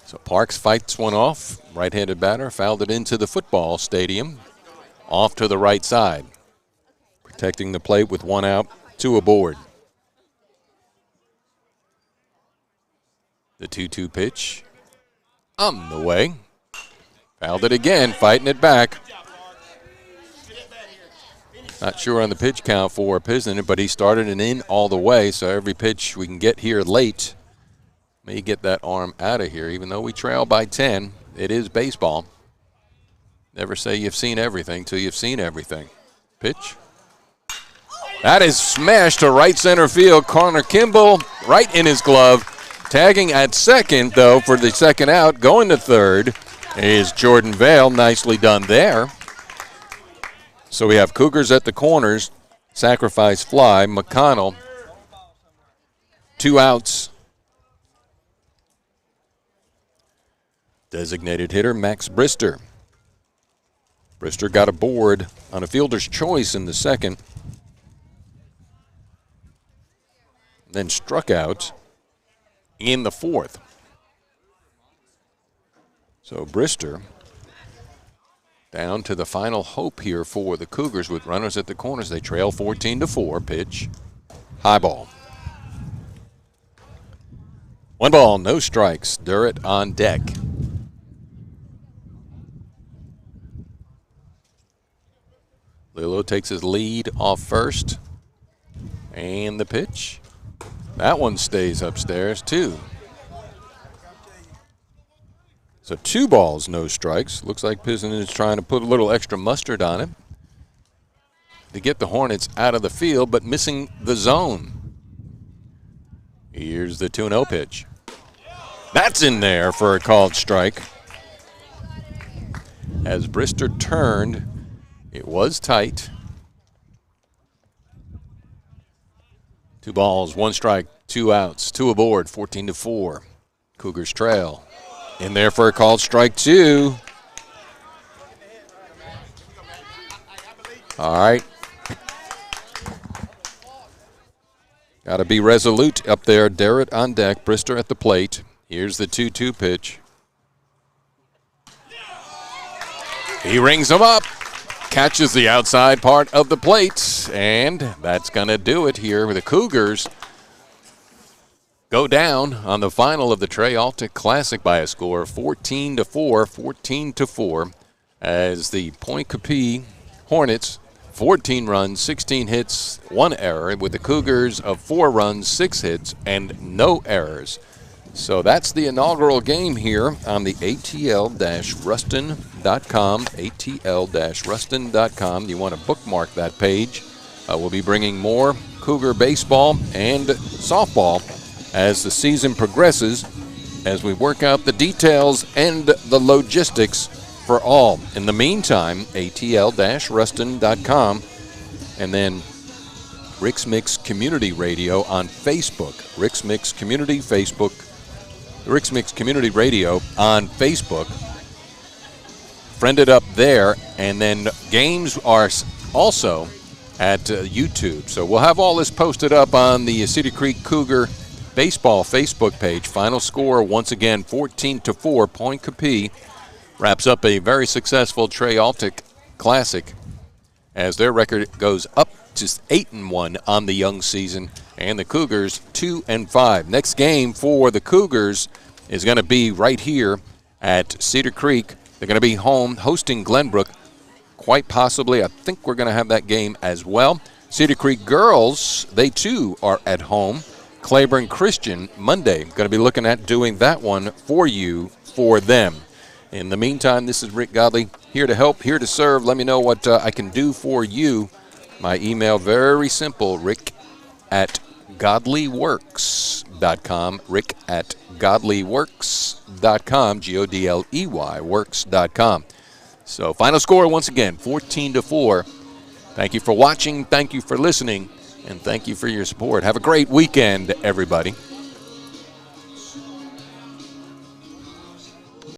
So Parks fights one off. Right-handed batter fouled it into the football stadium. Off to the right side. Protecting the plate with 1 out, 2 aboard. The 2-2 pitch on the way. Fouled it again, fighting it back. Not sure on the pitch count for Pisanen, but he started it in all the way, so every pitch we can get here late may get that arm out of here. Even though we trail by 10, it is baseball. Never say you've seen everything till you've seen everything. Pitch. That is smashed to right center field. Connor Kimball right in his glove. Tagging at second, though, for the second out. Going to third is Jordan Vale. Nicely done there. So we have Cougars at the corners. Sacrifice fly. McConnell. 2 outs. Designated hitter Max Brister. Brister got aboard on a fielder's choice in the second. Then struck out in the fourth. So Brister down to the final hope here for the Cougars with runners at the corners. They trail 14-4. Pitch. High ball. 1 ball, no strikes. Durrett on deck. Lillo takes his lead off first. And the pitch. That one stays upstairs, too. So 2 balls, no strikes. Looks like Piston is trying to put a little extra mustard on it to get the Hornets out of the field, but missing the zone. Here's the 2-0 pitch. That's in there for a called strike. As Brister turned, it was tight. 2 balls, 1 strike, 2 outs, 2 aboard, 14-4. Cougars trail. In there for a called strike, 2. All right. Got to be resolute up there. Derritt on deck, Brister at the plate. Here's the 2-2 pitch. He rings him up. Catches the outside part of the plate, and that's going to do it here. The Cougars go down on the final of the Trey-Altic Classic by a score of 14-4, as the Point Coupee Hornets, 14 runs, 16 hits, 1 error, with the Cougars of 4 runs, 6 hits, and no errors. So that's the inaugural game here on the ATL-Ruston.com, ATL-Ruston.com. You want to bookmark that page. We'll be bringing more Cougar baseball and softball as the season progresses, as we work out the details and the logistics for all. In the meantime, ATL-Ruston.com, and then Rix-Mix Community Radio on Facebook. Rix-Mix Community Facebook. Rix-Mix Community Radio on Facebook. Friend it up there, and then games are also at YouTube. So we'll have all this posted up on the Cedar Creek Cougar baseball Facebook page. Final score, once again, 14-4. Point Coupee wraps up a very successful Trey-Altic Classic as their record goes up to 8-1 on the young season, and the Cougars 2-5. Next game for the Cougars is going to be right here at Cedar Creek. They're going to be home hosting Glenbrook. Quite possibly, I think we're going to have that game as well. Cedar Creek girls, they too are at home. Claiborne Christian Monday. Going to be looking at doing that one for you, for them. In the meantime, this is Rick Godley, here to help, here to serve. Let me know what I can do for you. My email, very simple, rick@godleyworks.com, rick@godleyworks.com, Godley works.com. So final score, once again, 14-4. Thank you for watching, thank you for listening, and thank you for your support. Have a great weekend, everybody.